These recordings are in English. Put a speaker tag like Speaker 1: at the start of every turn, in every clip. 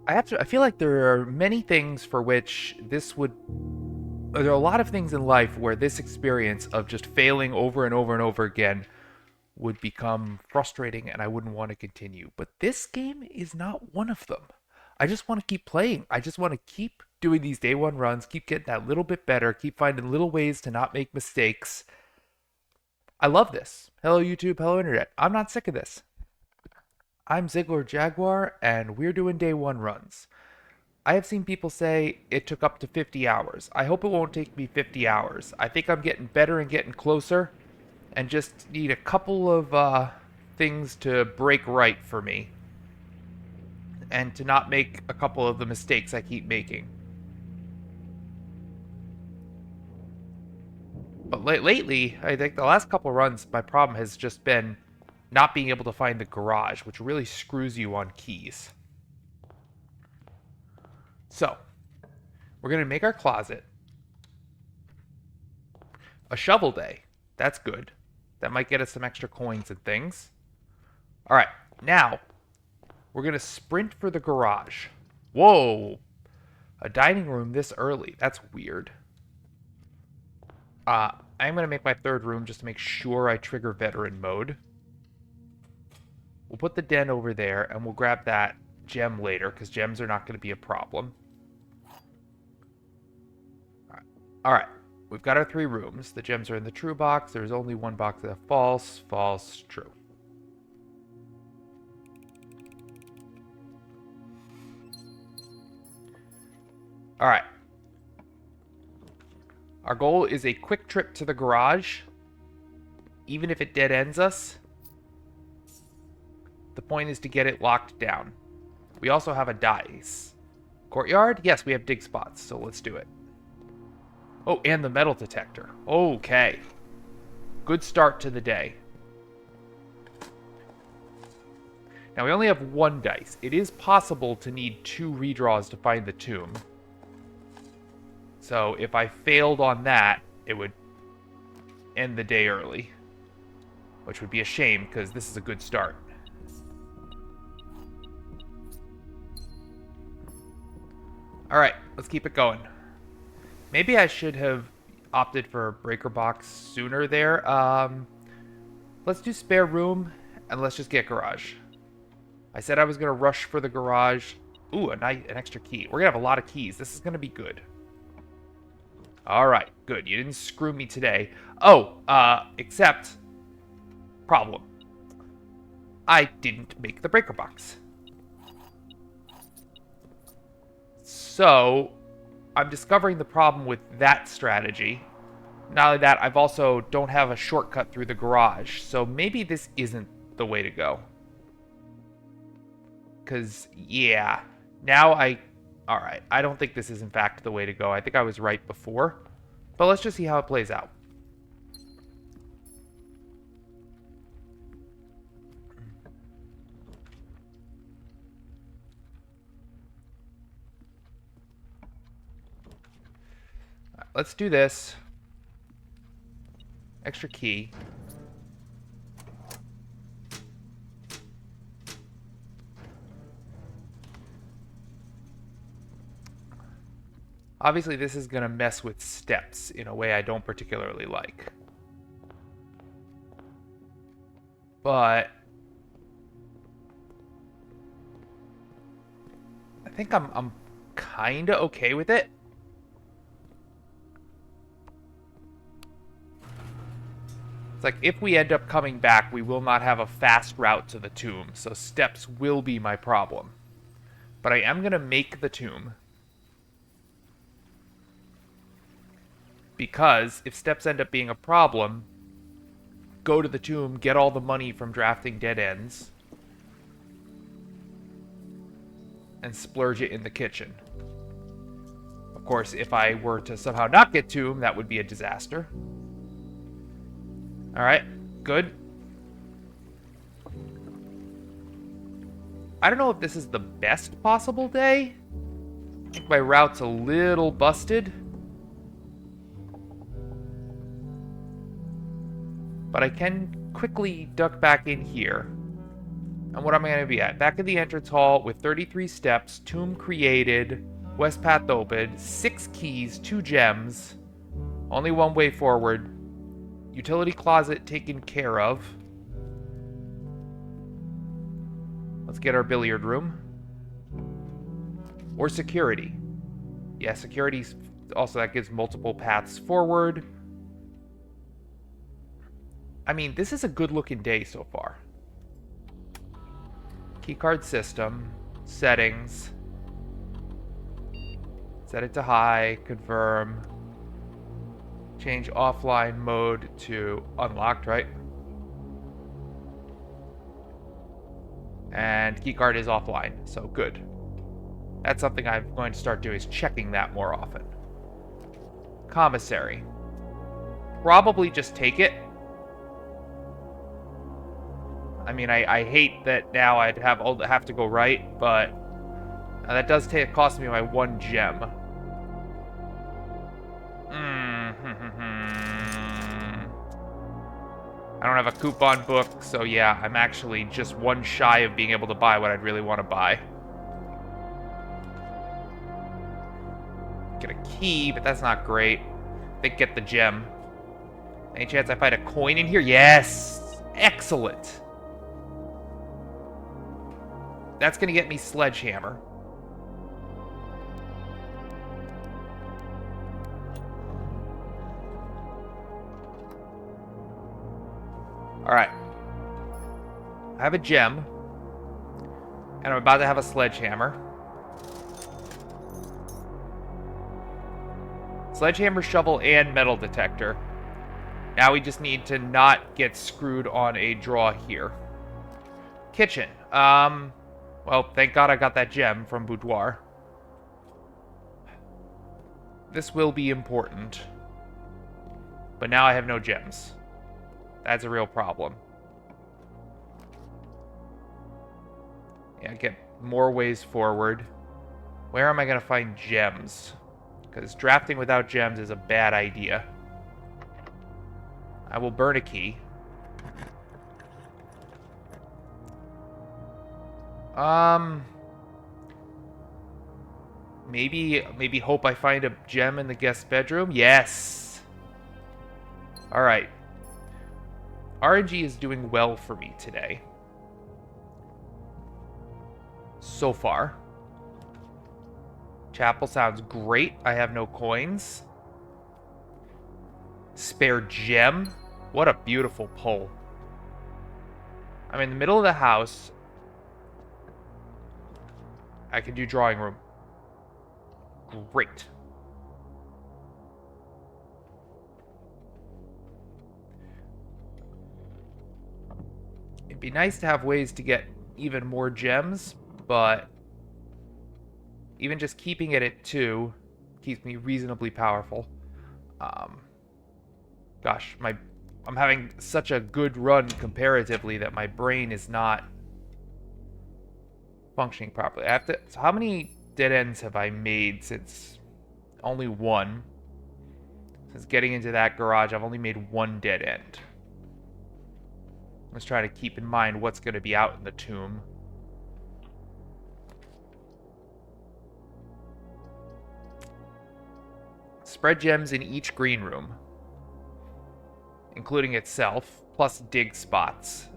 Speaker 1: I feel like there are many things for which this would. There are a lot of things in life where this experience of just failing over and over and over again would become frustrating and I wouldn't want to continue. But this game is not one of them. I just want to keep playing. I just want to keep doing these day one runs, keep getting that little bit better, keep finding little ways to not make mistakes. I love this. Hello, YouTube. Hello, Internet. I'm not sick of this. I'm Zeigler Jaguar, and we're doing day one runs. I have seen people say it took up to 50 hours. I hope it won't take me 50 hours. I think I'm getting better and getting closer, and just need a couple of things to break right for me, and to not make a couple of the mistakes I keep making. But lately, I think the last couple runs, my problem has just been not being able to find the garage, which really screws you on keys. So, we're going to make our closet a shovel day. That's good. That might get us some extra coins and things. All right, now we're going to sprint for the garage. Whoa, a dining room this early. That's weird. I'm going to make my third room just to make sure I trigger veteran mode. We'll put the den over there, and we'll grab that gem later, because gems are not going to be a problem. All right. We've got our 3 rooms. The gems are in the true box. There's only one box that's false, false, true. All right. Our goal is a quick trip to the garage. Even if it dead ends us, the point is to get it locked down. We also have a dice. Courtyard? Yes, we have dig spots, so let's do it. Oh, and the metal detector. Okay. Good start to the day. Now, we only have 1 dice. It is possible to need 2 redraws to find the tomb. So, if I failed on that, it would end the day early. Which would be a shame, because this is a good start. Alright, let's keep it going. Maybe I should have opted for a breaker box sooner there. Let's do spare room, and let's just get garage. I said I was going to rush for the garage. Ooh, an extra key. We're going to have a lot of keys. This is going to be good. Alright, good. You didn't screw me today. Oh, except... problem. I didn't make the breaker box. So, I'm discovering the problem with that strategy. Not only that, I've also don't have a shortcut through the garage. So maybe this isn't the way to go. Because, yeah. Now Alright, I don't think this is in fact the way to go. I think I was right before. But let's just see how it plays out. Let's do this. Extra key. Obviously, this is going to mess with steps in a way I don't particularly like. But I think I'm kind of okay with it. It's like, if we end up coming back, we will not have a fast route to the tomb, so steps will be my problem. But I am going to make the tomb. Because if steps end up being a problem, go to the tomb, get all the money from drafting dead ends, and splurge it in the kitchen. Of course, if I were to somehow not get tomb, that would be a disaster. Alright, good. I don't know if this is the best possible day. I think my route's a little busted. But I can quickly duck back in here. And what am I going to be at? Back of the entrance hall with 33 steps, tomb created, west path open, 6 keys, 2 gems, only one way forward, utility closet taken care of. Let's get our billiard room. Or security. Yeah, security's also, that gives multiple paths forward. I mean, this is a good looking day so far. Keycard system, settings, set it to high, confirm, change offline mode to unlocked, right? And keycard is offline, so good. That's something I'm going to start doing, is checking that more often. Commissary. Probably just take it. I mean, I hate that now I'd have to go right, but that does cost me my 1 gem. I don't have a coupon book, so yeah, I'm actually just 1 shy of being able to buy what I'd really want to buy. Get a key, but that's not great. I think get the gem. Any chance I find a coin in here? Yes! Excellent! That's gonna get me sledgehammer. Alright. I have a gem. And I'm about to have a sledgehammer. Sledgehammer, shovel, and metal detector. Now we just need to not get screwed on a draw here. Kitchen. Well, thank God I got that gem from Boudoir. This will be important. But now I have no gems. That's a real problem. Yeah, get more ways forward. Where am I going to find gems? Because drafting without gems is a bad idea. I will burn a key. Maybe hope I find a gem in the guest bedroom? Yes! Alright. RNG is doing well for me today. So far. Chapel sounds great. I have no coins. Spare gem? What a beautiful pull. I'm in the middle of the house. I can do drawing room. Great. It'd be nice to have ways to get even more gems, but even just keeping it at 2 keeps me reasonably powerful. Gosh, I'm having such a good run comparatively that my brain is not functioning properly. So how many dead ends have I made since? Only 1. Since getting into that garage, I've only made 1 dead end. Let's try to keep in mind what's going to be out in the tomb. Spread gems in each green room, including itself, plus dig spots.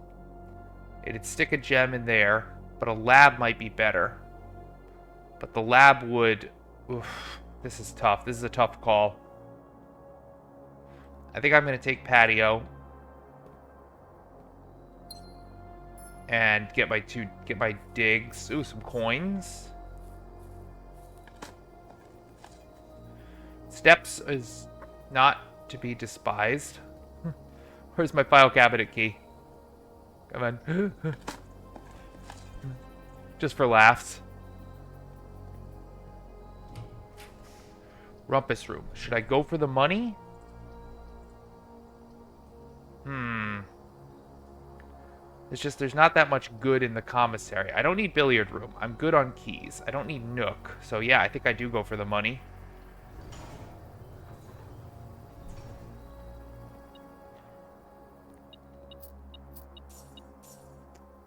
Speaker 1: It'd stick a gem in there, but a lab might be better. But the lab would... Oof, this is tough. This is a tough call. I think I'm going to take patio. And get my digs. Ooh, some coins. Steps is not to be despised. Where's my file cabinet key? Come on. Just for laughs. Rumpus room. Should I go for the money? It's just there's not that much good in the commissary. I don't need billiard room. I'm good on keys. I don't need nook. So yeah, I think I do go for the money.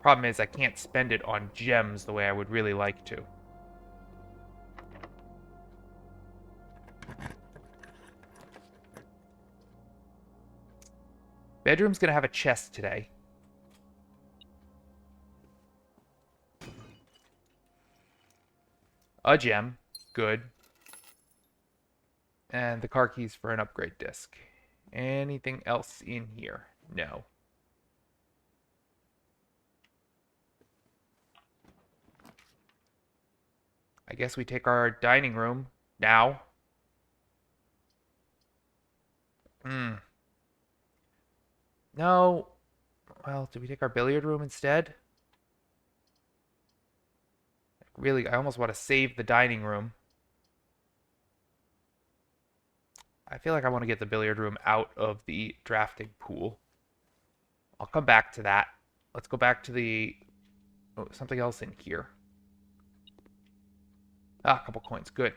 Speaker 1: Problem is, I can't spend it on gems the way I would really like to. Bedroom's gonna have a chest today. A gem. Good. And the car keys for an upgrade disc. Anything else in here? No. I guess we take our dining room now. No. Well, do we take our billiard room instead? Really, I almost want to save the dining room. I feel like I want to get the billiard room out of the drafting pool. I'll come back to that. Let's go back to the... Oh, something else in here. Ah, a couple coins. Good.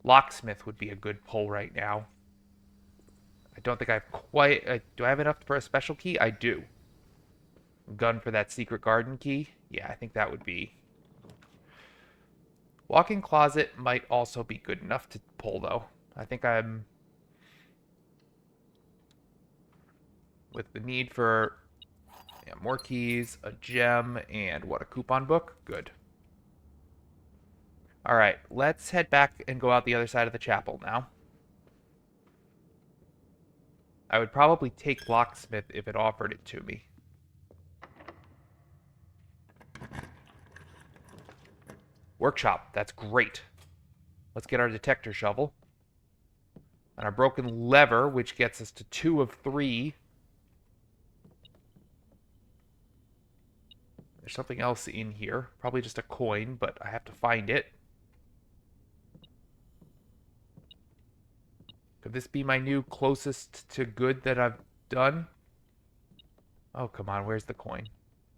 Speaker 1: Locksmith would be a good pull right now. I don't think I have quite... do I have enough for a special key? I do. Gun for that secret garden key? Yeah, I think that would be... Walk-in closet might also be good enough to pull, though. I think I'm... With the need for more keys, a gem, and what, a coupon book? Good. Alright, let's head back and go out the other side of the chapel now. I would probably take Locksmith if it offered it to me. Workshop, that's great. Let's get our detector shovel. And our broken lever, which gets us to 2 of 3. There's something else in here. Probably just a coin, but I have to find it. Could this be my new closest to good that I've done? Oh, come on. Where's the coin?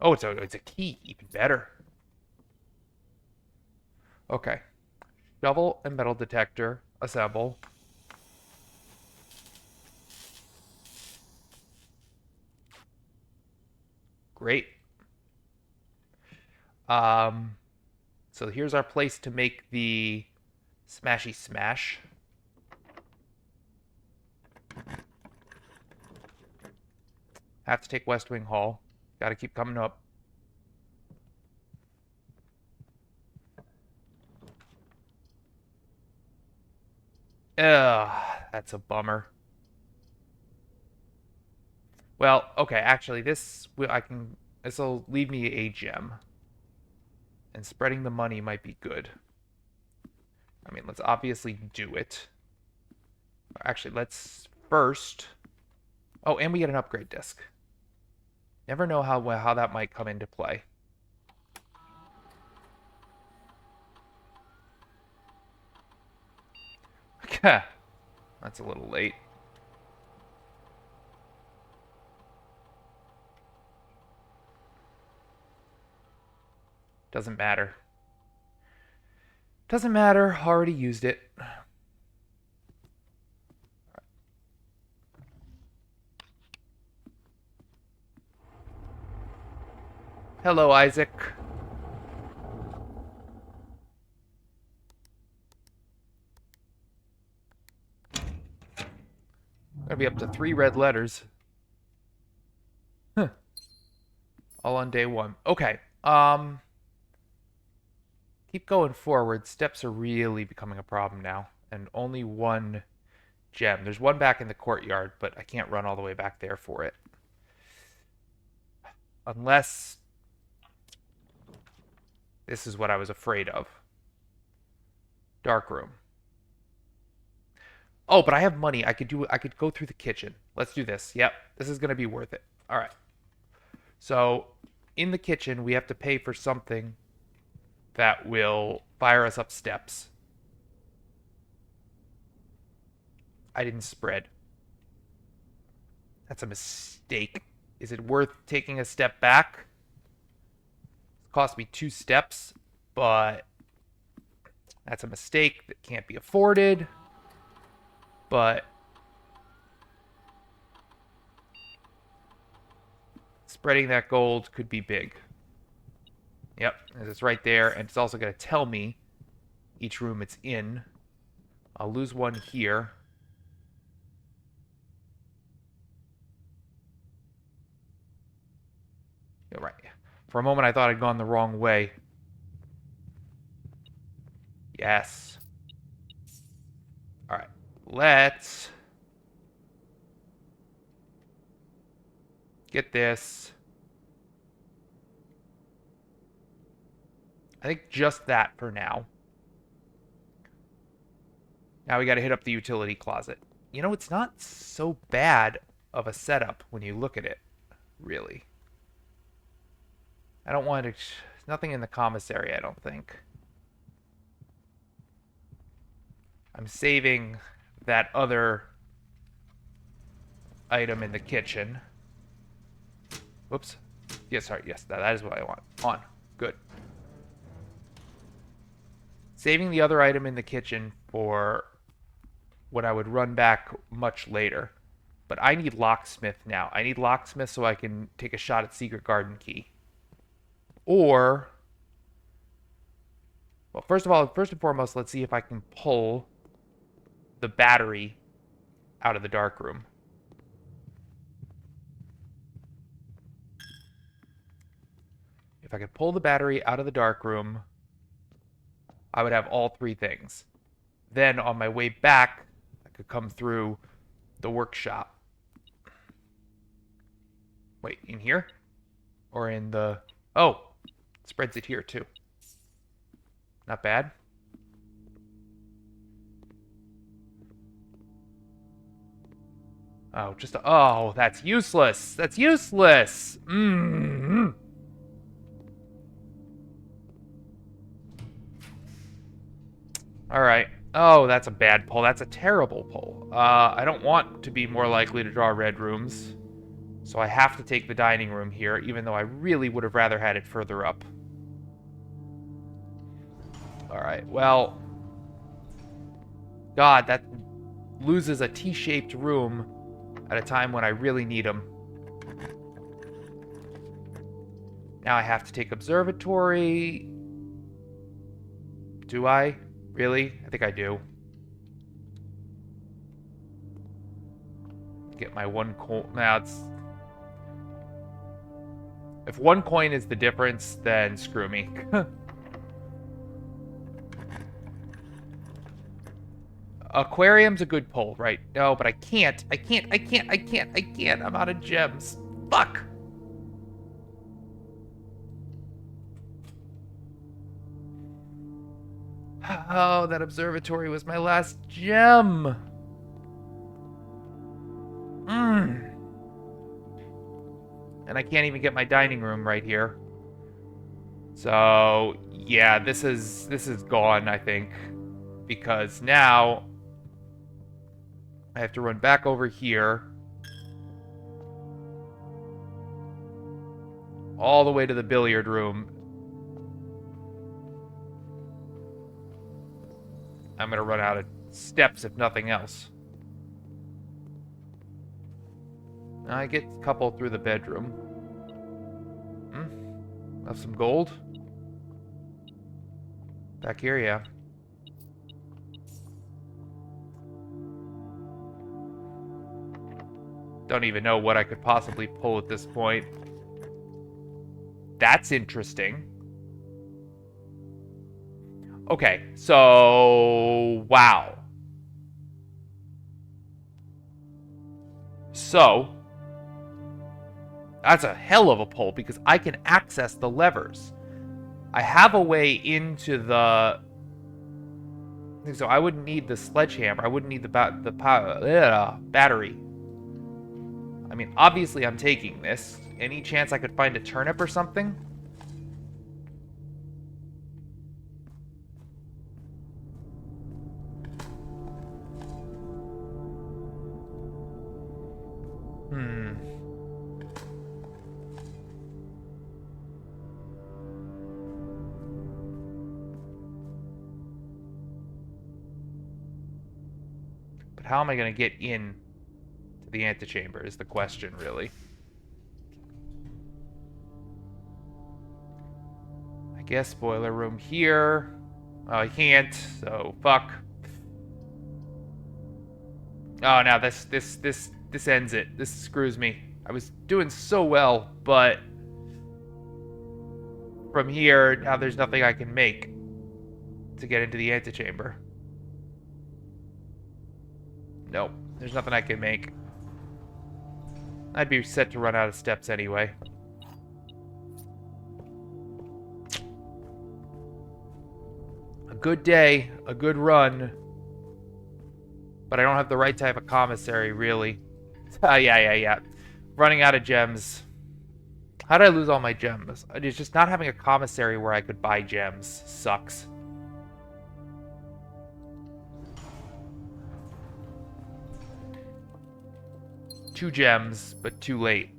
Speaker 1: Oh, it's a key. Even better. Okay. Shovel and metal detector. Assemble. Great. So here's our place to make the smashy smash. Have to take West Wing Hall. Gotta keep coming up. Ugh, that's a bummer. Well, okay, actually, this will leave me a gem. And spreading the money might be good. I mean, let's obviously do it. Actually, let's first... Oh, and we get an upgrade disc. Never know how that might come into play. That's a little late. Doesn't matter. Doesn't matter. Already used it. Hello, Isaac. Gonna be up to 3 red letters. Huh. All on day 1. Okay. Keep going forward. Steps are really becoming a problem now. And only 1 gem. There's 1 back in the courtyard, but I can't run all the way back there for it. Unless this is what I was afraid of. Dark room. Oh, but I have money. I could go through the kitchen. Let's do this. Yep. This is going to be worth it. All right. So, in the kitchen, we have to pay for something that will fire us up steps. I didn't spread. That's a mistake. Is it worth taking a step back? It cost me 2 steps, but that's a mistake that can't be afforded. But Spreading that gold could be big. Yep, it's right there, and it's also going to tell me each room it's in. I'll lose one here. You're right. For a moment, I thought I'd gone the wrong way. Yes. All right. Let's get this. I think just that for now. Now we got to hit up the utility closet. You know, it's not so bad of a setup when you look at it, really. I don't want to... There's nothing in the commissary, I don't think. I'm saving that other item in the kitchen. Whoops. Yes, sorry. Yes, that is what I want. On. Good. Saving the other item in the kitchen for when I would run back much later. But I need locksmith now. I need locksmith so I can take a shot at secret garden key. Or... Well, first and foremost, let's see if I can pull the battery out of the dark room. If I could pull the battery out of the dark room, I would have all three things. Then on my way back, I could come through the workshop. Wait, in here? Or in the... Oh, it spreads it here too. Not bad. Oh, just... Oh, that's useless. That's useless. Mm-hmm. All right. Oh, that's a bad pull. That's a terrible pull. I don't want to be more likely to draw red rooms. So I have to take the dining room here, even though I really would have rather had it further up. All right. Well... God, that loses a T-shaped room at a time when I really need them. Now I have to take observatory. Do I? Really? I think I do. Get my one coin. Now it's... If one coin is the difference, then screw me. Aquarium's a good pull, right? No, but I can't. I can't. I'm out of gems. Fuck! Oh, that observatory was my last gem. And I can't even get my dining room right here. So, yeah, this is gone, I think. Because now I have to run back over here. All the way to the billiard room. I'm going to run out of steps if nothing else. I get a couple through the bedroom. Have some gold. Back here, yeah. Don't even know what I could possibly pull at this point. That's interesting. Okay, so... Wow. So... That's a hell of a pull, because I can access the levers. I have a way into the... So I wouldn't need the sledgehammer. I wouldn't need the battery. I mean, obviously I'm taking this. Any chance I could find a turnip or something? But how am I going to get in to the antechamber is the question, really. guess boiler room here. Oh, I can't, so fuck. Oh, now this ends it. This screws me. I was doing so well, but from here, now there's nothing I can make to get into the antechamber. Nope, there's nothing I can make. I'd be set to run out of steps anyway. A good day, a good run, but I don't have the right type of commissary, really. Yeah. Running out of gems. How did I lose all my gems? It's just not having a commissary where I could buy gems sucks. Two gems, but too late.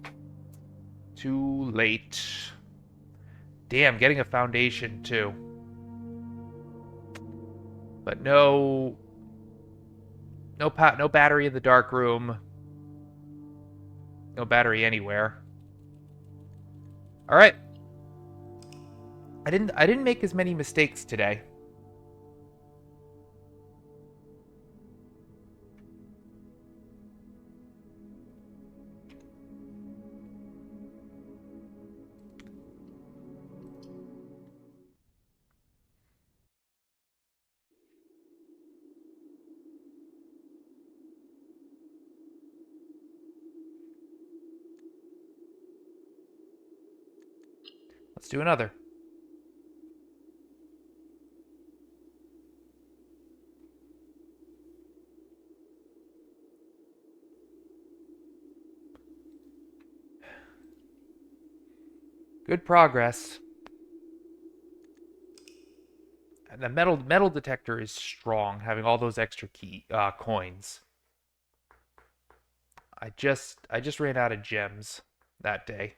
Speaker 1: Too late. Damn, getting a foundation too. But no battery in the dark room. No battery anywhere. All right. I didn't make as many mistakes today. Let's do another. Good progress. And the metal detector is strong, having all those extra coins. I just ran out of gems that day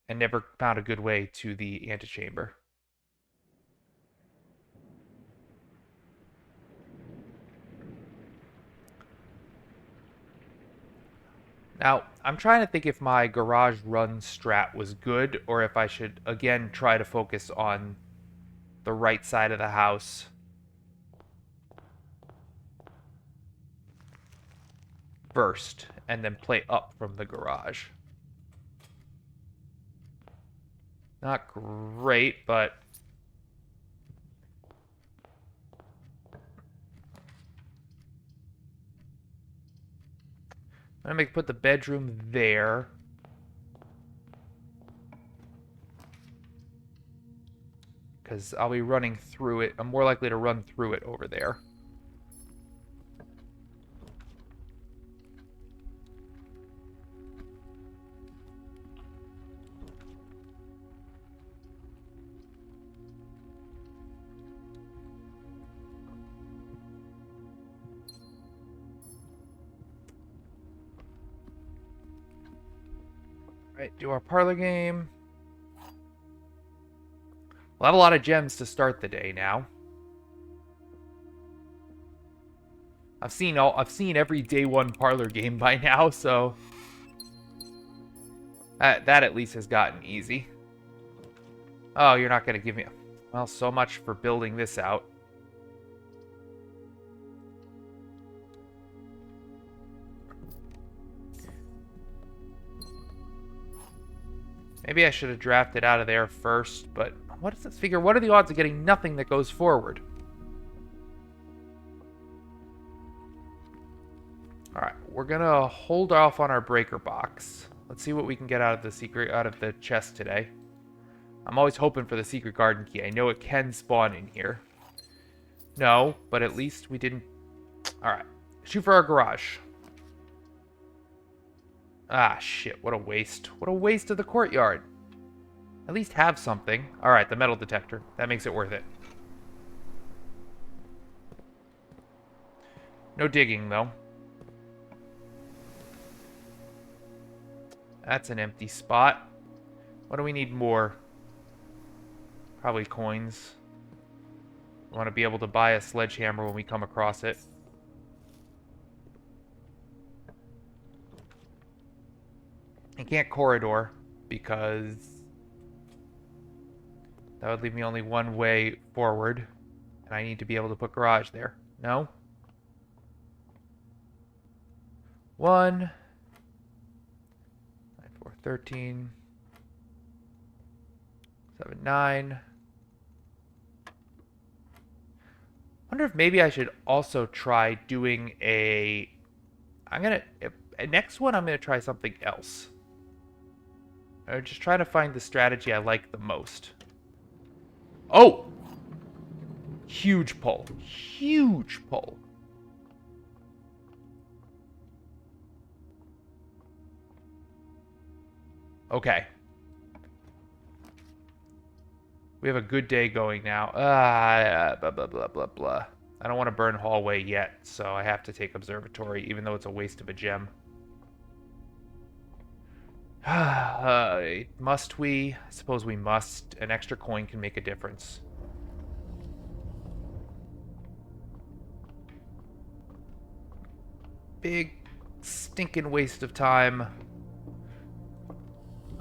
Speaker 1: and never found a good way to the antechamber. Now, I'm trying to think if my garage run strat was good or if I should again try to focus on the right side of the house. First, and then play up from the garage. Not great, but I'm gonna put the bedroom there. Because I'll be running through it. I'm more likely to run through it over there. Right, do our parlor game. We'll have a lot of gems to start the day now. I've seen every day one parlor game by now, so that at least has gotten easy. Oh, you're not gonna give me. Well, so much for building this out. Maybe I should have drafted out of there first, but what does this figure? What are the odds of getting nothing that goes forward? Alright, we're gonna hold off on our breaker box. Let's see what we can get out of the chest today. I'm always hoping for the secret garden key. I know it can spawn in here. No, but at least we didn't. Alright, shoot for our garage. Ah, shit, what a waste. What a waste of the courtyard. At least have something. Alright, the metal detector. That makes it worth it. No digging, though. That's an empty spot. What do we need more? Probably coins. We want to be able to buy a sledgehammer when we come across it. I can't corridor because That would leave me only one way forward. And I need to be able to put garage there. No? 1, 9, 4, 13, 7, 9. Wonder if maybe I should also try doing a... next one I'm gonna try something else. I'm just trying to find the strategy I like the most. Oh! Huge pull. Huge pull. Okay. We have a good day going now. Blah, blah, blah, blah, blah. I don't want to burn hallway yet, so I have to take observatory, even though it's a waste of a gem. Must we? I suppose we must. An extra coin can make a difference. Big, stinking waste of time.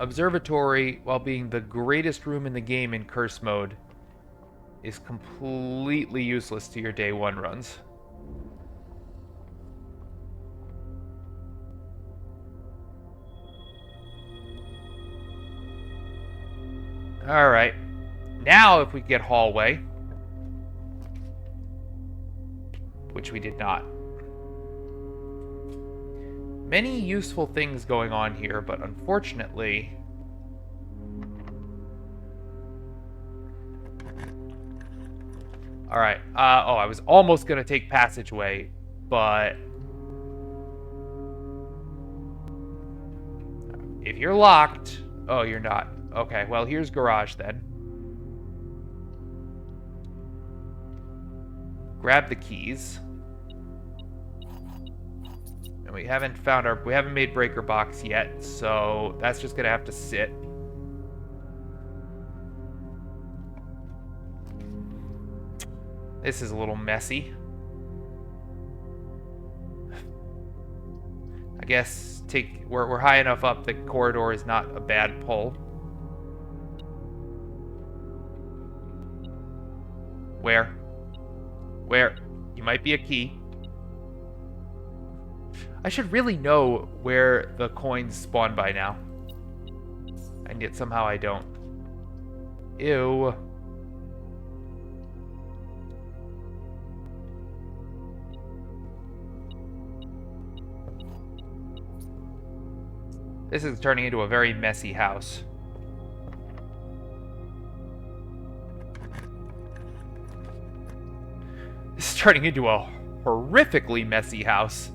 Speaker 1: Observatory, while being the greatest room in the game in curse mode, is completely useless to your day 1 runs. Alright. Now if we get hallway, which we did not. Many useful things going on here, but unfortunately... Alright, I was almost gonna take passageway, but... If you're locked... Oh, you're not. Okay, well, here's garage then. Grab the keys. And we haven't made breaker box yet, so that's just gonna have to sit. This is a little messy. I guess we're high enough up that corridor is not a bad pull. Where? You might be a key. I should really know where the coins spawn by now. And yet somehow I don't. Ew. This is turning into a very messy house. This is turning into a horrifically messy house.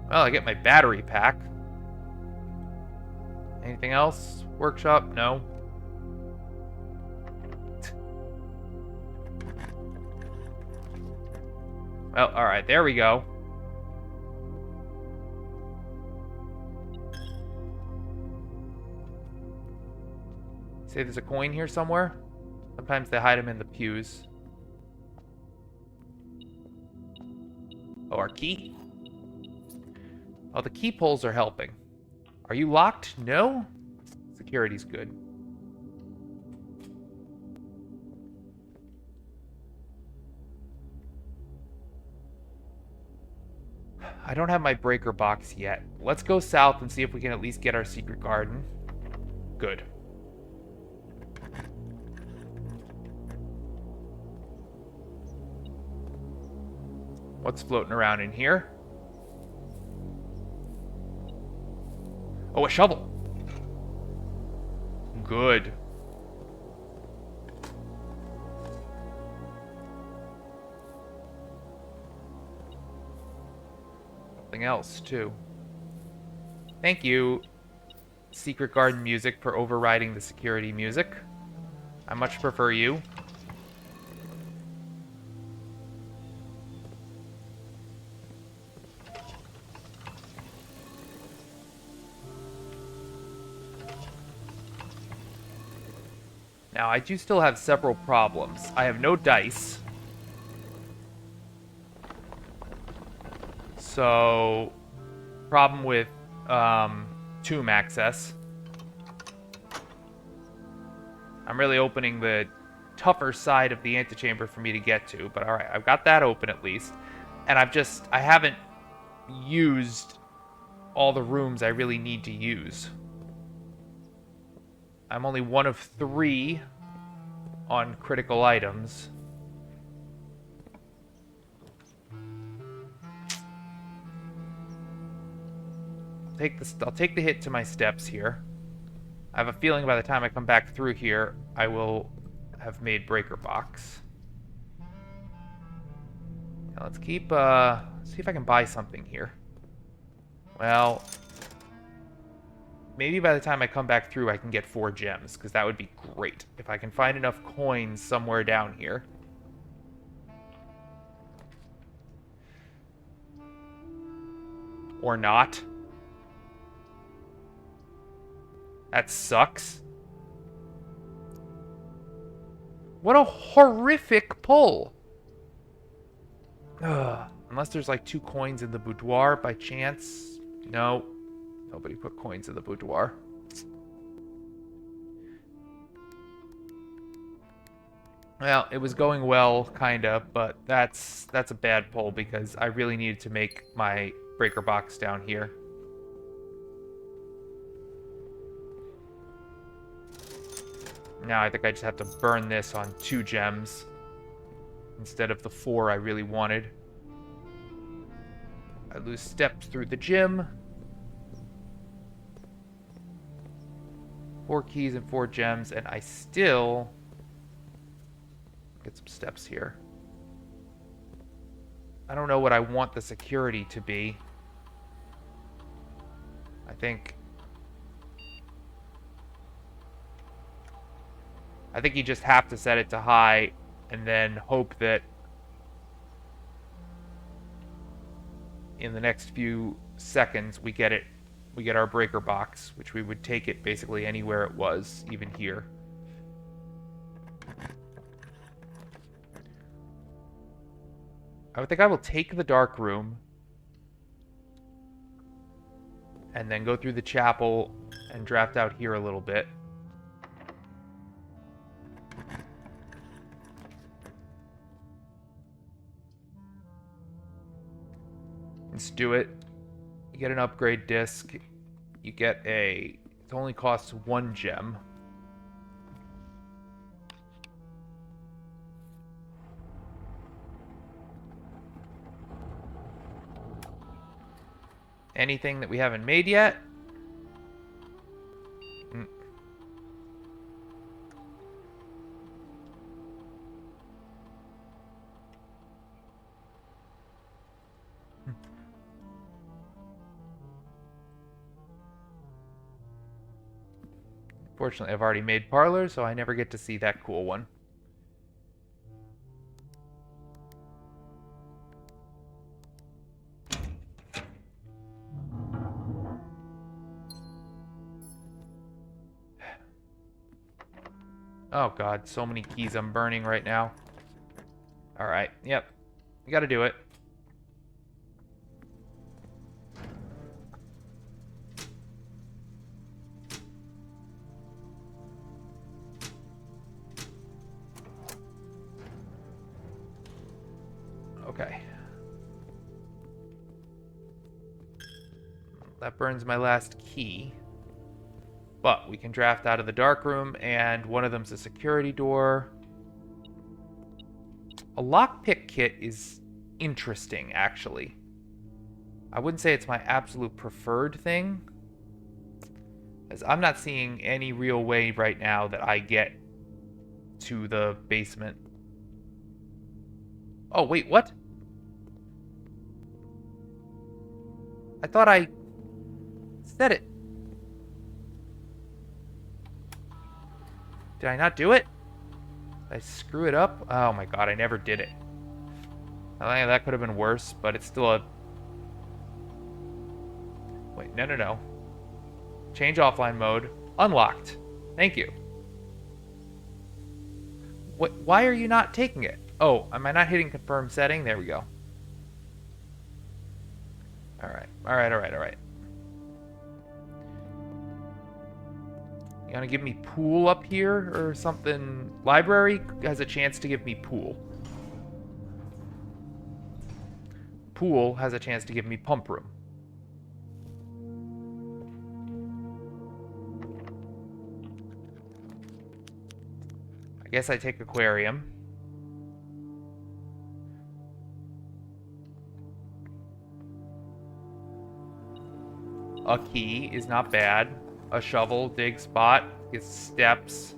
Speaker 1: Well, I get my battery pack. Anything else? Workshop? No. Well, alright, there we go. Say there's a coin here somewhere? Sometimes they hide them in the pews. Oh, our key? Oh, the key pulls are helping. Are you locked? No? Security's good. I don't have my breaker box yet. Let's go south and see if we can at least get our secret garden. Good. What's floating around in here? Oh, a shovel. Good. Something else, too. Thank you, Secret Garden music, for overriding the security music. I much prefer you. Now, I do still have several problems. I have no dice. So, problem with tomb access. I'm really opening the tougher side of the antechamber for me to get to, but alright, I've got that open at least. And I haven't used all the rooms I really need to use. I'm only one of 3 on critical items. I'll take the hit to my steps here. I have a feeling by the time I come back through here, I will have made breaker box. Now let's keep, see if I can buy something here. Well, maybe by the time I come back through, I can get 4 gems, because that would be great. If I can find enough coins somewhere down here. Or not. That sucks. What a horrific pull. Ugh. Unless there's like 2 coins in the boudoir by chance. No. Nobody put coins in the boudoir. Well, it was going well, kinda, but that's a bad pull because I really needed to make my breaker box down here. Now I think I just have to burn this on 2 gems instead of the 4 I really wanted. I lose steps through the gym. 4 keys and 4 gems, and I still get some steps here. I don't know what I want the security to be. I think you just have to set it to high and then hope that in the next few seconds we get our breaker box, which we would take it basically anywhere it was, even here. I would think I will take the dark room and then go through the chapel and draft out here a little bit. Let's do it. You get an upgrade disc. You get it only costs 1 gem. Anything that we haven't made yet? Fortunately, I've already made parlor, so I never get to see that cool one. Oh god, so many keys I'm burning right now. Alright, yep. You gotta do it. Okay. That burns my last key. But we can draft out of the dark room, and one of them's a security door. A lockpick kit is interesting, actually. I wouldn't say it's my absolute preferred thing, as I'm not seeing any real way right now that I get to the basement. Oh, wait, what? I thought I said it. Did I not do it? Did I screw it up? Oh my god, I never did it. I think that could have been worse, but it's still a... Wait, no. Change offline mode. Unlocked. Thank you. What? Why are you not taking it? Oh, am I not hitting confirm setting? There we go. Alright. You gonna give me pool up here or something? Library has a chance to give me pool. Pool has a chance to give me pump room. I guess I take aquarium. A key is not bad. A shovel, dig spot, gets steps.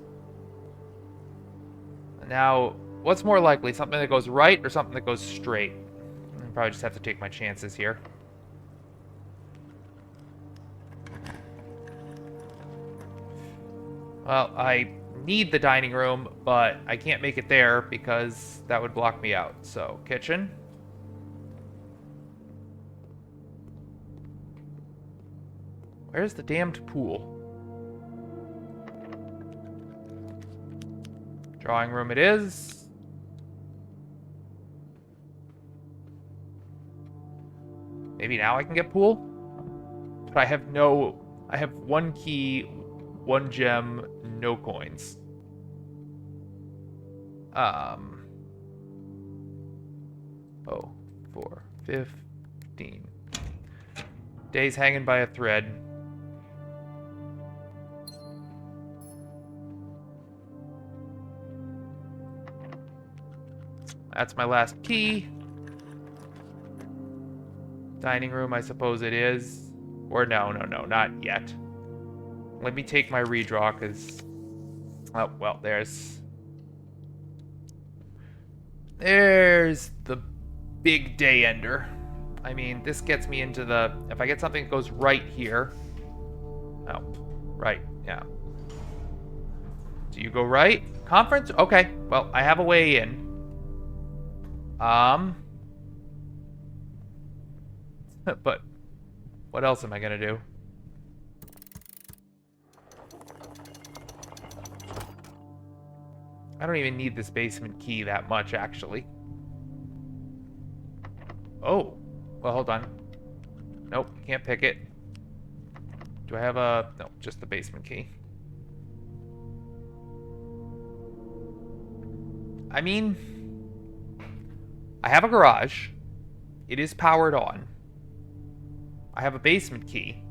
Speaker 1: Now, what's more likely? Something that goes right or something that goes straight? I probably just have to take my chances here. Well, I need the dining room, but I can't make it there because that would block me out. So, kitchen. Where's the damned pool? Drawing room it is. Maybe now I can get pool? But I have one key, one gem, no coins. Oh, 4, 15. Days hanging by a thread. That's my last key. Dining room, I suppose it is. Or no, not yet. Let me take my redraw, because... Oh, well, there's the big day ender. I mean, this gets me into the... If I get something that goes right here... Oh, right, yeah. Do you go right? Conference? Okay, well, I have a way in. But what else am I gonna do? I don't even need this basement key that much, actually. Oh, well, hold on. Nope, can't pick it. Do I have a... No, just the basement key. I mean... I have a garage. It is powered on. I have a basement key.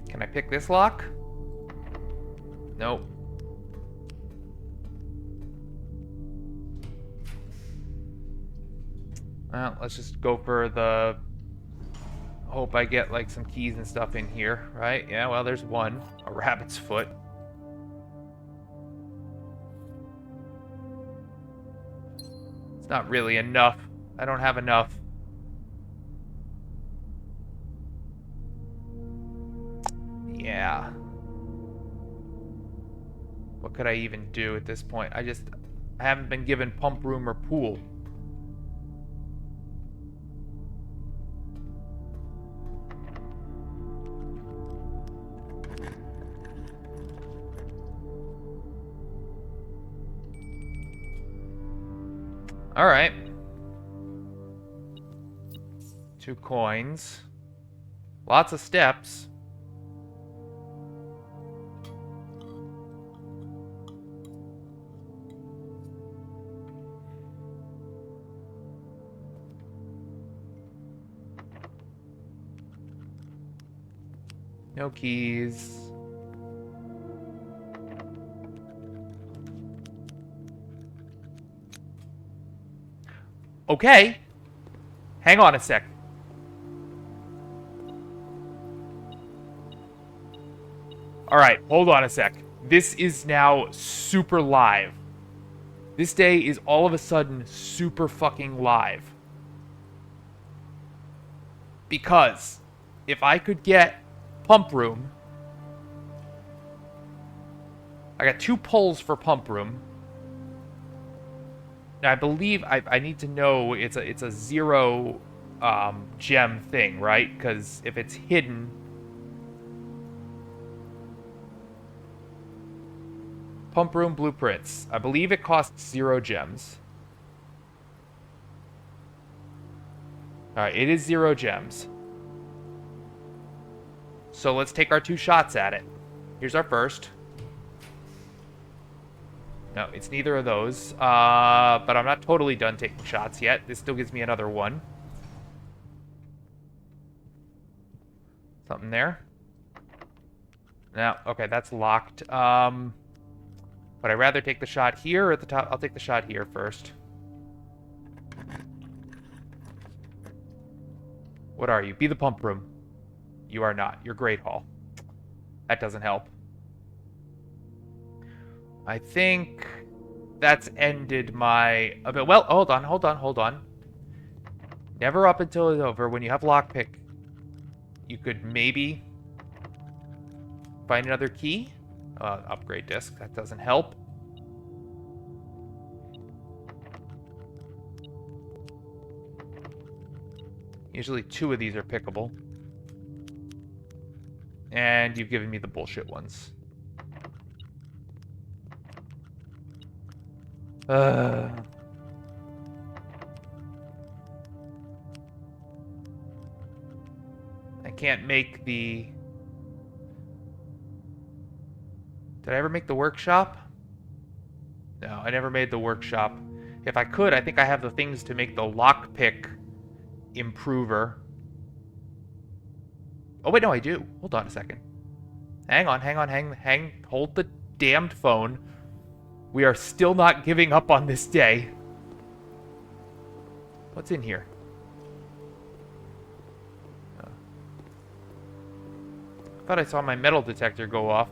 Speaker 1: Can I pick this lock? Nope. Well, let's just go for the... Hope I get, like, some keys and stuff in here, right? Yeah, well, there's one. A rabbit's foot. It's not really enough. I don't have enough. Yeah. What could I even do at this point? I haven't been given pump room or pool. All right. 2 coins. Lots of steps. No keys. Okay. Hang on a sec. Alright, hold on a sec. This is now super live. This day is all of a sudden super fucking live. Because if I could get pump room... I got 2 pulls for pump room. Now, I believe I need to know it's a 0 gem thing, right? Because if it's hidden... Pump room blueprints. I believe it costs 0 gems. Alright, it is 0 gems. So let's take our 2 shots at it. Here's our first. No, it's neither of those. But I'm not totally done taking shots yet. This still gives me another 1. Something there. No, okay, that's locked. Would I rather take the shot here or at the top? I'll take the shot here first. What are you? Be the pump room. You are not. You're Great Hall. That doesn't help. I think that's ended my... Well, hold on. Never up until it's over. When you have lockpick, you could maybe find another key. Upgrade disc. That doesn't help. Usually 2 of these are pickable. And you've given me the bullshit ones. I can't make the... Did I ever make the workshop? No, I never made the workshop. If I could, I think I have the things to make the lockpick improver. Oh, wait, no, I do. Hold on a second. Hang on. Hold the damned phone. We are still not giving up on this day. What's in here? I thought I saw my metal detector go off.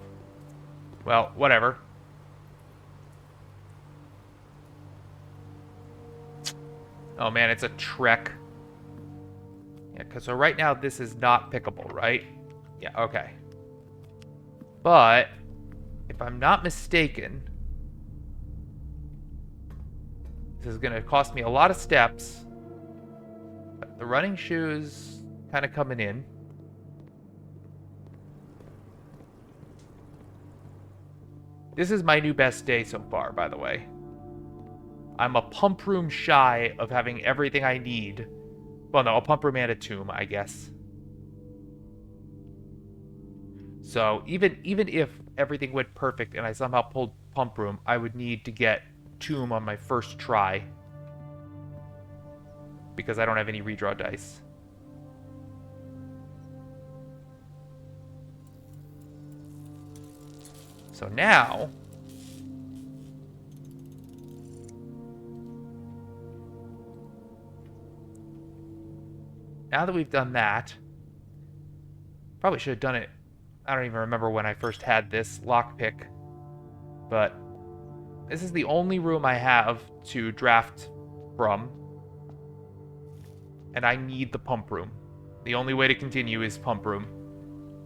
Speaker 1: Well, whatever. Oh man, it's a trek. Yeah, because so right now this is not pickable, right? Yeah, okay. But, if I'm not mistaken, this is going to cost me a lot of steps. But the running shoes kind of coming in. This is my new best day so far, by the way. I'm a pump room shy of having everything I need. Well, no, a pump room and a tomb, I guess. So, even if everything went perfect and I somehow pulled pump room, I would need to get tomb on my first try. Because I don't have any redraw dice. So now... Now that we've done that... Probably should have done it... I don't even remember when I first had this lockpick. But... This is the only room I have to draft from. And I need the pump room. The only way to continue is pump room.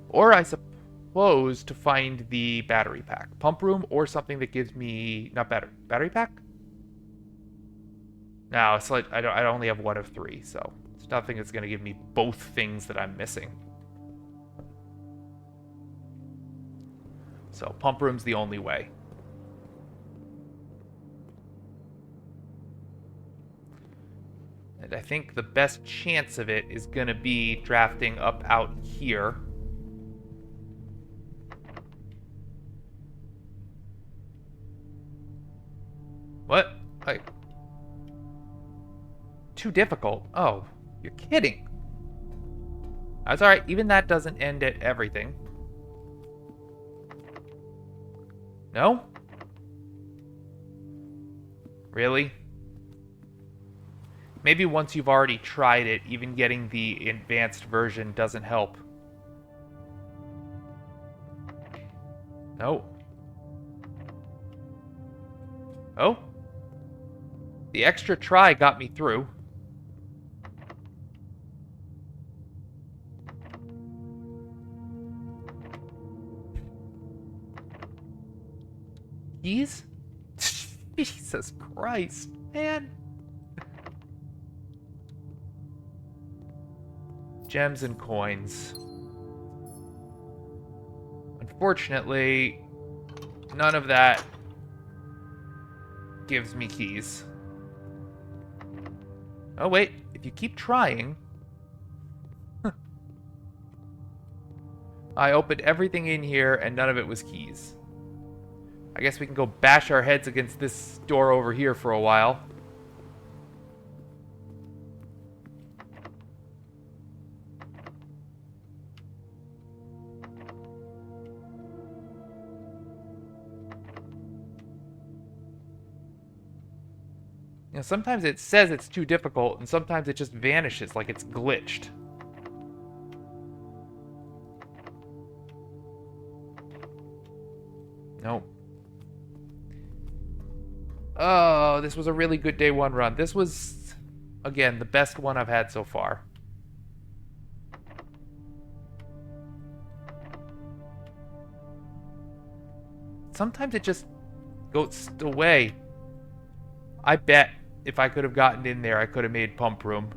Speaker 1: Or I suppose to find the battery pack. Pump room or something that gives me... Not battery pack? No, it's like I only have 1 of 3, so... It's nothing that's going to give me both things that I'm missing. So pump room's the only way. And I think the best chance of it is going to be drafting up out here. What? Like... Too difficult? Oh, you're kidding. That's alright. Even that doesn't end at everything. No? Really? Maybe once you've already tried it, even getting the advanced version doesn't help. No. Oh? The extra try got me through. Keys? Jesus Christ, man. Gems and coins. Unfortunately, none of that gives me keys. Oh wait, if you keep trying, I opened everything in here and none of it was keys. I guess we can go bash our heads against this door over here for a while. You know, sometimes it says it's too difficult, and sometimes it just vanishes like it's glitched. Nope. Oh, this was a really good day one run. This was, again, the best one I've had so far. Sometimes it just goes away. I bet if I could have gotten in there, I could have made pump room.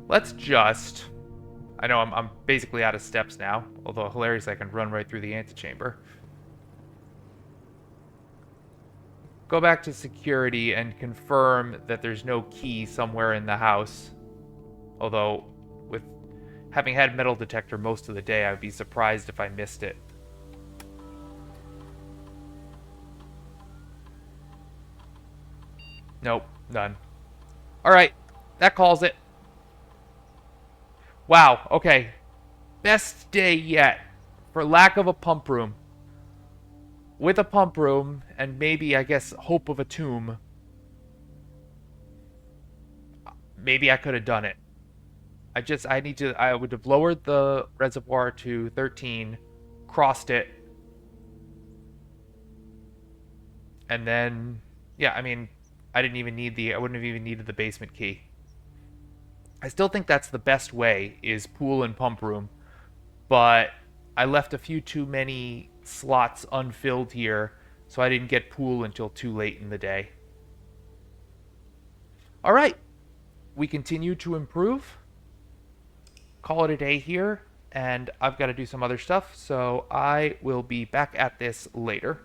Speaker 1: Let's just... I know I'm basically out of steps now, although hilarious I can run right through the antechamber. Go back to security and confirm that there's no key somewhere in the house. Although, with having had metal detector most of the day, I'd be surprised if I missed it. Nope, none. Alright, that calls it. Wow, okay. Best day yet. For lack of a pump room. With a pump room, and maybe, I guess, hope of a tomb. Maybe I could have done it. I would have lowered the reservoir to 13, crossed it, and then, yeah, I mean, I wouldn't have even needed the basement key. I still think that's the best way, is pool and pump room, but I left a few too many slots unfilled here, so I didn't get pool until too late in the day. Alright, we continue to improve. Call it a day here, and I've got to do some other stuff, so I will be back at this later.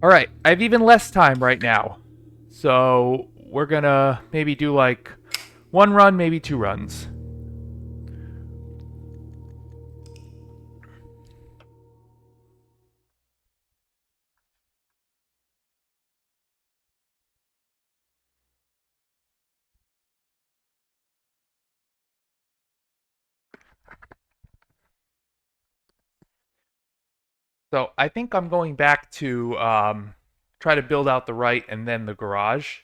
Speaker 1: Alright, I have even less time right now, so we're gonna maybe do like one run, maybe two runs. So I think I'm going back to try to build out the right and then the garage.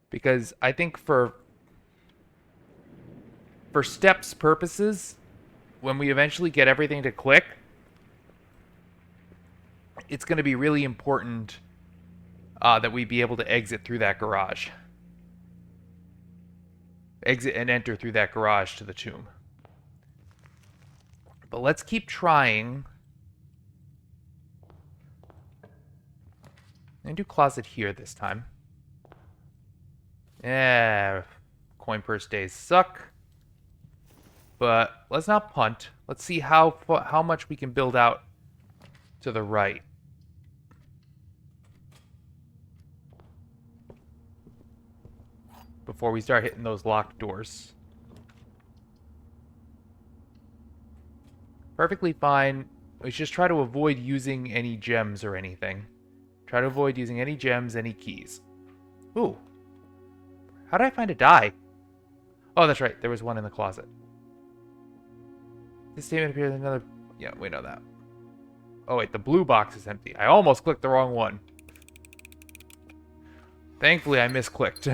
Speaker 1: Because I think for steps purposes, when we eventually get everything to click, it's going to be really important that we be able to exit through that garage. Exit and enter through that garage to the tomb. But let's keep trying. And do closet here this time. Yeah, coin purse days suck. But let's not punt. Let's see how much we can build out to the right. Before we start hitting those locked doors. Perfectly fine. Let's just try to avoid using any gems or anything. Try to avoid using any gems, any keys. Ooh. How did I find a die? Oh, that's right. There was one in the closet. This statement appears in another... Yeah, we know that. Oh, wait. The blue box is empty. I almost clicked the wrong one. Thankfully, I misclicked.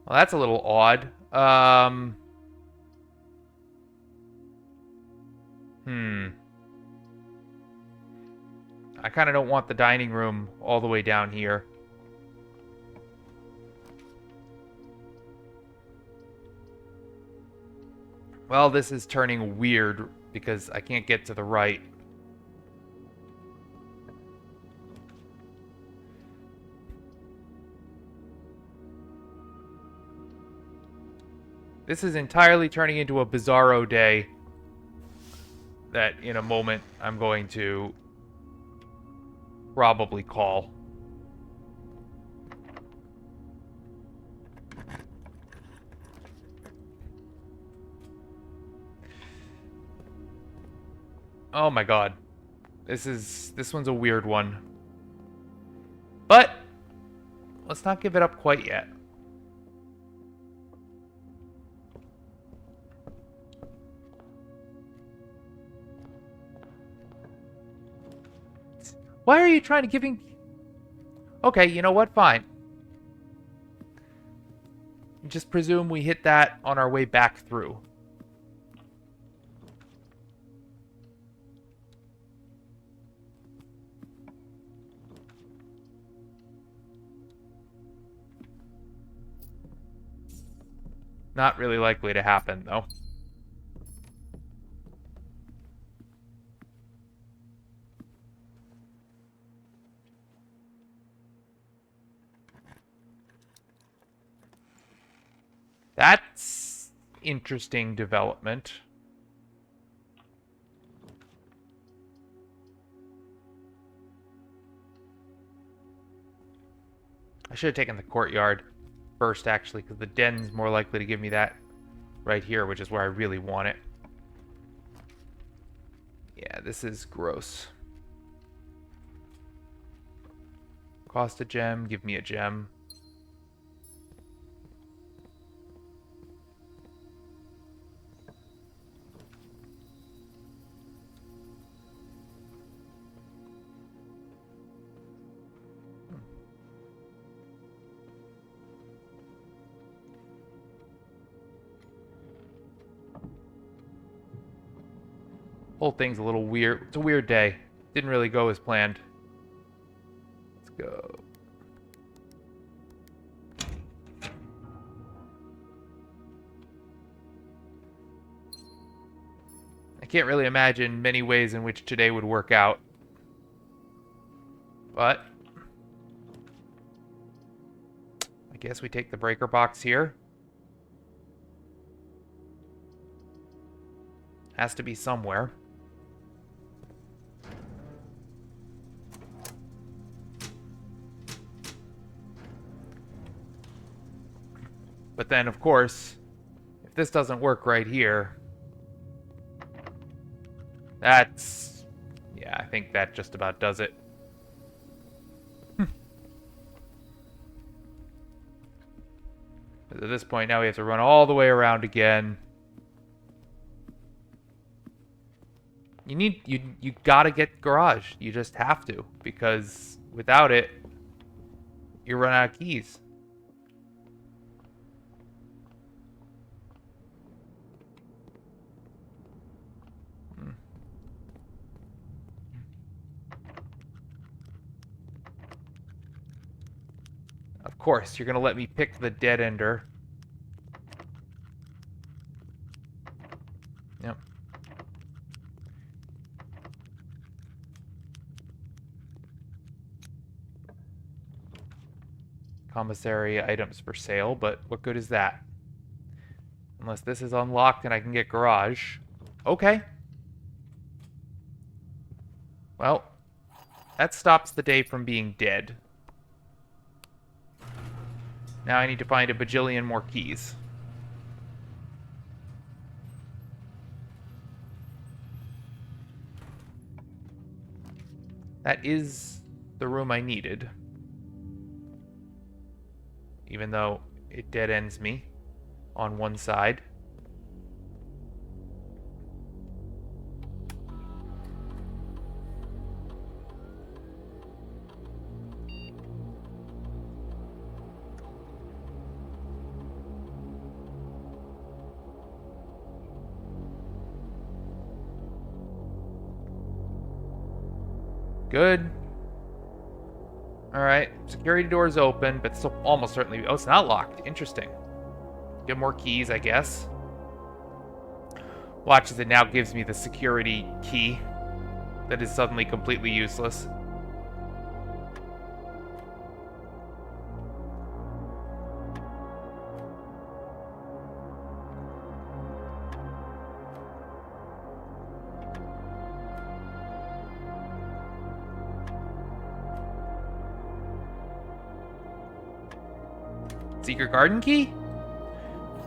Speaker 1: Well, that's a little odd. I kind of don't want the dining room all the way down here. Well, this is turning weird because I can't get to the right. This is entirely turning into a bizarro day. that in a moment I'm going to probably call. Oh my god. This one's a weird one. But let's not give it up quite yet. Why are you trying to giving... Okay, you know what? Fine. Just presume we hit that on our way back through. Not really likely to happen, though. That's interesting development. I should have taken the courtyard first, actually, because the den's more likely to give me that right here, which is where I really want it. Yeah, this is gross. Cost a gem, give me a gem. Whole thing's a little weird. It's a weird day. Didn't really go as planned. Let's go. I can't really imagine many ways in which today would work out. But I guess we take the breaker box here. Has to be somewhere. But then, of course, if this doesn't work right here, that's... yeah, I think that just about does it. At this point, now we have to run all the way around again. You gotta get garage. You just have to, because without it, you run out of keys. Of course, you're gonna let me pick the dead ender. Yep. Commissary items for sale, but what good is that? Unless this is unlocked and I can get garage. Okay. Well, that stops the day from being dead. Now I need to find a bajillion more keys. That is the room I needed. Even though it dead ends me on one side. Good. Alright, security door's open, but still almost certainly... oh, it's not locked. Interesting. Get more keys, I guess. Watch as it now gives me the security key that is suddenly completely useless. Secret garden key?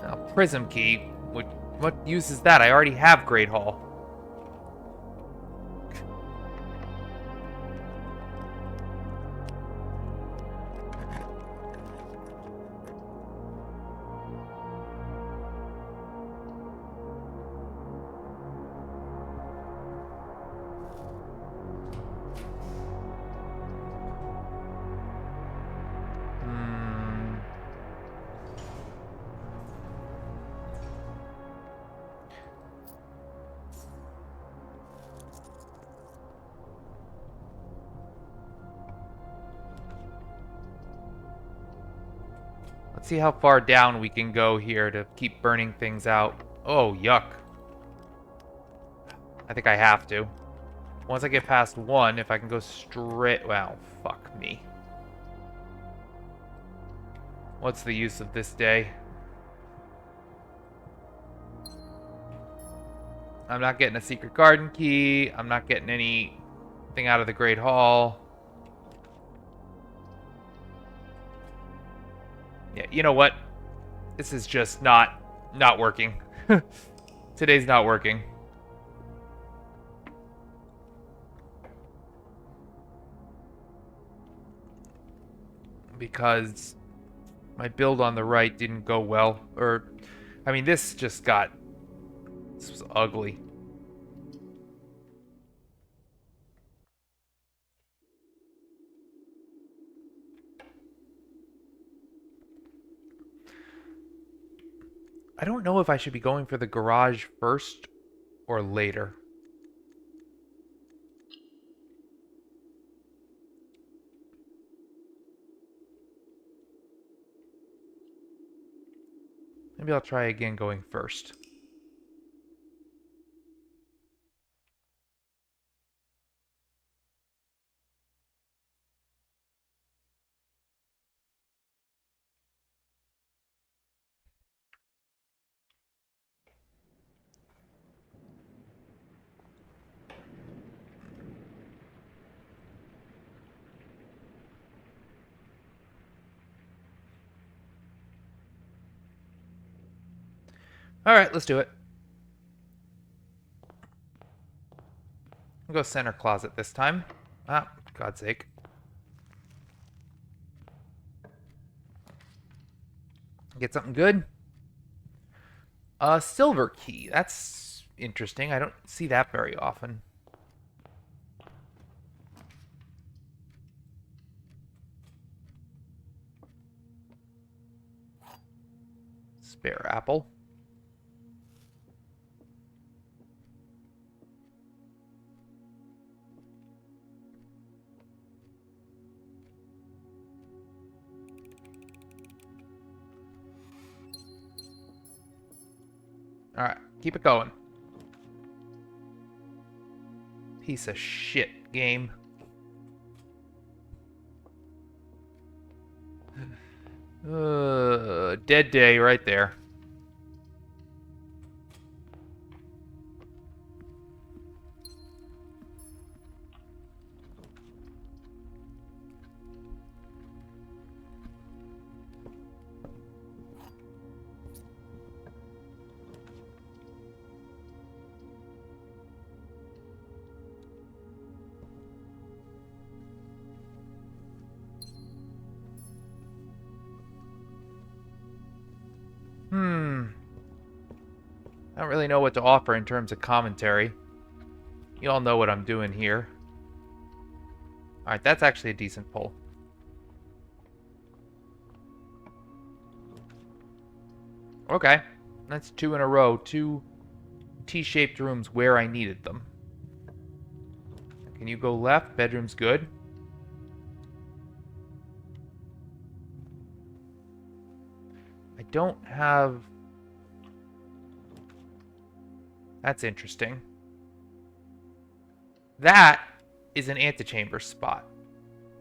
Speaker 1: Oh, prism key. What use is that? I already have Great Hall. Let's see how far down we can go here to keep burning things out. Oh, yuck. I think I have to. Once I get past 1, if I can go straight... Well, fuck me. What's the use of this day? I'm not getting a secret garden key. I'm not getting anything out of the Great Hall. Yeah, you know what? This is just not working. Today's not working. Because my build on the right didn't go well. Or, I mean, this was ugly. I don't know if I should be going for the garage first or later. Maybe I'll try again going first. Alright, let's do it. I'll go center closet this time. Ah, God's sake. Get something good. A silver key. That's interesting. I don't see that very often. Spare apple. Alright, keep it going. Piece of shit game. Dead day right there. I don't really know what to offer in terms of commentary. You all know what I'm doing here. Alright, that's actually a decent pull. Okay, that's 2 in a row. 2 T-shaped rooms where I needed them. Can you go left? Bedroom's good. I don't have... That's interesting. That is an antechamber spot.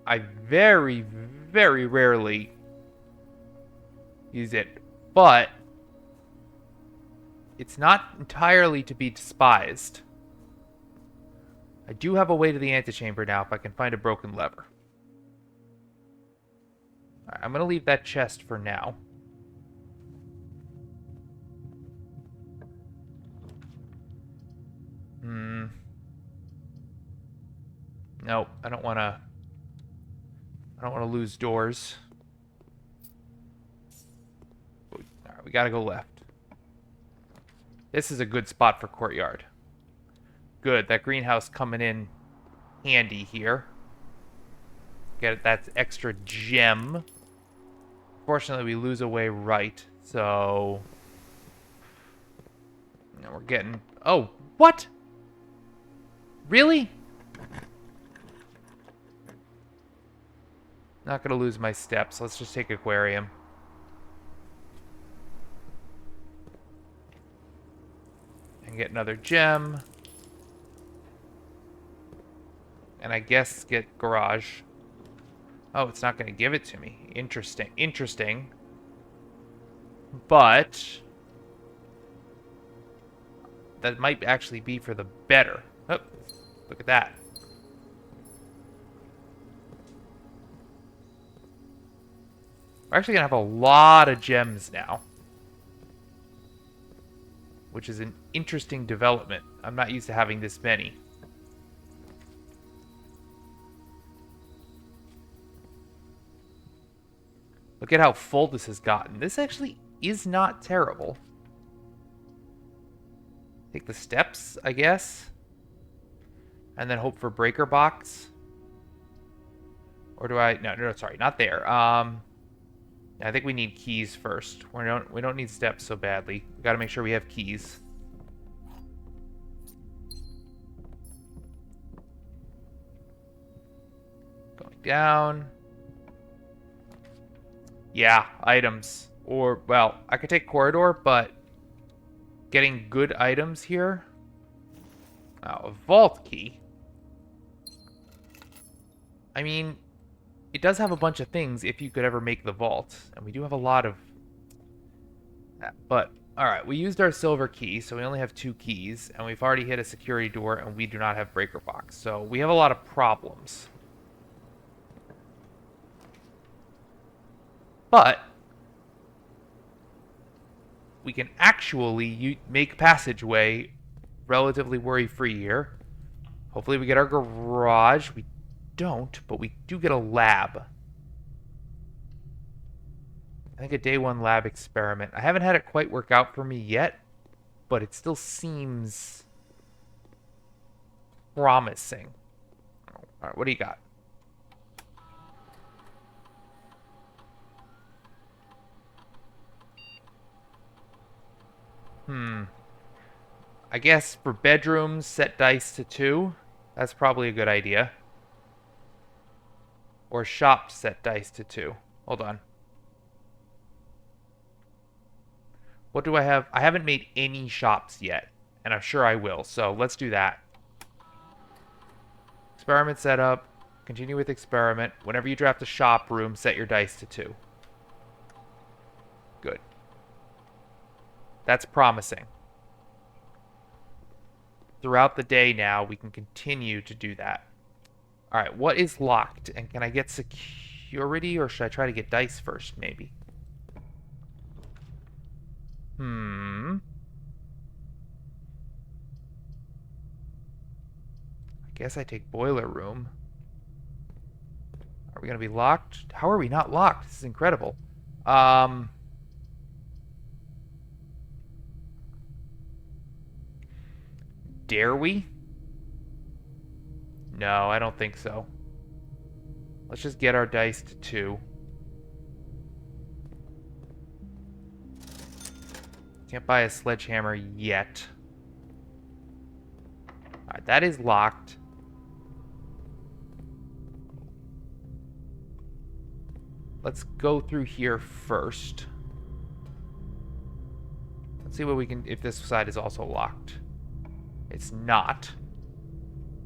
Speaker 1: I very, very rarely use it, but it's not entirely to be despised. I do have a way to the antechamber now if I can find a broken lever. Alright, I'm going to leave that chest for now. Nope, I don't want to lose doors. All right, we got to go left. This is a good spot for courtyard. Good, that greenhouse coming in handy here. Get that extra gem. Fortunately, we lose away right, so... Now we're getting... Oh, what? Really? Not gonna lose my steps. Let's just take aquarium. And get another gem. And I guess get garage. Oh, it's not gonna give it to me. Interesting. Interesting. But... that might actually be for the better. Oh, look at that. We're actually going to have a lot of gems now. Which is an interesting development. I'm not used to having this many. Look at how full this has gotten. This actually is not terrible. Take the steps, I guess. And then hope for breaker box. Or do I... No, sorry, not there. I think we need keys first. We don't need steps so badly. We got to make sure we have keys. Going down. Yeah, items. Or, well, I could take corridor, but getting good items here. Oh, a vault key. I mean... it does have a bunch of things if you could ever make the vault. And we do have a lot of that. But, alright, we used our silver key, so we only have 2 keys. And we've already hit a security door, and we do not have breaker box. So we have a lot of problems. But we can actually make passageway relatively worry-free here. Hopefully we get our garage. We don't, but we do get a lab. I think a day 1 lab experiment. I haven't had it quite work out for me yet, but it still seems promising. All right, what do you got? I guess for bedrooms, set dice to 2. That's probably a good idea. Or shop set dice to 2. Hold on. What do I have? I haven't made any shops yet. And I'm sure I will. So let's do that. Experiment setup. Continue with experiment. Whenever you draft a shop room, set your dice to 2. Good. That's promising. Throughout the day now, we can continue to do that. Alright, what is locked? And can I get security, or should I try to get dice first, maybe? I guess I take boiler room. Are we going to be locked? How are we not locked? This is incredible. Dare we? No, I don't think so. Let's just get our dice to 2. Can't buy a sledgehammer yet. Alright, that is locked. Let's go through here first. Let's see what we can... if this side is also locked. It's not.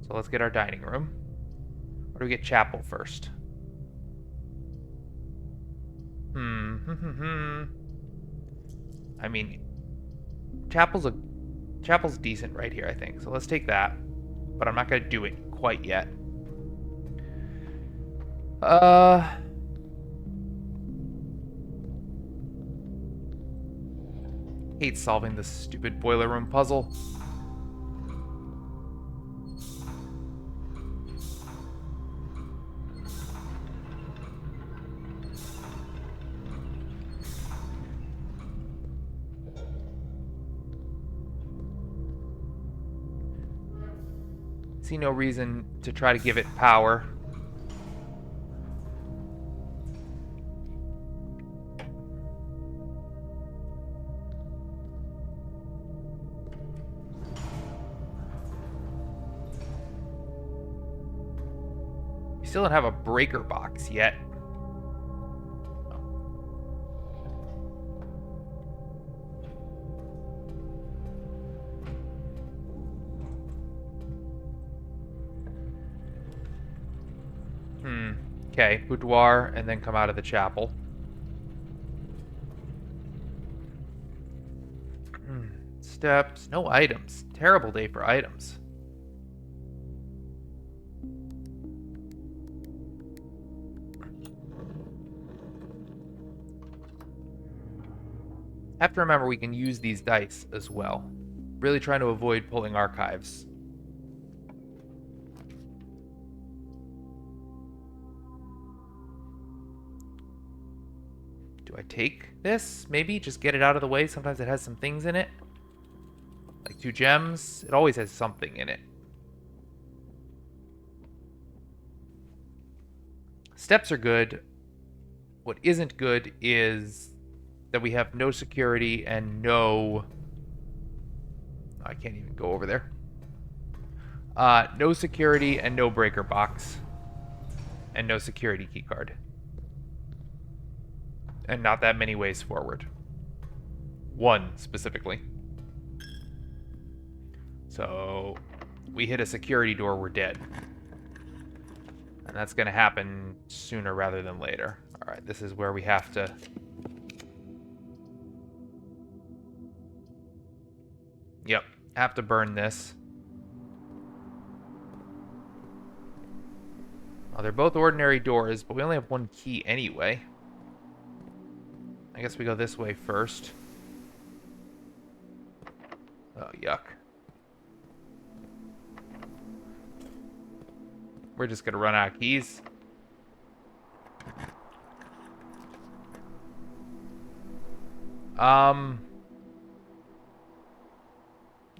Speaker 1: So let's get our dining room. Or do we get chapel first? I mean, chapel's decent right here, I think. So let's take that. But I'm not going to do it quite yet. Hate solving this stupid boiler room puzzle. See no reason to try to give it power. We still don't have a breaker box yet. Okay, boudoir, and then come out of the chapel. Steps, no items. Terrible day for items. Have to remember we can use these dice as well. Really trying to avoid pulling archives. Do I take this? Maybe? Just get it out of the way? Sometimes it has some things in it. Like 2 gems. It always has something in it. Steps are good. What isn't good is that we have no security and no... I can't even go over there. No security and no breaker box. And no security key card. And not that many ways forward. 1 specifically. So we hit a security door, we're dead. And that's going to happen sooner rather than later. Alright, this is where we have to... Yep, have to burn this. Well, they're both ordinary doors, but we only have 1 key anyway. I guess we go this way first. Oh, yuck. We're just gonna run out of keys.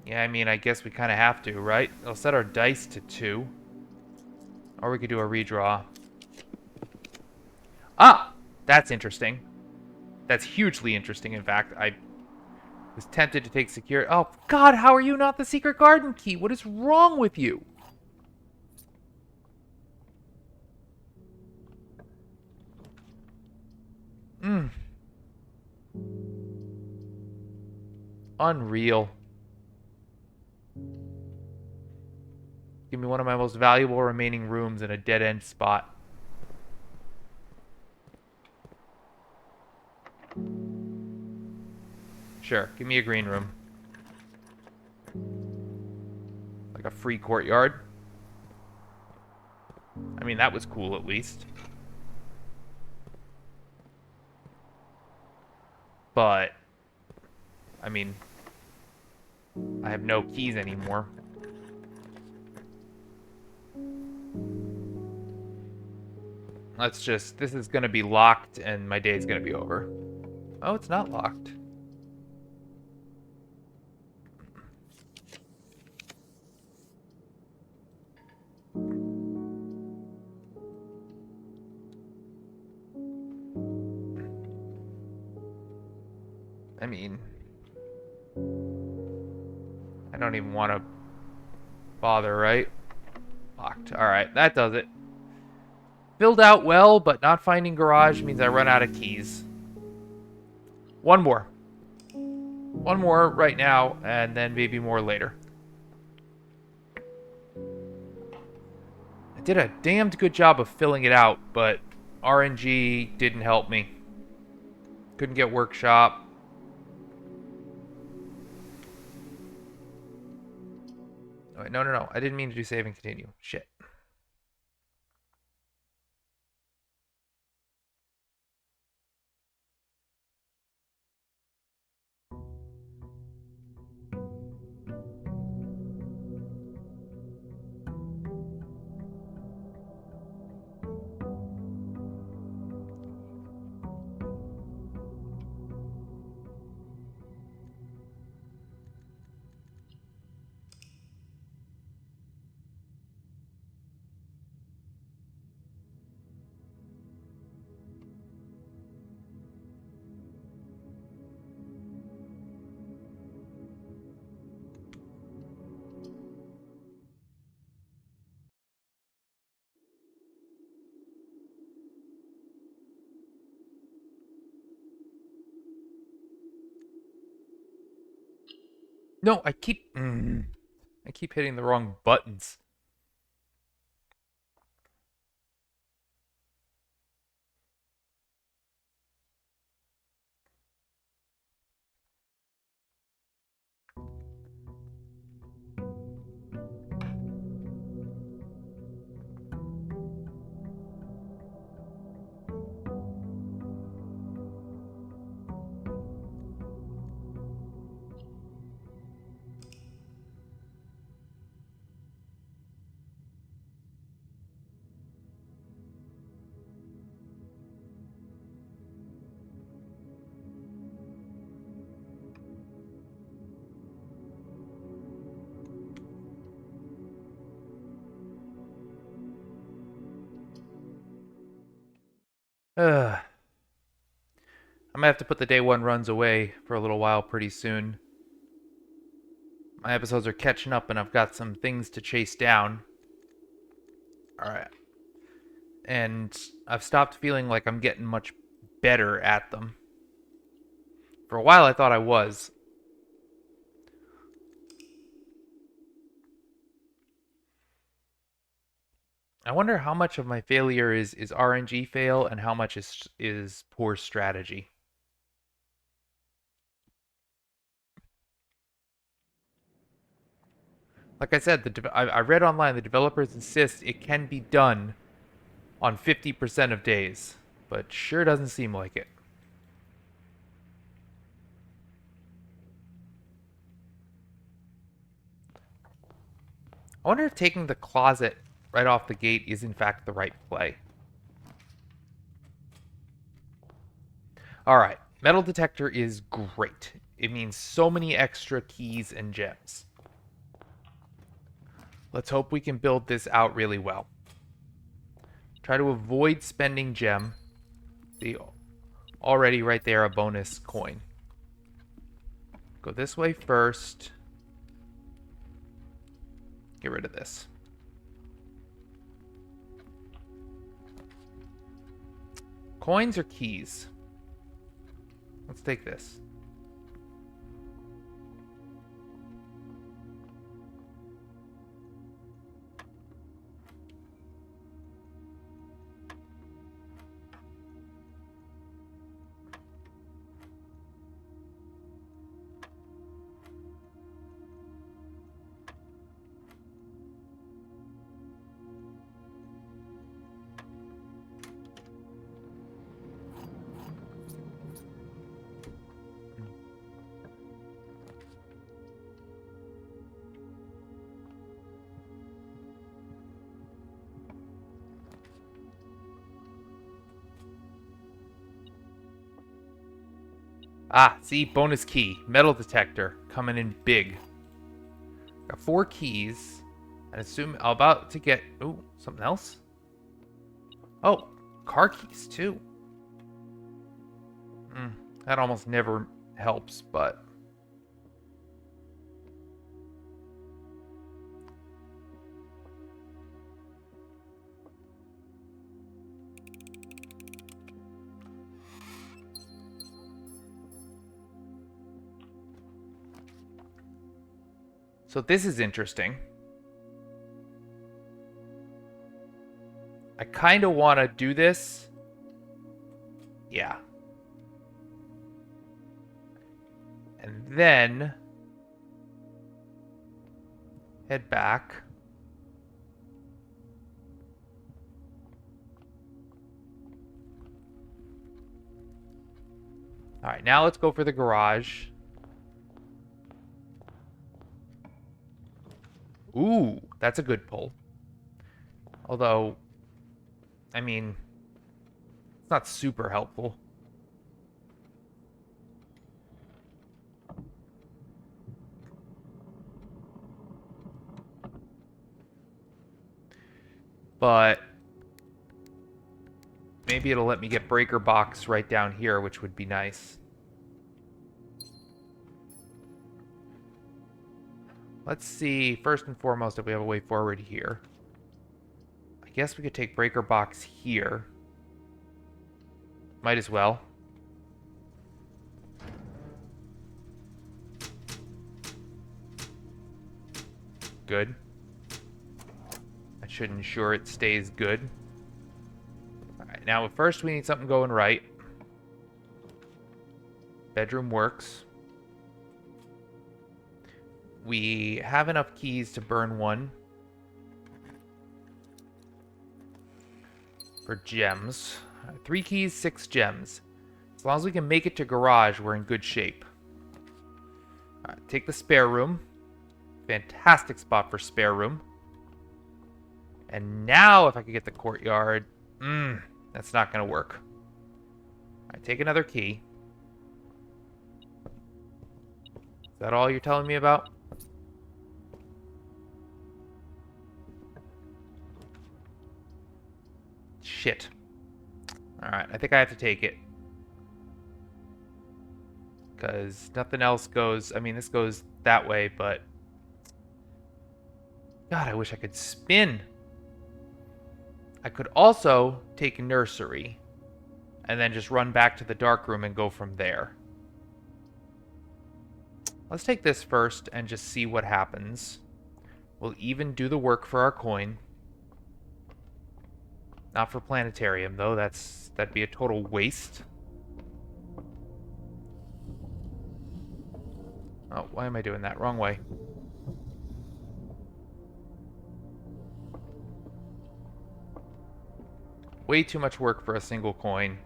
Speaker 1: Yeah, I mean, I guess we kind of have to, right? I'll set our dice to 2. Or we could do a redraw. Ah! That's interesting. That's hugely interesting, in fact. I was tempted to take security. Oh, God, how are you not the secret garden key? What is wrong with you? Unreal. Give me one of my most valuable remaining rooms in a dead-end spot. Sure, give me a green room. Like a free courtyard. I mean, that was cool at least. But, I mean, I have no keys anymore. Let's just, this is going to be locked and my day is going to be over. Oh, it's not locked. I mean, I don't even want to bother, right? Locked. Alright, that does it. Filled out well, but not finding garage means I run out of keys. One more. One more right now, and then maybe more later. I did a damned good job of filling it out, but RNG didn't help me. Couldn't get workshop. Oh, wait, no. I didn't mean to do save and continue. Shit. No, I keep hitting the wrong buttons. Ugh. I'm gonna have to put the day one runs away for a little while pretty soon. My episodes are catching up and I've got some things to chase down. Alright. And I've stopped feeling like I'm getting much better at them. For a while I thought I was. I wonder how much of my failure is RNG fail and how much is poor strategy. Like I said, I read online the developers insist it can be done on 50% of days, but sure doesn't seem like it. I wonder if taking the closet right off the gate is in fact the right play. Alright, metal detector is great. It means so many extra keys and gems. Let's hope we can build this out really well. Try to avoid spending gem. The already right there a bonus coin. Go this way first. Get rid of this. Coins or keys? Let's take this. Ah, see, bonus key. Metal detector coming in big. Got 4 keys. And assume I'm about to get... Ooh, something else? Oh, car keys too. That almost never helps, but... So this is interesting. I kind of want to do this. Yeah. And then head back. All right, now let's go for the garage. Ooh, that's a good pull. Although, I mean, it's not super helpful. But maybe it'll let me get breaker box right down here, which would be nice. Let's see, first and foremost, if we have a way forward here. I guess we could take breaker box here. Might as well. Good. I should ensure it stays good. Alright, now first we need something going right. Bedroom works. We have enough keys to burn one. For gems. 3 keys, 6 gems. As long as we can make it to garage, we're in good shape. Alright, take the spare room. Fantastic spot for spare room. And now if I could get the courtyard... that's not going to work. Alright, take another key. Is that all you're telling me about? Shit. Alright, I think I have to take it. Because nothing else goes... I mean, this goes that way, but... God, I wish I could spin. I could also take nursery. And then just run back to the dark room and go from there. Let's take this first and just see what happens. We'll even do the work for our coin. Not for planetarium, though. That'd be a total waste. Oh, why am I doing that? Wrong way. Way too much work for a single coin.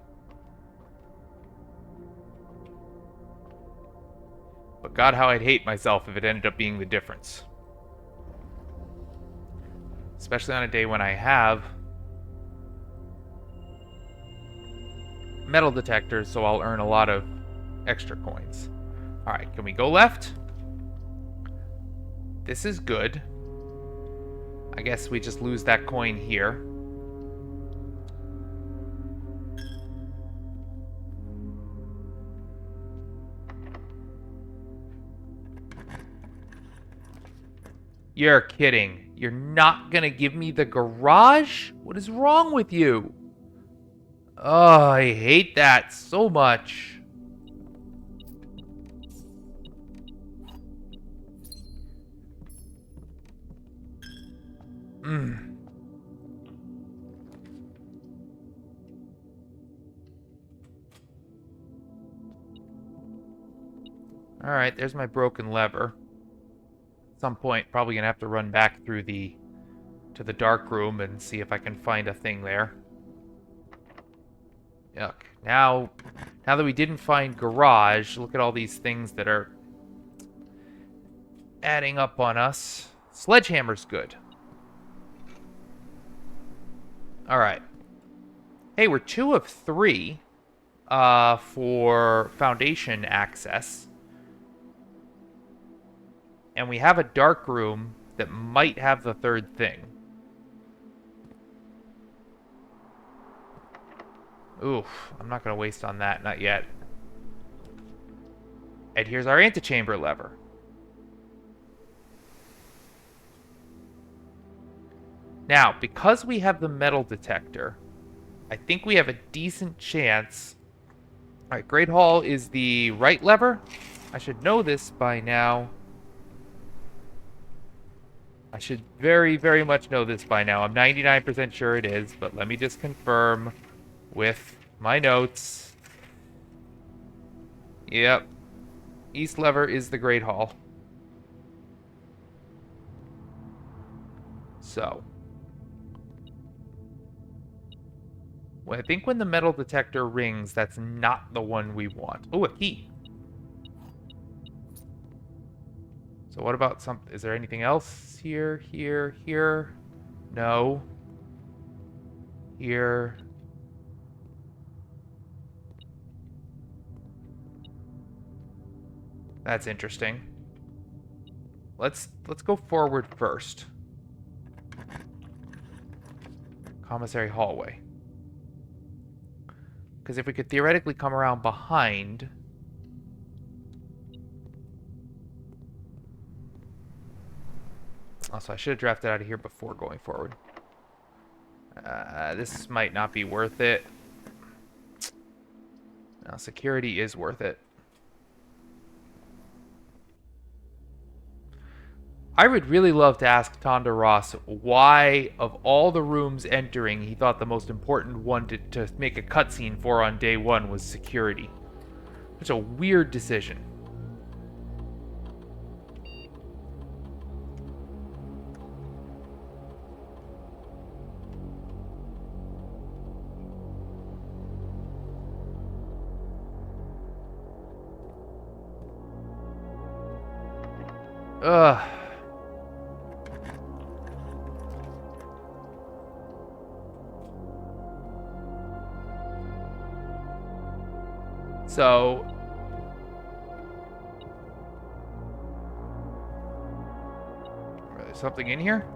Speaker 1: But God, how I'd hate myself if it ended up being the difference. Especially on a day when I have metal detectors, so I'll earn a lot of extra coins. Alright, can we go left? This is good. I guess we just lose that coin here. You're kidding. You're not gonna give me the garage? What is wrong with you? Oh, I hate that so much. Alright, there's my broken lever. At some point, probably gonna have to run back through to the dark room and see if I can find a thing there. Yuck. Now that we didn't find garage, look at all these things that are adding up on us. Sledgehammer's good. Alright. Hey, we're 2 of 3 for foundation access. And we have a dark room that might have the 3rd thing. Oof, I'm not going to waste on that, not yet. And here's our antechamber lever. Now, because we have the metal detector, I think we have a decent chance. Alright, Great Hall is the right lever. I should know this by now. I should very, very much know this by now. I'm 99% sure it is, but let me just confirm with my notes. Yep. East lever is the Great Hall. So. Well, I think when the metal detector rings, that's not the one we want. Oh, a key. So what about some... Is there anything else here, here, here? No. Here. That's interesting. Let's go forward first. Commissary hallway. Because if we could theoretically come around behind... Also, I should have drafted out of here before going forward. This might not be worth it. No, security is worth it. I would really love to ask Tonda Ross why, of all the rooms entering, he thought the most important one to make a cutscene for on day one was security. Such a weird decision. Ugh. So, there's something in here?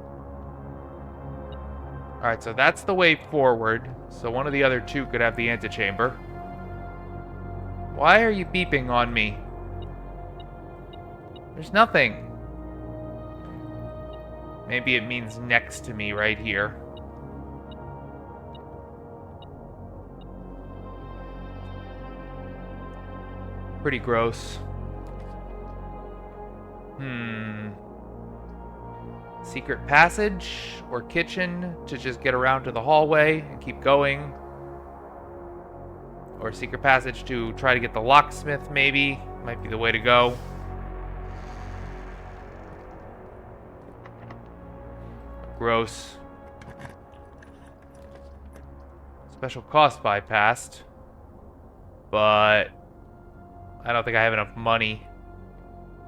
Speaker 1: Alright, so that's the way forward. So one of the other two could have the antechamber. Why are you beeping on me? There's nothing. Maybe it means next to me right here. Pretty gross. Secret passage or kitchen to just get around to the hallway and keep going. Or secret passage to try to get the locksmith, maybe. Might be the way to go. Gross. Special cost bypassed. But I don't think I have enough money.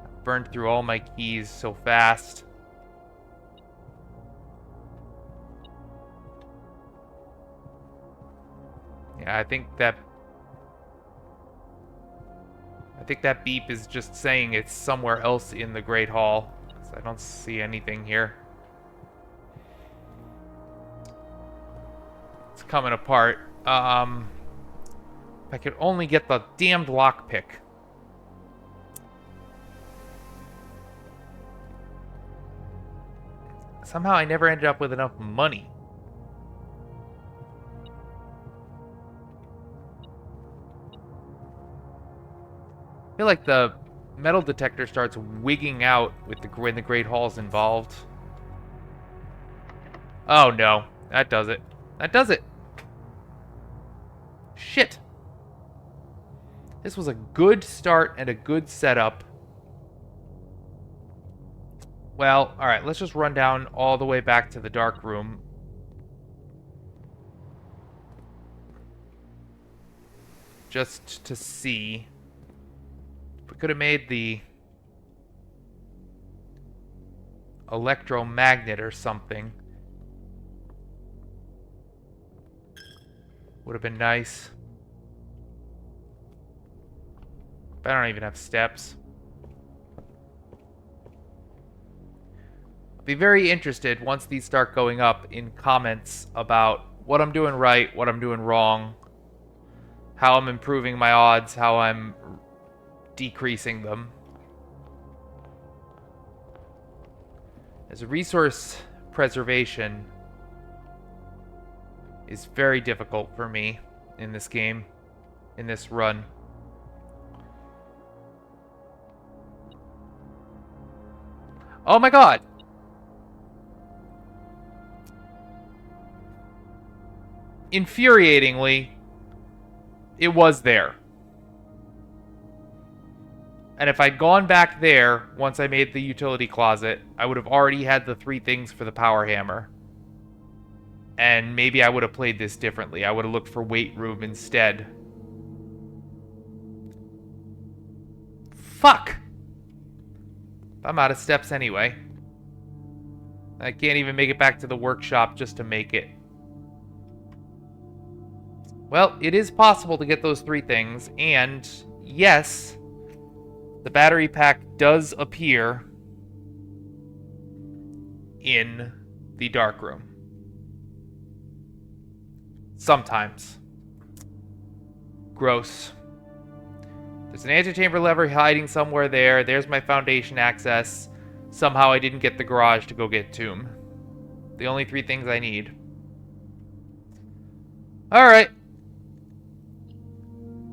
Speaker 1: I've burned through all my keys so fast. Yeah, I think that beep is just saying it's somewhere else in the Great Hall. 'Cause I don't see anything here. It's coming apart. If I could only get the damned lockpick. Somehow I never ended up with enough money. I feel like the metal detector starts wigging out with when the Great Hall's involved. Oh no, that does it. That does it. Shit. This was a good start and a good setup. Well, alright, let's just run down all the way back to the dark room. Just to see. If we could have made the electromagnet or something. Would have been nice. But I don't even have steps. I'll be very interested once these start going up in comments about what I'm doing right, what I'm doing wrong, how I'm improving my odds, how I'm decreasing them. As a resource preservation is very difficult for me in this game, in this run. Oh my god! Infuriatingly, it was there. And if I'd gone back there once I made the utility closet, I would have already had the 3 things for the power hammer. And maybe I would have played this differently. I would have looked for weight room instead. Fuck! I'm out of steps anyway. I can't even make it back to the workshop just to make it. Well, it is possible to get those 3 things, and yes, the battery pack does appear in the dark room. Sometimes. Gross. There's an antechamber lever hiding somewhere there. There's my foundation access. Somehow I didn't get the garage to go get Tomb. The only 3 things I need. Alright.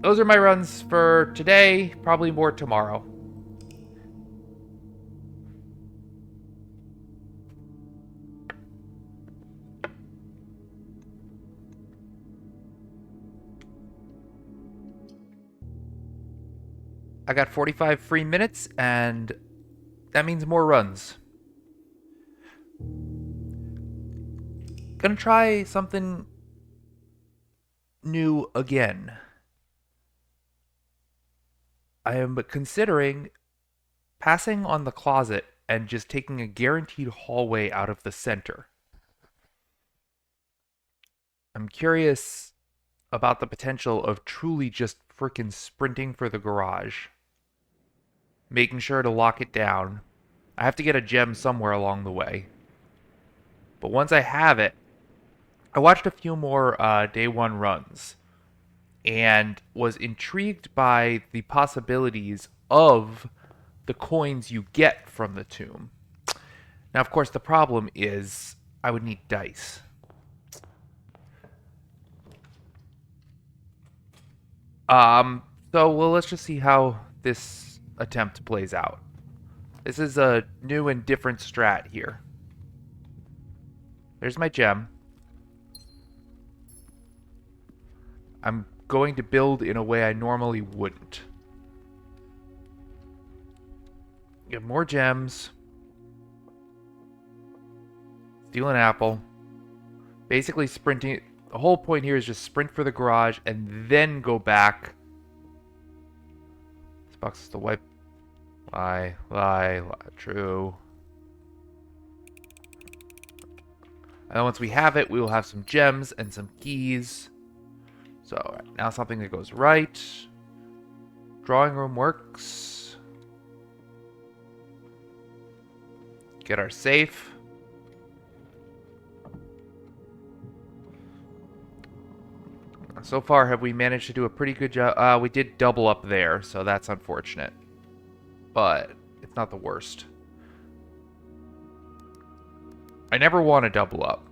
Speaker 1: Those are my runs for today. Probably more tomorrow. I got 45 free minutes, and that means more runs. Gonna try something new again. I am considering passing on the closet and just taking a guaranteed hallway out of the center. I'm curious about the potential of truly just frickin' sprinting for the garage, making sure to lock it down. I have to get a gem somewhere along the way. But once I have it, I watched a few more day one runs and was intrigued by the possibilities of the coins you get from the tomb. Now, of course, the problem is I would need dice. So, well, let's just see how this attempt plays out. This is a new and different strat here. There's my gem. I'm going to build in a way I normally wouldn't. Get more gems. Steal an apple. Basically sprinting. The whole point here is just sprint for the garage and then go back. This box is to wipe. Lie, lie, lie. True. And then once we have it, we will have some gems and some keys. So, now something that goes right. Drawing room works. Get our safe. So far, have we managed to do a pretty good job? We did double up there, so that's unfortunate. But it's not the worst. I never want to double up.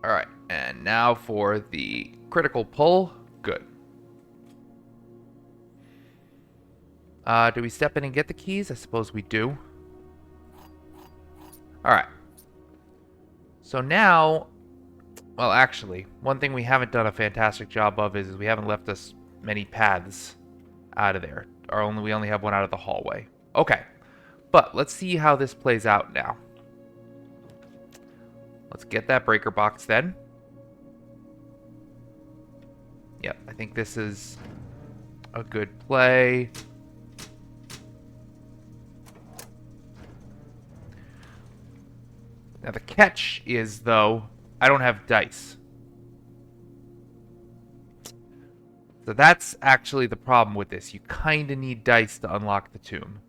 Speaker 1: Alright, and now for the critical pull. Good. Do we step in and get the keys? I suppose we do. Alright. So now, well, actually, one thing we haven't done a fantastic job of is we haven't left us many paths out of there. We only have one out of the hallway. Okay. But let's see how this plays out now. Let's get that breaker box then. Yep, I think this is a good play. Now the catch is, though, I don't have dice. So that's actually the problem with this. You kind of need dice to unlock the tomb.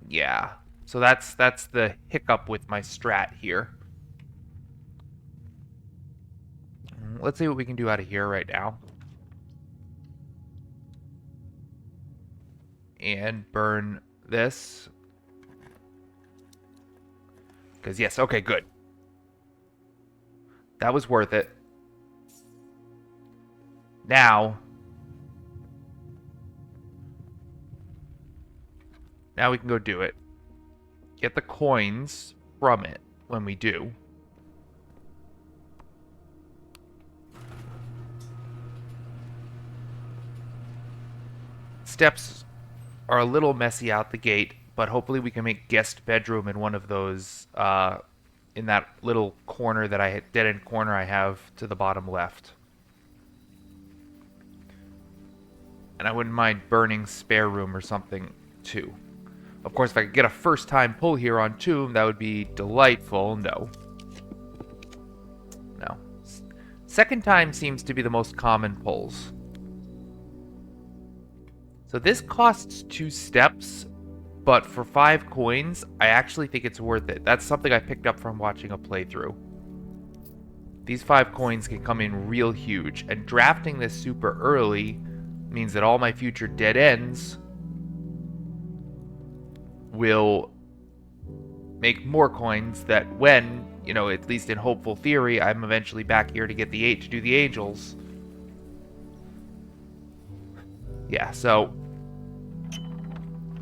Speaker 1: Yeah. So that's the hiccup with my strat here. Let's see what we can do out of here right now. And burn this. Because, yes, okay, good. That was worth it. Now we can go do it. Get the coins from it when we do. Steps are a little messy out the gate, but hopefully we can make guest bedroom in one of those, in that little corner that dead end corner I have to the bottom left. And I wouldn't mind burning spare room or something too. Of course, if I could get a first time pull here on tomb, that would be delightful. No. No. Second time seems to be the most common pulls. So this costs 2 steps, but for 5 coins, I actually think it's worth it. That's something I picked up from watching a playthrough. These 5 coins can come in real huge, and drafting this super early means that all my future dead ends will make more coins that when, you know, at least in hopeful theory, I'm eventually back here to get the 8 to do the angels. Yeah, so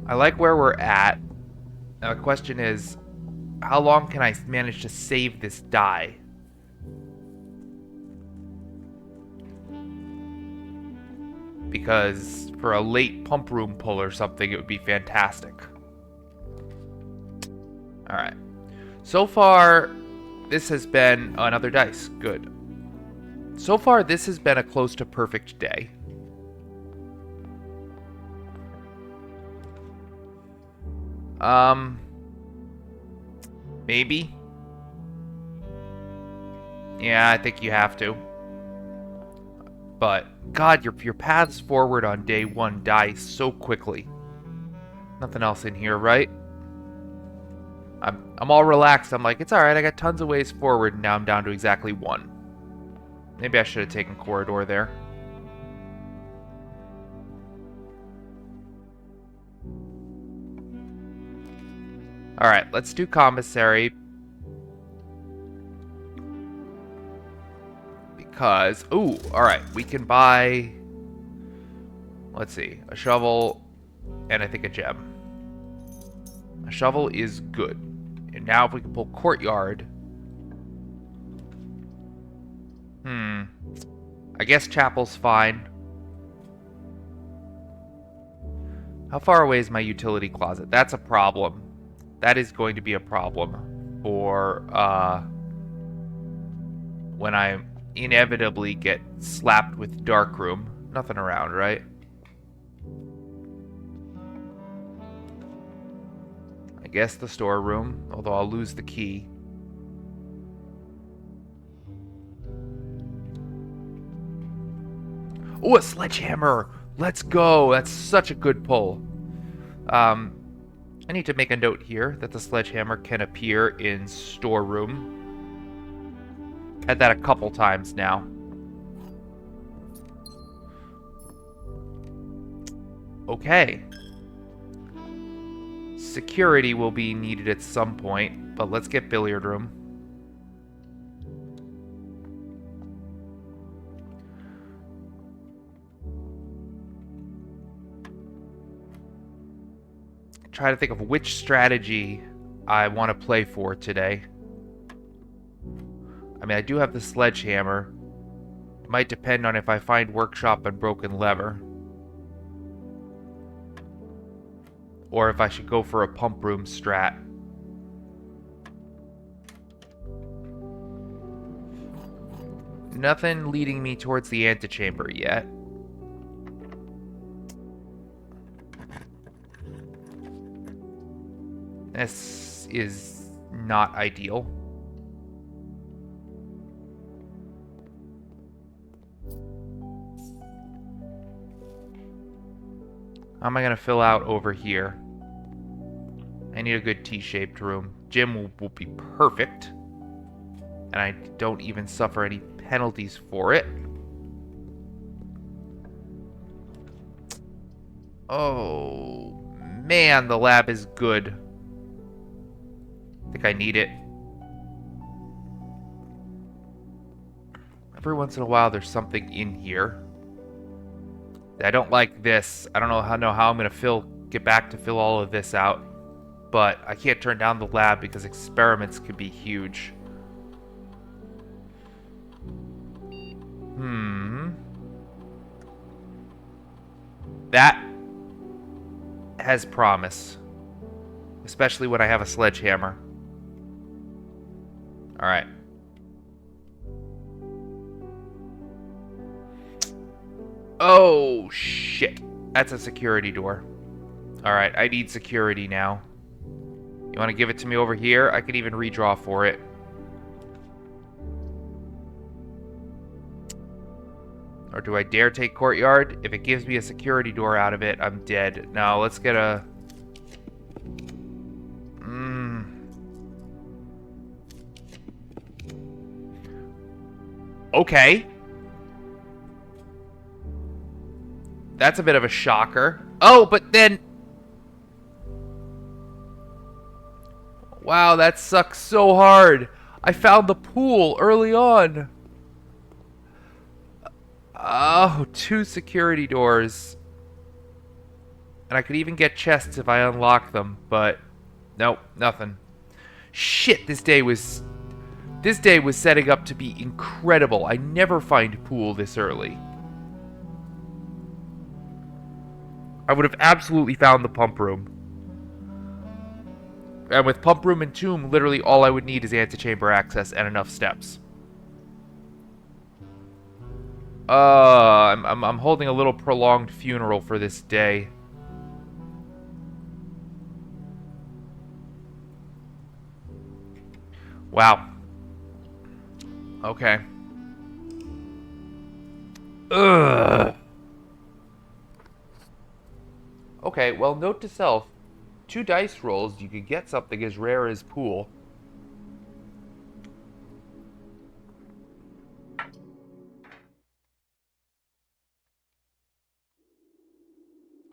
Speaker 1: I like where we're at. Now the question is, how long can I manage to save this die? Because for a late pump room pull or something, it would be fantastic. Alright. So far, this has been another dice. Good. So far, this has been a close to perfect day. Maybe. Yeah, I think you have to. But, God, your paths forward on day one die so quickly. Nothing else in here, right? I'm all relaxed. I'm like, it's alright, I got tons of ways forward, and now I'm down to exactly one. Maybe I should have taken corridor there. Alright, let's do commissary. Because, ooh, alright, we can buy, let's see, a shovel and I think a gem. A shovel is good. And now if we can pull courtyard. I guess chapel's fine. How far away is my utility closet? That's a problem. That is going to be a problem for when I inevitably get slapped with darkroom. Nothing around, right? I guess the storeroom, although I'll lose the key. Oh, a sledgehammer! Let's go! That's such a good pull. I need to make a note here that the sledgehammer can appear in storeroom. Had that a couple times now. Okay. Security will be needed at some point, but let's get billiard room. Try to think of which strategy I want to play for today. I mean, I do have the sledgehammer. It might depend on if I find workshop and broken lever. Or if I should go for a pump room strat. Nothing leading me towards the antechamber yet. This is not ideal. How am I going to fill out over here? I need a good T-shaped room. Gym will be perfect. And I don't even suffer any penalties for it. Oh, man, the lab is good. I think I need it. Every once in a while, there's something in here. I don't like this. I don't know how I'm gonna get back to fill all of this out. But I can't turn down the lab because experiments could be huge. That has promise. Especially when I have a sledgehammer. Alright. Oh, shit. That's a security door. Alright, I need security now. You want to give it to me over here? I can even redraw for it. Or do I dare take courtyard? If it gives me a security door out of it, I'm dead. Now, let's get a... Okay. That's a bit of a shocker. Oh, but then... Wow, that sucks so hard. I found the pool early on. Oh, 2 security doors. And I could even get chests if I unlock them, but... Nope, nothing. Shit, this day was setting up to be incredible. I never find pool this early. I would have absolutely found the pump room. And with pump room and tomb, literally all I would need is antechamber access and enough steps. I'm holding a little prolonged funeral for this day. Wow. Okay. Ugh. Okay, well, note to self. 2 dice rolls, you could get something as rare as pool.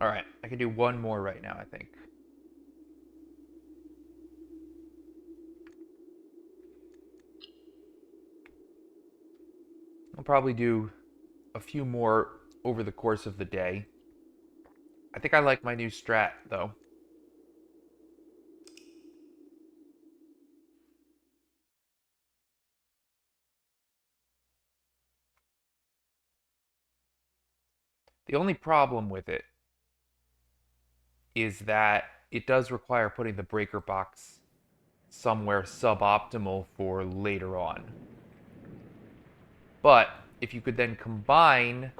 Speaker 1: Alright, I can do one more right now, I think. I'll probably do a few more over the course of the day. I think I like my new strat, though. The only problem with it is that it does require putting the breaker box somewhere suboptimal for later on. But if you could then combine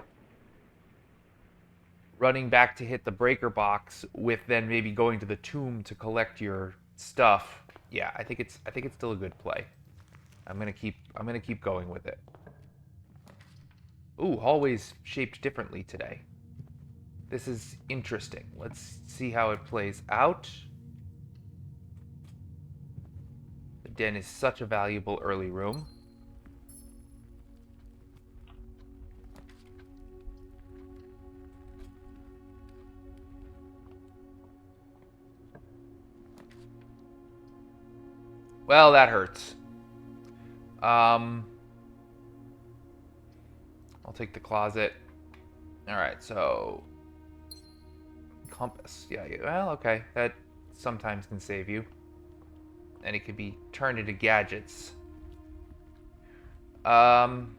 Speaker 1: running back to hit the breaker box with then maybe going to the tomb to collect your stuff, yeah, I think it's still a good play. I'm gonna keep going with it. Ooh, hallways shaped differently today. This is interesting. Let's see how it plays out. The den is such a valuable early room. Well, that hurts. I'll take the closet. Alright, so... compass. Yeah, well, okay. That sometimes can save you. And it could be turned into gadgets. Damn.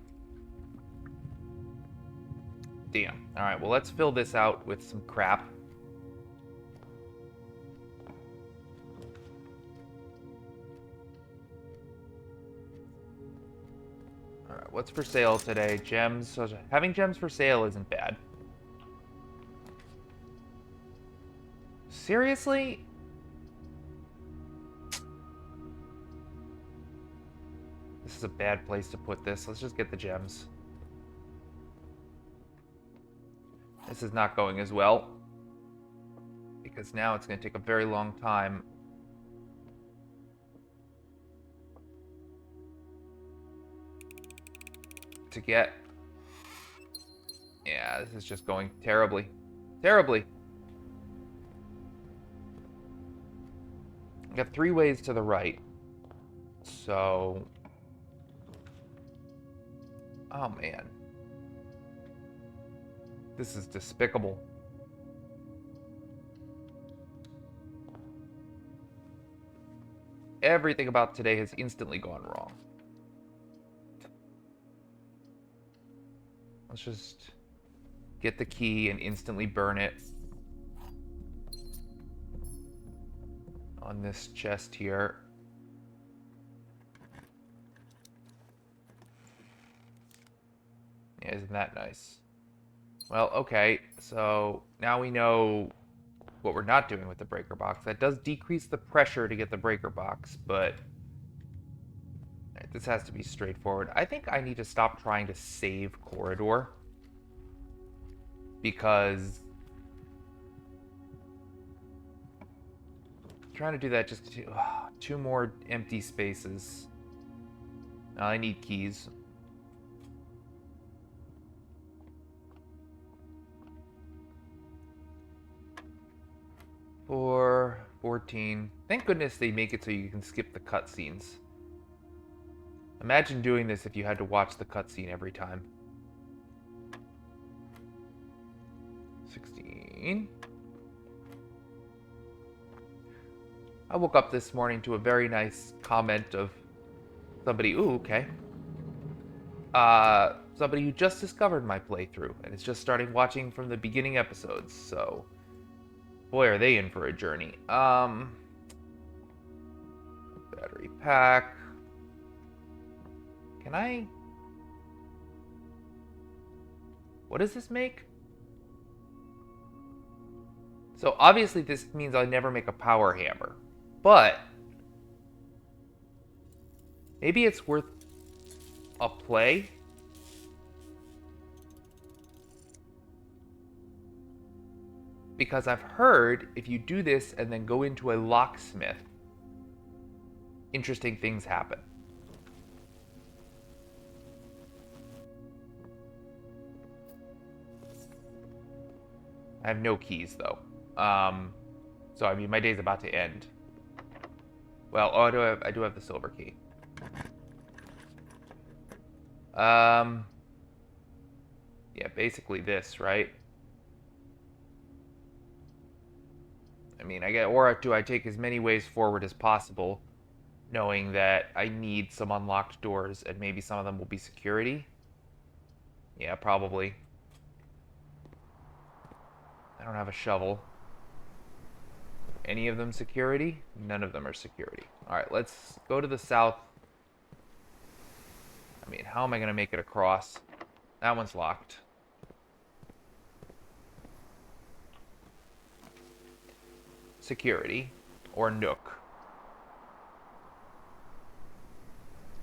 Speaker 1: Alright, well, let's fill this out with some crap. Alright, what's for sale today? Gems. Having gems for sale isn't bad. Seriously? This is a bad place to put this. Let's just get the gems. This is not going as well. Because now it's going to take a very long time. To get. Yeah, this is just going terribly. Terribly. I got 3 ways to the right. So... oh, man. This is despicable. Everything about today has instantly gone wrong. Let's just get the key and instantly burn it on this chest here. Yeah, isn't that nice? Well, okay, so now we know what we're not doing with the breaker box. That does decrease the pressure to get the breaker box, but right, this has to be straightforward. I think I need to stop trying to save corridor, because trying to do that just to, 2 more empty spaces. Now I need keys. For 14. Thank goodness they make it so you can skip the cutscenes. Imagine doing this if you had to watch the cutscene every time. 16. I woke up this morning to a very nice comment of somebody, ooh, okay. Somebody who just discovered my playthrough and is just starting watching from the beginning episodes, so boy are they in for a journey. Battery pack. Can I... What does this make? So obviously this means I never make a power hammer. But maybe it's worth a play. Because I've heard if you do this and then go into a locksmith, interesting things happen. I have no keys though. So I mean my day's about to end. Well, oh, I do have the silver key. Yeah, basically this, right? I mean, or do I take as many ways forward as possible, knowing that I need some unlocked doors and maybe some of them will be security? Yeah, probably. I don't have a shovel. Any of them security? None of them are security. Alright, let's go to the south. I mean, how am I going to make it across? That one's locked. Security. Or Nook.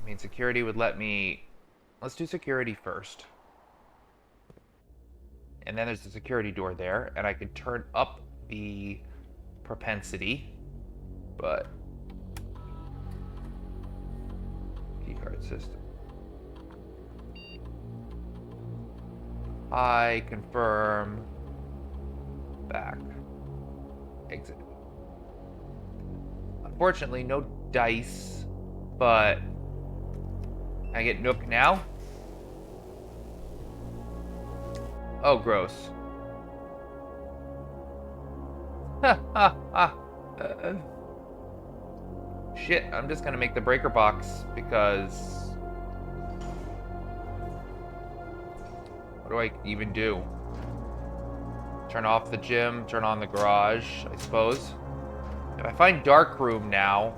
Speaker 1: I mean, security would let me... Let's do security first. And then there's the security door there. And I could turn up the propensity. But... Keycard system. I confirm. Back. Exit. Unfortunately, no dice, but can I get Nook now? Oh, gross. Ha ha ha. Shit, I'm just gonna make the breaker box because... What do I even do? Turn off the gym, turn on the garage, I suppose. If I find dark room now,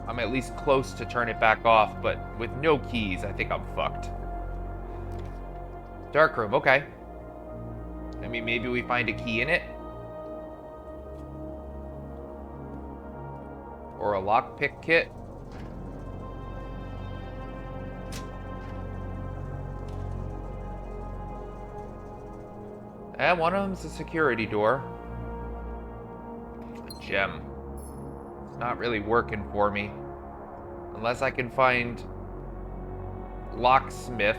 Speaker 1: I'm at least close to turn it back off, but with no keys, I think I'm fucked. Dark room, okay. I mean, maybe we find a key in it. Or a lockpick kit. And one of them's a security door. A gem. It's not really working for me. Unless I can find locksmith.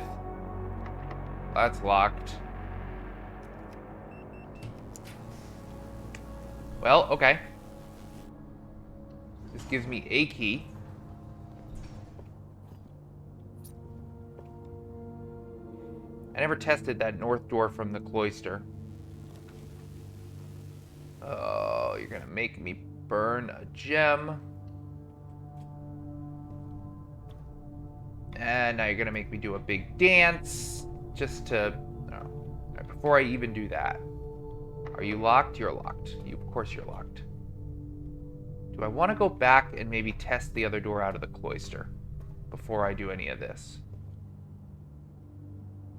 Speaker 1: That's locked. Well, okay. This gives me a key. I never tested that north door from the cloister. Oh, you're gonna make me burn a gem. And now you're gonna make me do a big dance. Just to... Oh. Before I even do that. Are you locked? You're locked. Of course you're locked. Do I want to go back and maybe test the other door out of the cloister before I do any of this?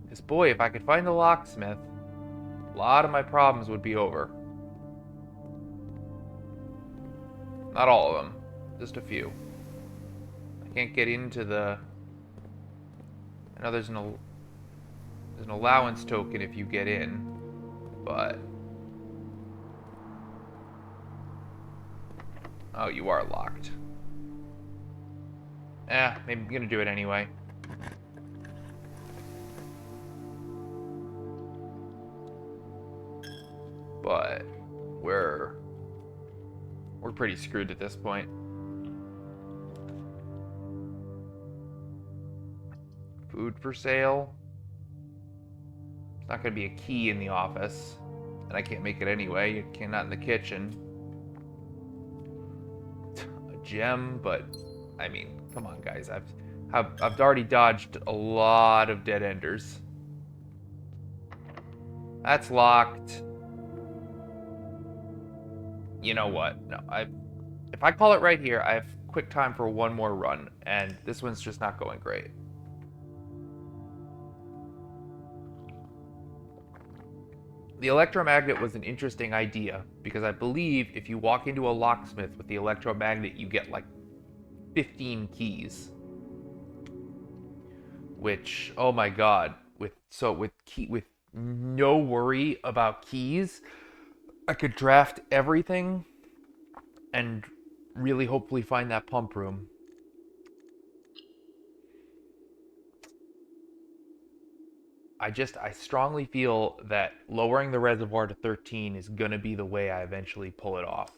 Speaker 1: Because boy, if I could find the locksmith, a lot of my problems would be over. Not all of them, just a few. I can't get into the... I know there's an allowance token if you get in, but... Oh, you are locked. Maybe I'm gonna do it anyway. But we're pretty screwed at this point. Food for sale. It's not gonna be a key in the office, and I can't make it anyway. You cannot in the kitchen. gem, but I mean, come on, guys. I've already dodged a lot of dead enders. That's locked. You know what? No, if I call it right here, I have quick time for one more run, and this one's just not going great. The electromagnet was an interesting idea because I believe if you walk into a locksmith with the electromagnet, you get like 15 keys. Which, oh my god, with no worry about keys, I could draft everything and really hopefully find that pump room. I strongly feel that lowering the reservoir to 13 is going to be the way I eventually pull it off.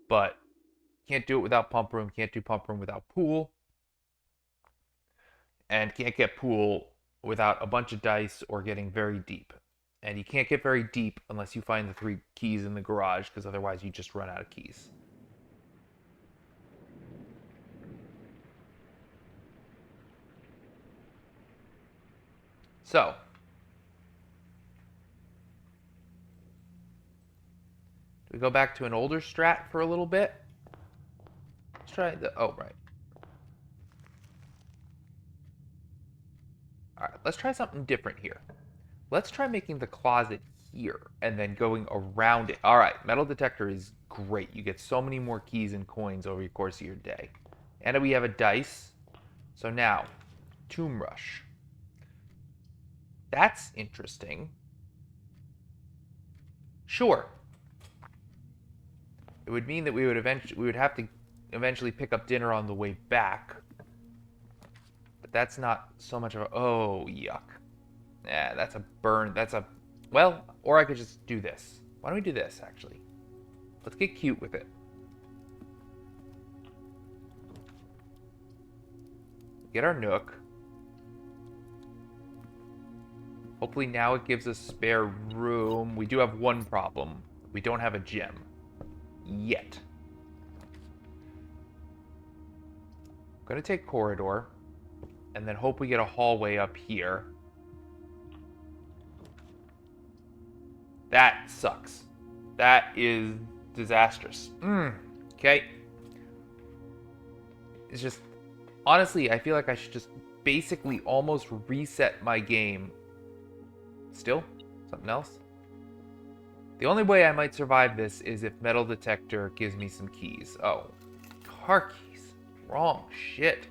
Speaker 1: But can't do it without pump room, can't do pump room without pool, and can't get pool without a bunch of dice or getting very deep. And you can't get very deep unless you find the 3 keys in the garage, because otherwise you just run out of keys. So, do we go back to an older strat for a little bit? Let's try the, oh, right. All right, let's try something different here. Let's try making the closet here and then going around it. All right, metal detector is great. You get so many more keys and coins over the course of your day. And we have a dice. So now, Tomb Rush. That's interesting. Sure. It would mean that we would have to eventually pick up dinner on the way back. But that's not so much of a, oh, yuck. Yeah, that's a burn. That's a, well, or I could just do this. Why don't we do this, actually? Let's get cute with it. Get our nook. Hopefully now it gives us spare room. We do have one problem. We don't have a gem. Yet. I'm gonna take corridor. And then hope we get a hallway up here. That sucks. That is disastrous. Okay. It's just, honestly, I feel like I should just basically almost reset my game. Still? Something else? The only way I might survive this is if metal detector gives me some keys. Oh. Car keys. Wrong shit.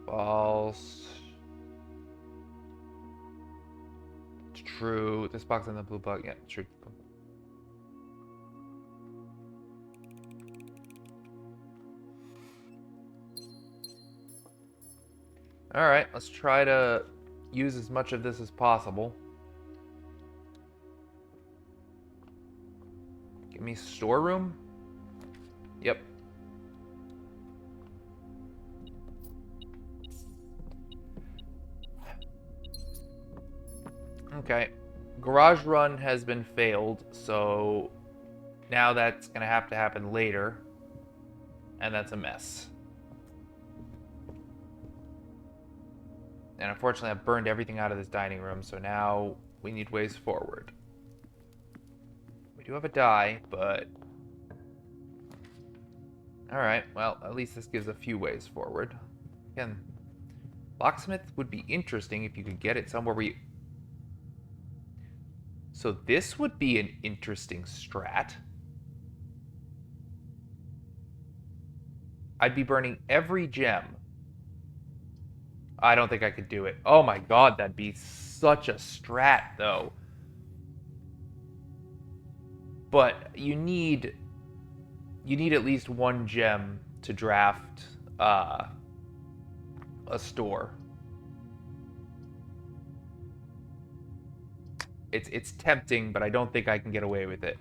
Speaker 1: False. It's true. This box and the blue bug. Yeah, true. Alright, let's try to use as much of this as possible. Give me storeroom? Yep. Okay. Garage run has been failed, so now that's going to happen later. And that's a mess. And unfortunately, I've burned everything out of this dining room, so now we need ways forward. We do have a die, but... Alright, well, at least this gives a few ways forward. Again, locksmith would be interesting if you could get it somewhere where you... So this would be an interesting strat. I'd be burning every gem. I don't think I could do it. Oh my god, that'd be such a strat, though. But you need at least one gem to draft a store. It's tempting, but I don't think I can get away with it.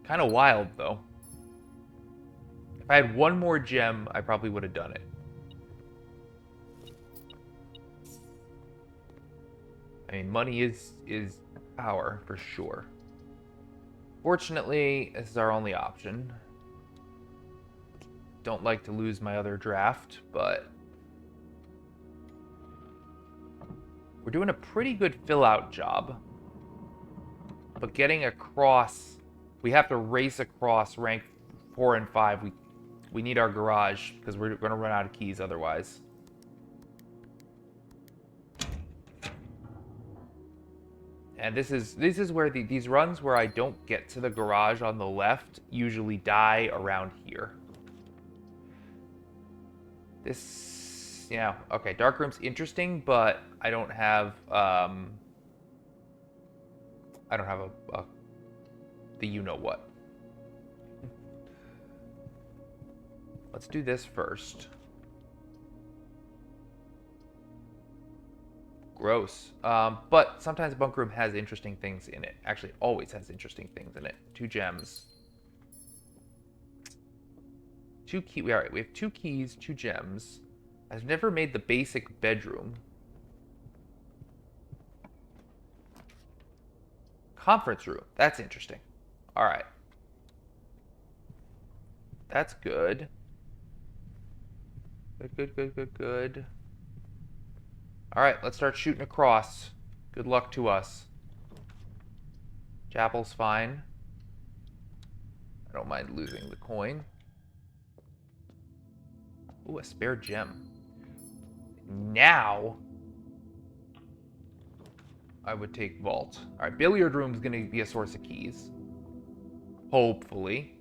Speaker 1: Kind of wild, though. If I had one more gem, I probably would have done it. I mean, money is power, for sure. Fortunately, this is our only option. Don't like to lose my other draft, but we're doing a pretty good fill-out job. But getting across, we have to race across rank 4 and 5. We need our garage because we're going to run out of keys otherwise. And this is where these runs where I don't get to the garage on the left usually die around here. This, yeah, okay, dark room's interesting, but I don't have the you-know-what. Let's do this first. Gross. But sometimes a bunk room has interesting things in it. Actually, it always has interesting things in it. 2 gems. 2 keys. Alright, we have 2 keys, 2 gems. I've never made the basic bedroom. Conference room. That's interesting. Alright. That's good. Good. Alright, let's start shooting across. Good luck to us. Chapel's fine. I don't mind losing the coin. Ooh, a spare gem. Now, I would take vault. Alright, billiard room's gonna be a source of keys. Hopefully.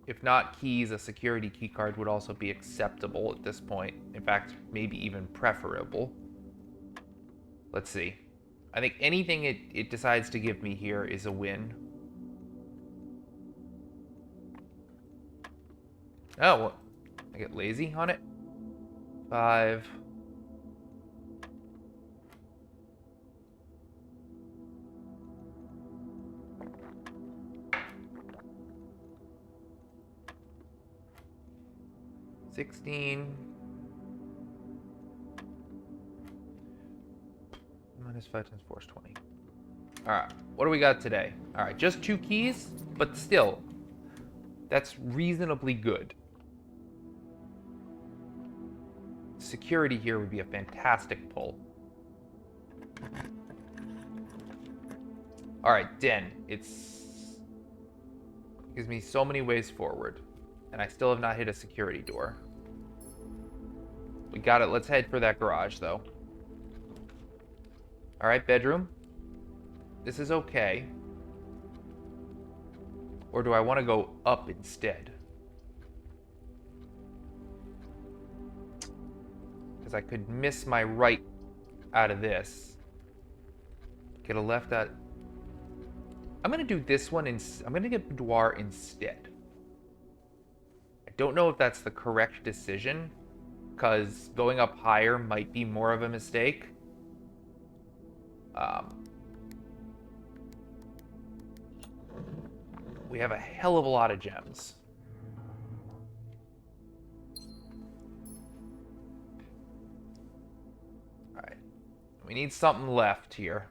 Speaker 1: If not keys, a security key card would also be acceptable at this point. In fact, maybe even preferable. Let's see. I think anything it decides to give me here is a win. Oh, well, I get lazy on it. 5. $16. Minus 5 times 4 is 20. Alright, what do we got today? Alright, just 2 keys, but still, that's reasonably good. Security here would be a fantastic pull. Alright, den. It's gives me so many ways forward. And I still have not hit a security door. We got it. Let's head for that garage, though. Alright, bedroom. This is okay. Or do I want to go up instead? Because I could miss my right out of this. Get a left out. I'm going to do this one. I'm going to get boudoir instead. I don't know if that's the correct decision, because going up higher might be more of a mistake. We have a hell of a lot of gems. Alright. We need something left here.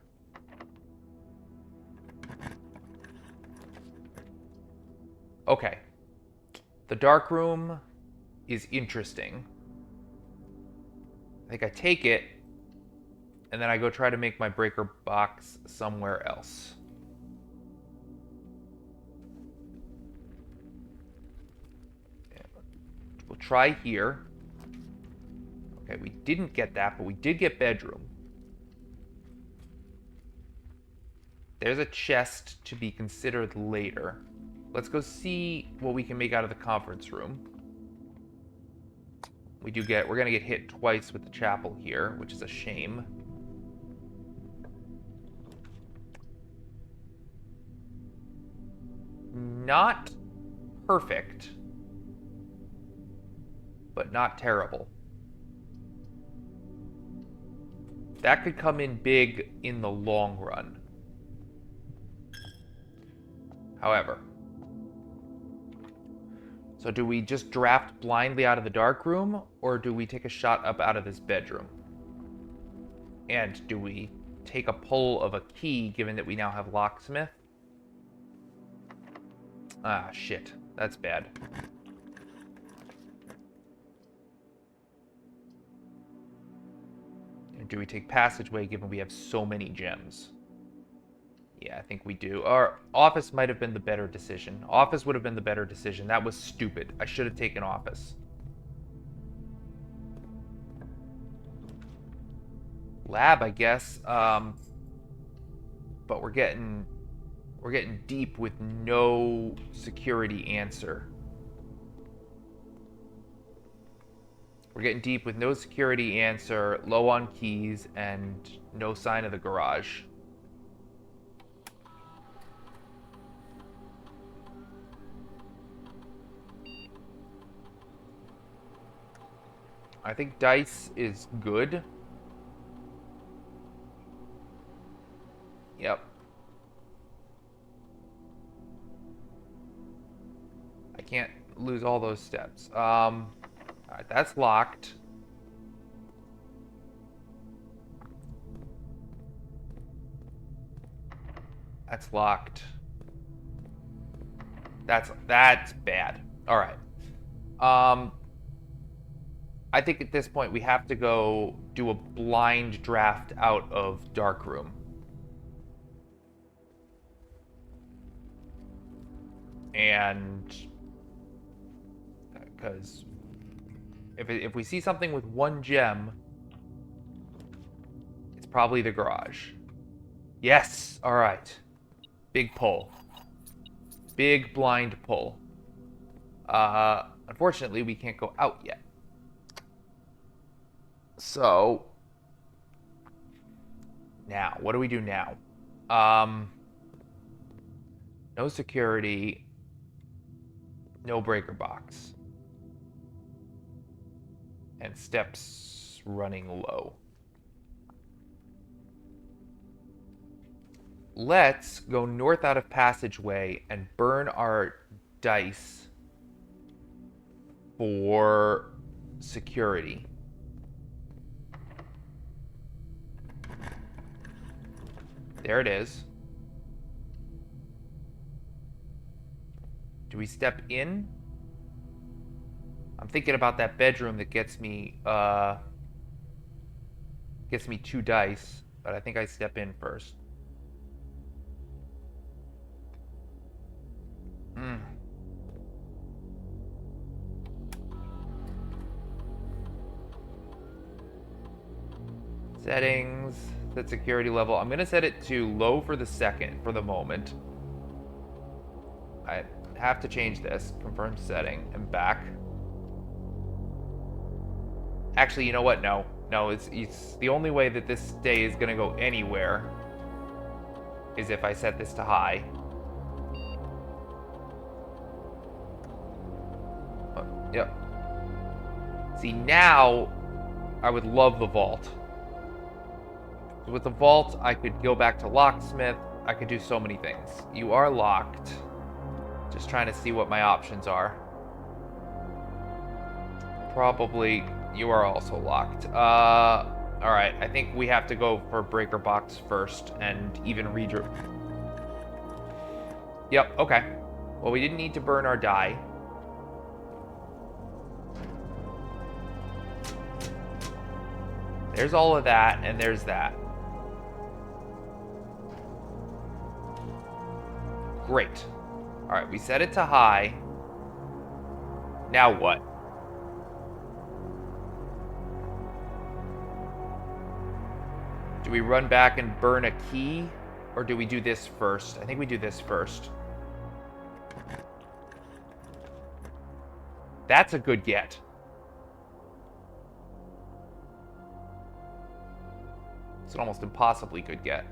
Speaker 1: Okay. The dark room is interesting. I think I take it, and then I go try to make my breaker box somewhere else. We'll try here. Okay, we didn't get that, but we did get bedroom. There's a chest to be considered later. Let's go see what we can make out of the conference room. We're gonna get hit twice with the chapel here, which is a shame. Not perfect, but not terrible. That could come in big in the long run. However, So do we just draft blindly out of the dark room, or do we take a shot up out of this bedroom? And do we take a pull of a key, given that we now have locksmith? Ah, shit. That's bad. And do we take passageway, given we have so many gems? Yeah, I think we do. Our office might have been the better decision. Office would have been the better decision. That was stupid. I should have taken office. Lab, I guess. But we're getting deep with no security answer. We're getting deep with no security answer, low on keys, and no sign of the garage. I think dice is good. Yep. I can't lose all those steps. Alright, that's locked. That's locked. That's bad. Alright. I think at this point we have to go do a blind draft out of dark room. And because if we see something with one gem, it's probably the garage. Yes. All right. Big pull. Big blind pull. Unfortunately, we can't go out yet. So now, what do we do now? No security. No breaker box. And steps running low. Let's go north out of passageway and burn our dice for security. There it is. Do we step in? I'm thinking about that bedroom that gets me 2 dice, but I think I step in first. Settings, set security level. I'm gonna set it to low for the moment. I have to change this. Confirm setting and back. Actually, you know what? No, it's the only way that this day is gonna go anywhere is if I set this to high. Yep. See, now I would love the vault. With the vault, I could go back to locksmith. I could do so many things. You are locked. Just trying to see what my options are. Probably you are also locked. Alright, I think we have to go for breaker box first and even redraw. Yep, okay. Well, we didn't need to burn our die. There's all of that, and there's that. Great. Alright, we set it to high. Now what? Do we run back and burn a key? Or do we do this first? I think we do this first. That's a good get. It's an almost impossibly good get.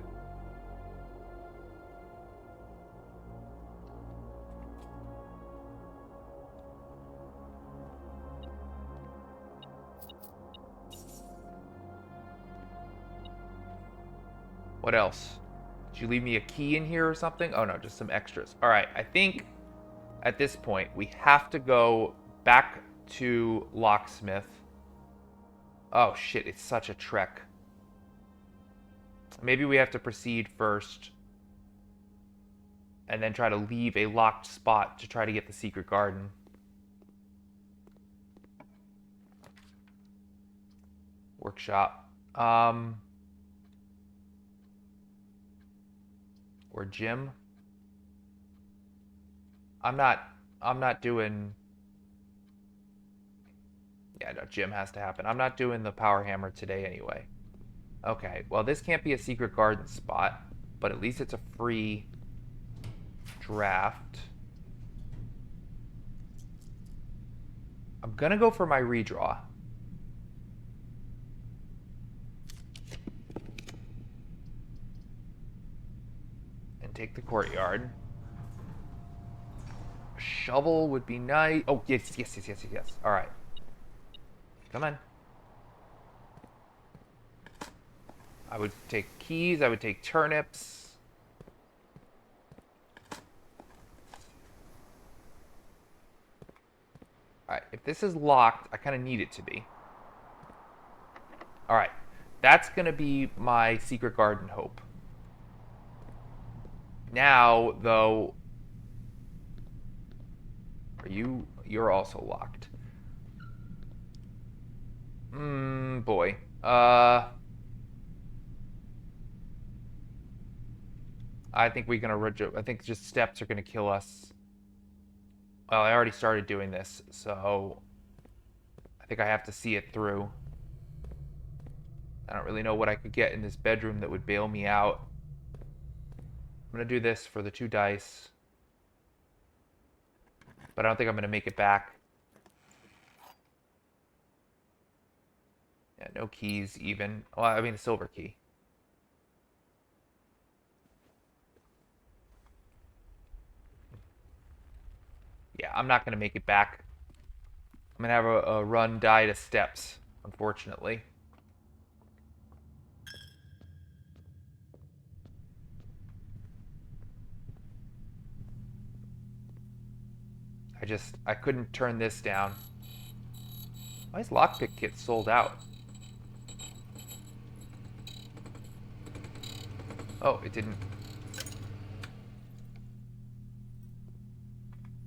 Speaker 1: What else? Did you leave me a key in here or something? Oh no, just some extras. All right, I think at this point, we have to go back to Locksmith. Oh shit, it's such a trek. Maybe we have to proceed first and then try to leave a locked spot to try to get the secret garden. Workshop. Or gym. I'm not doing... Yeah, no, gym has to happen. I'm not doing the power hammer today anyway. Okay, well this can't be a secret garden spot, but at least it's a free draft. I'm gonna go for my redraw. And take the courtyard. A shovel would be nice. Oh, yes. All right. Come on. I would take keys. I would take turnips. Alright, if this is locked, I kind of need it to be. Alright, that's going to be my secret garden hope. Now, though... You're also locked. Boy. I think we're gonna... I think just steps are gonna kill us. Well, I already started doing this, so... I think I have to see it through. I don't really know what I could get in this bedroom that would bail me out. I'm gonna do this for the 2 dice. But I don't think I'm gonna make it back. Yeah, no keys even. Well, I mean a silver key. Yeah, I'm not going to make it back. I'm going to have a run die to steps, unfortunately. I couldn't turn this down. Why is lockpick kit sold out? Oh, it didn't.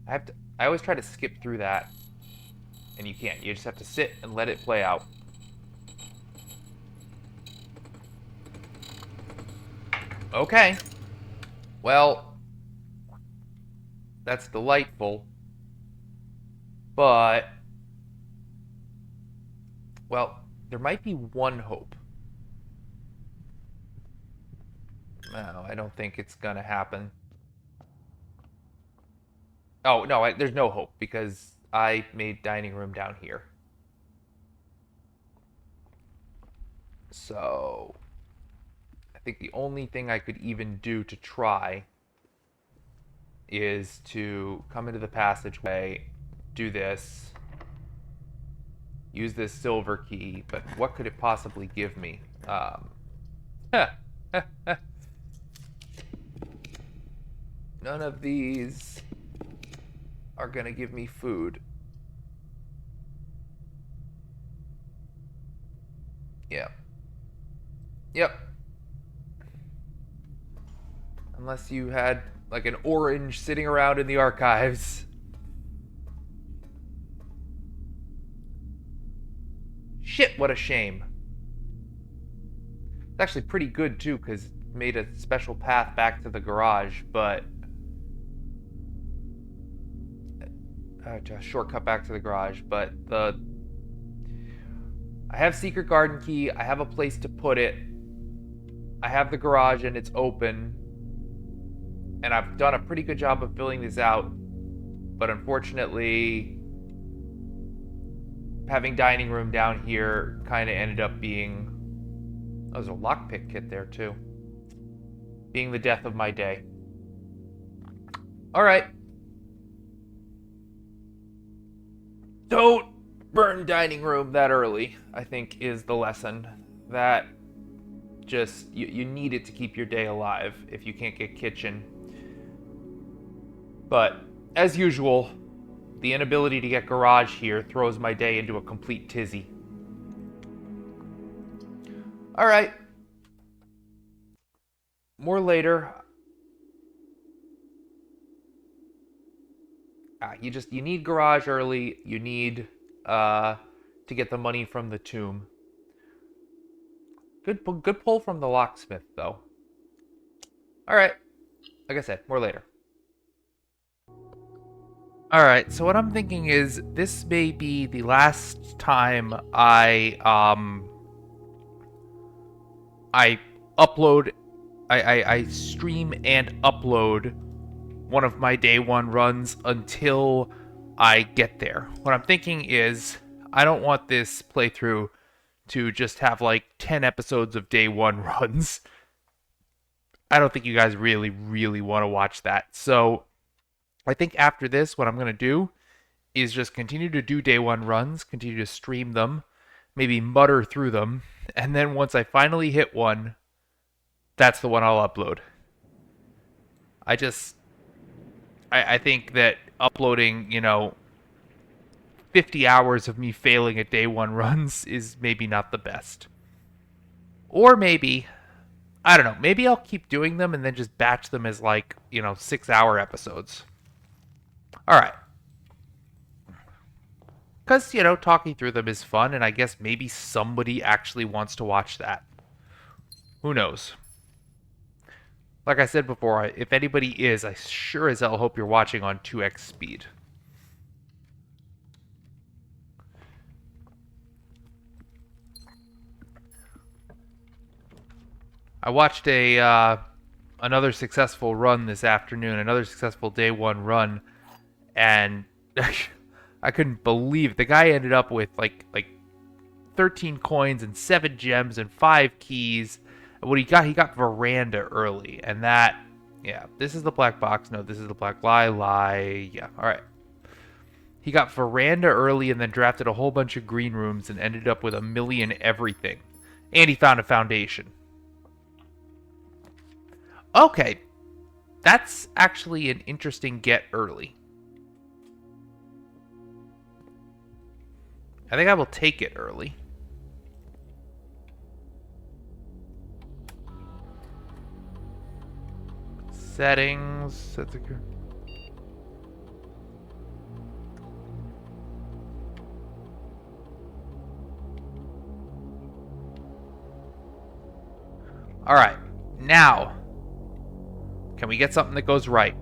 Speaker 1: I always try to skip through that, and you can't. You just have to sit and let it play out. Okay. Well, that's delightful. But, well, there might be one hope. No, I don't think it's gonna happen. Oh, no, there's no hope because I made dining room down here. So, I think the only thing I could even do to try is to come into the passageway, do this, use this silver key, but what could it possibly give me? None of these are gonna give me food. Yeah. Yep. Unless you had like an orange sitting around in the archives. Shit, what a shame. It's actually pretty good too, because it made a special path back to the garage, but a shortcut back to the garage, but I have secret garden key, I have a place to put it, I have the garage and it's open, and I've done a pretty good job of filling this out, but unfortunately having dining room down here kind of ended up being... Oh, there's a lockpick kit there too. Being the death of my day. Alright. Don't burn dining room that early, I think, is the lesson. That just, you need it to keep your day alive if you can't get kitchen. But As usual, the inability to get garage here throws my day into a complete tizzy. Alright. More later. You need garage early. You need to get the money from the tomb. Good pull from the locksmith, though. Alright. Like I said, more later. Alright, so what I'm thinking is this may be the last time I upload I stream and upload one of my day one runs until I get there. What I'm thinking is I don't want this playthrough to just have like 10 episodes of day one runs. I don't think you guys really, really want to watch that. So I think after this, what I'm going to do is just continue to do day one runs, continue to stream them, maybe mutter through them, and then once I finally hit one, that's the one I'll upload. I think that uploading, 50 hours of me failing at day one runs is maybe not the best. Or maybe, I don't know, maybe I'll keep doing them and then just batch them as 6-hour episodes. Alright. Because, talking through them is fun, and I guess maybe somebody actually wants to watch that. Who knows? Like I said before, if anybody is, I sure as hell hope you're watching on 2x speed. I watched another successful run this afternoon, another successful day one run, and I couldn't believe it. The guy ended up with like 13 coins and 7 gems and 5 keys. What he got veranda early, and that, yeah, this is the black box. No, this is the black lie. Yeah, all right. He got veranda early and then drafted a whole bunch of green rooms and ended up with 1,000,000 everything. And he found a foundation. Okay, that's actually an interesting get early. I think I will take it early. Settings. That's a good. All right, now, can we get something that goes right?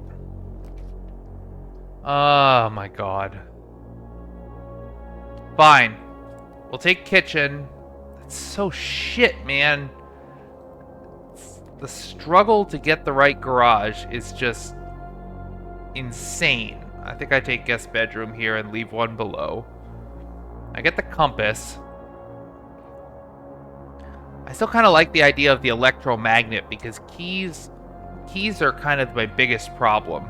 Speaker 1: Oh my god. Fine. We'll take kitchen. That's so shit, man. The struggle to get the right garage is just insane. I think I take guest bedroom here and leave one below. I get the compass. I still kind of like the idea of the electromagnet because keys are kind of my biggest problem.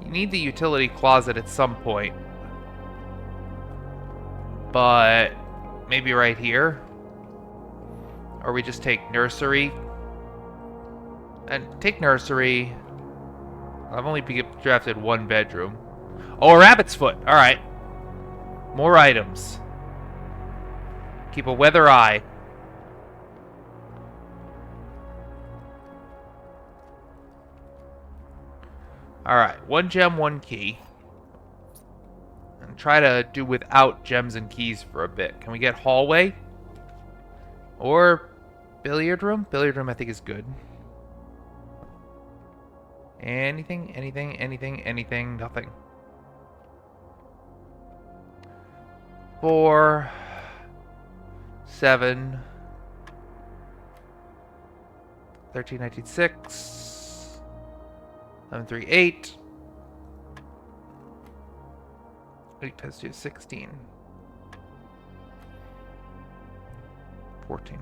Speaker 1: You need the utility closet at some point. But maybe right here? Or we just take nursery? And take nursery. I've only drafted 1 bedroom. Oh, a rabbit's foot. Alright. More items. Keep a weather eye. Alright, 1 gem, 1 key. And try to do without gems and keys for a bit. Can we get hallway? Or billiard room? Billiard room I think is good. Anything, nothing. 4, 7, 13, 19, 6, 11, 3, 8. 8 times 2 is 16. 14.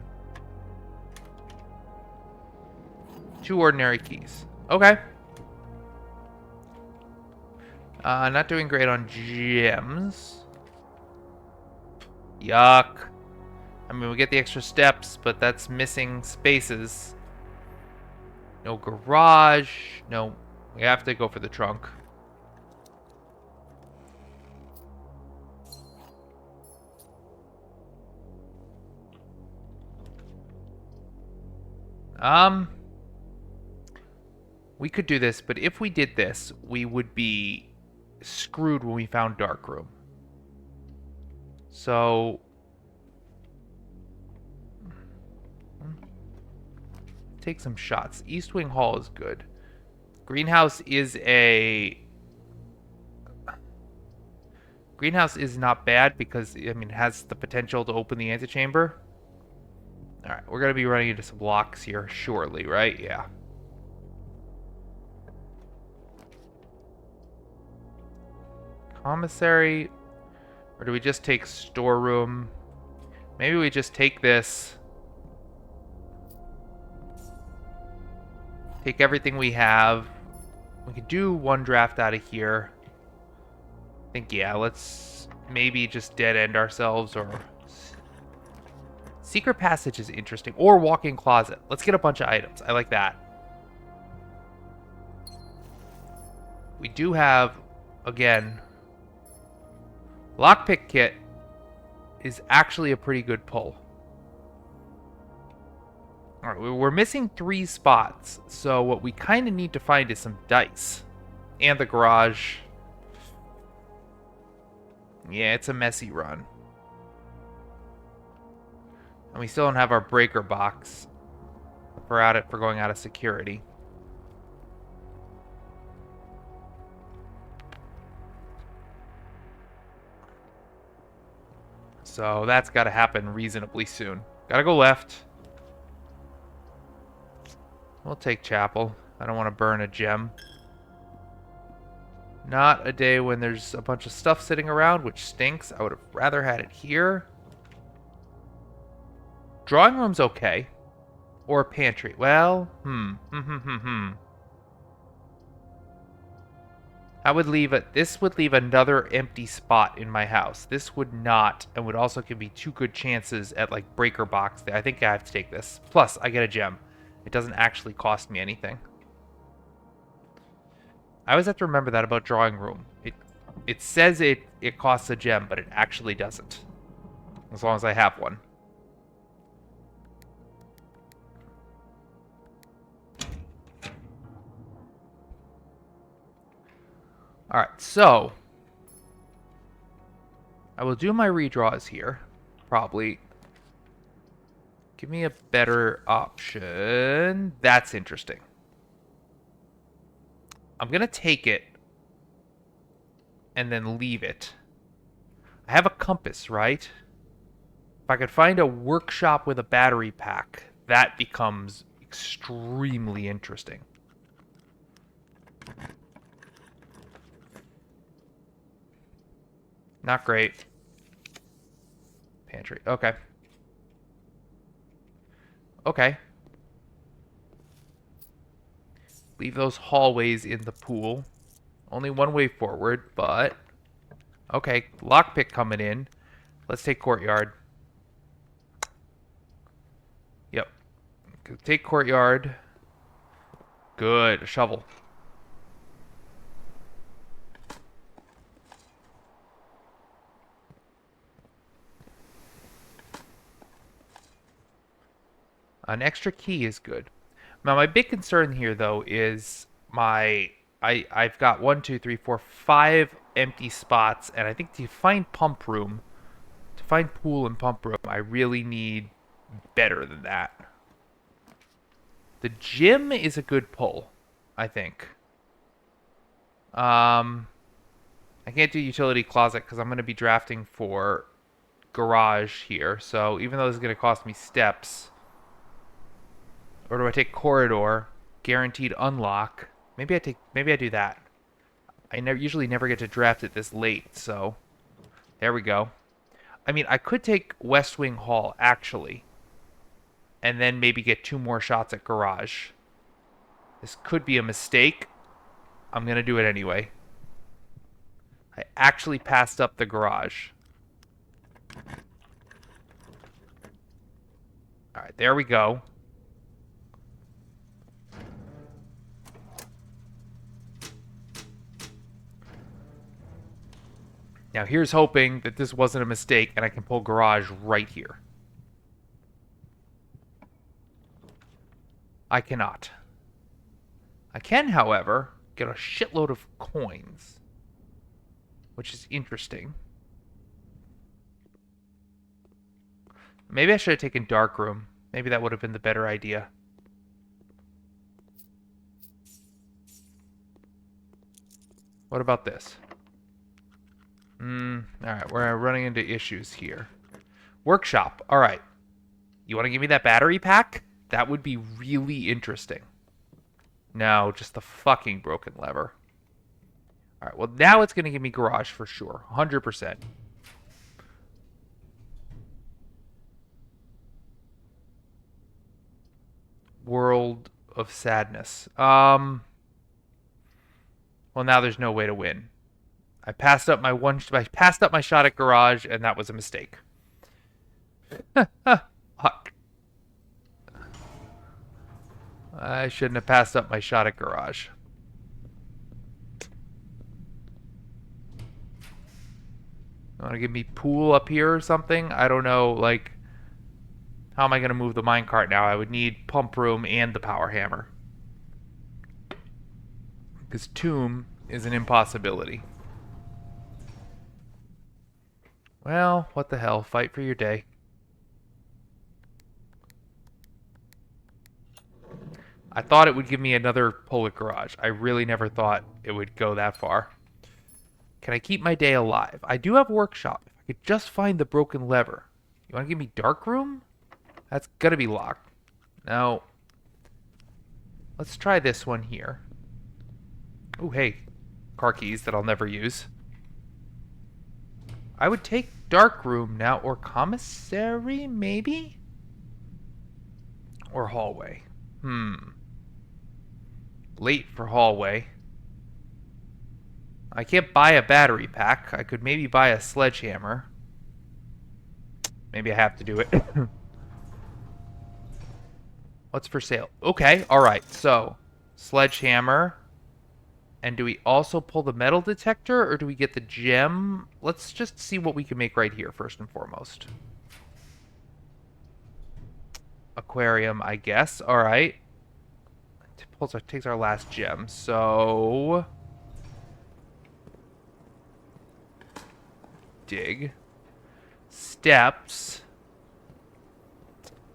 Speaker 1: 2 ordinary keys. Okay. Not doing great on gems. Yuck. I mean, we get the extra steps, but that's missing spaces. No garage. No, we have to go for the trunk. We could do this, but if we did this, we would be screwed when we found Darkroom. So take some shots. East Wing Hall is good. Greenhouse is not bad because, I mean, it has the potential to open the antechamber. Alright, we're going to be running into some locks here shortly, right? Yeah. Commissary, or do we just take storeroom? Maybe we just take this. Take everything we have. We could do one draft out of here. I think, yeah, let's maybe just dead end ourselves, or secret passage is interesting, or walk-in closet. Let's get a bunch of items. I like that. We do have, again, lockpick kit is actually a pretty good pull. Alright, we're missing 3 spots, so what we kind of need to find is some dice. And the garage. Yeah, it's a messy run. And we still don't have our breaker box. We're going out of security. So that's got to happen reasonably soon. Gotta go left. We'll take chapel. I don't want to burn a gem. Not a day when there's a bunch of stuff sitting around, which stinks. I would have rather had it here. Drawing room's okay. Or pantry. Well, This would leave another empty spot in my house. This would not, and would also give me 2 good chances at, like, breaker box. I think I have to take this. Plus, I get a gem. It doesn't actually cost me anything. I always have to remember that about drawing room. It says it costs a gem, but it actually doesn't. As long as I have one. Alright, so I will do my redraws here. Probably. Give me a better option. That's interesting. I'm going to take it and then leave it. I have a compass, right? If I could find a workshop with a battery pack, that becomes extremely interesting. Not great. Pantry. Okay. Okay. Leave those hallways in the pool. Only one way forward, but... Okay, lockpick coming in. Let's take courtyard. Yep. Take courtyard. Good. A shovel. An extra key is good. Now, my big concern here, though, is I've got 1, 2, 3, 4, 5 empty spots, and I think to find pool and pump room, I really need better than that. The gym is a good pull, I think. I can't do utility closet because I'm going to be drafting for garage here, so even though this is going to cost me steps... Or do I take corridor, guaranteed unlock? Maybe I do that. I usually never get to draft it this late, so there we go. I mean, I could take West Wing Hall actually, and then maybe get 2 more shots at garage. This could be a mistake. I'm gonna do it anyway. I actually passed up the garage. Alright, there we go. Now here's hoping that this wasn't a mistake and I can pull garage right here. I cannot. I can, however, get a shitload of coins, which is interesting. Maybe I should have taken dark room. Maybe that would have been the better idea. What about this? Alright, we're running into issues here. Workshop. Alright. You want to give me that battery pack? That would be really interesting. No, just the fucking broken lever. Alright, well now it's going to give me garage for sure. 100%. World of Sadness. Well, now there's no way to win. I passed up my shot at garage, and that was a mistake. Fuck. I shouldn't have passed up my shot at garage. You want to give me pool up here or something? I don't know, like... How am I going to move the minecart now? I would need pump room and the power hammer. Because tomb is an impossibility. Well, what the hell. Fight for your day. I thought it would give me another pull at garage. I really never thought it would go that far. Can I keep my day alive? I do have a workshop. If I could just find the broken lever. You want to give me dark room? That's gonna be locked. Now, let's try this one here. Oh, hey. Car keys that I'll never use. I would take dark room now, or commissary, maybe? Or hallway. Late for hallway. I can't buy a battery pack. I could maybe buy a sledgehammer. Maybe I have to do it. What's for sale? Okay, alright. So, sledgehammer. And do we also pull the metal detector, or do we get the gem? Let's just see what we can make right here, first and foremost. Aquarium, I guess. Alright. Takes our last gem. So... dig. Steps.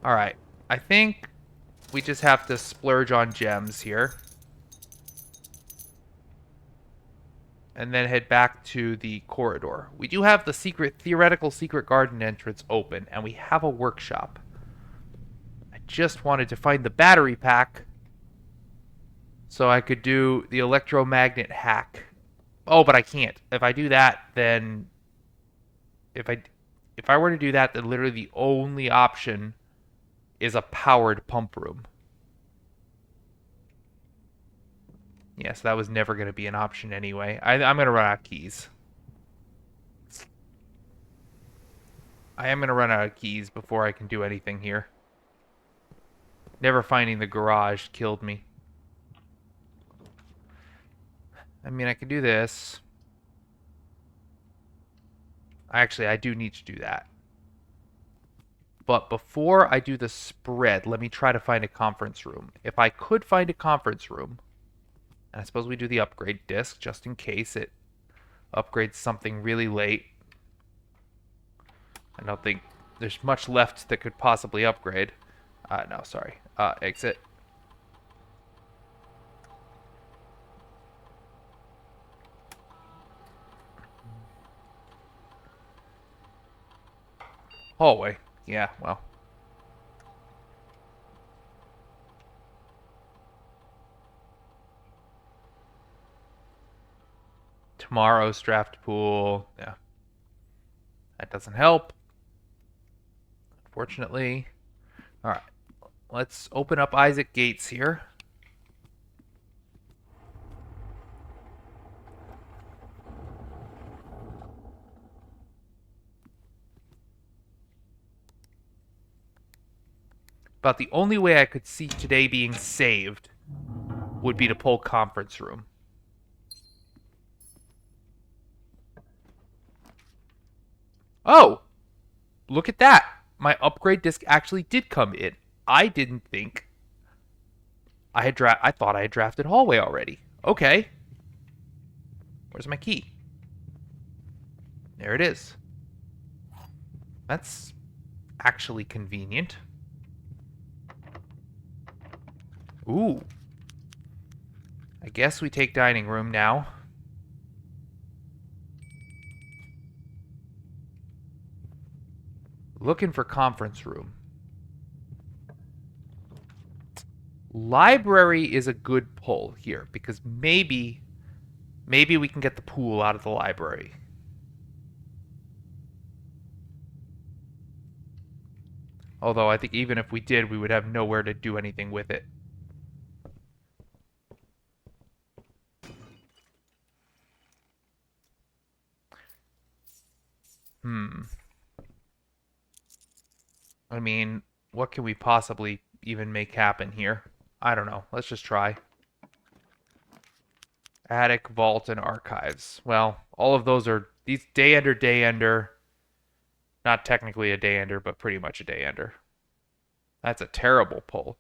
Speaker 1: Alright. I think we just have to splurge on gems here. And then head back to the corridor. We do have the theoretical secret garden entrance open, and we have a workshop. I just wanted to find the battery pack so I could do the electromagnet hack. Oh, but I can't. If I do that, then... If I were to do that, then literally the only option is a powered pump room. Yes, that was never going to be an option anyway. I'm going to run out of keys. I am going to run out of keys before I can do anything here. Never finding the garage killed me. I mean, I can do this. Actually, I do need to do that. But before I do the spread, let me try to find a conference room. If I could find a conference room, and I suppose we do the upgrade disc just in case it upgrades something really late. I don't think there's much left that could possibly upgrade. No, sorry. Exit. Hallway. Yeah, well. Tomorrow's draft pool. Yeah. That doesn't help. Unfortunately. Alright. Let's open up Isaac Gates here. About the only way I could see today being saved would be to pull conference room. Oh! Look at that! My upgrade disc actually did come in. I didn't think I thought I had drafted hallway already. Okay. Where's my key? There it is. That's actually convenient. Ooh. I guess we take dining room now. Looking for conference room. Library is a good pull here because maybe we can get the pool out of the library. Although I think even if we did, we would have nowhere to do anything with it. I mean, what can we possibly even make happen here? I don't know. Let's just try. Attic, vault, and archives. Well, all of those are these day ender. Not technically a day ender, but pretty much a day ender. That's a terrible pull.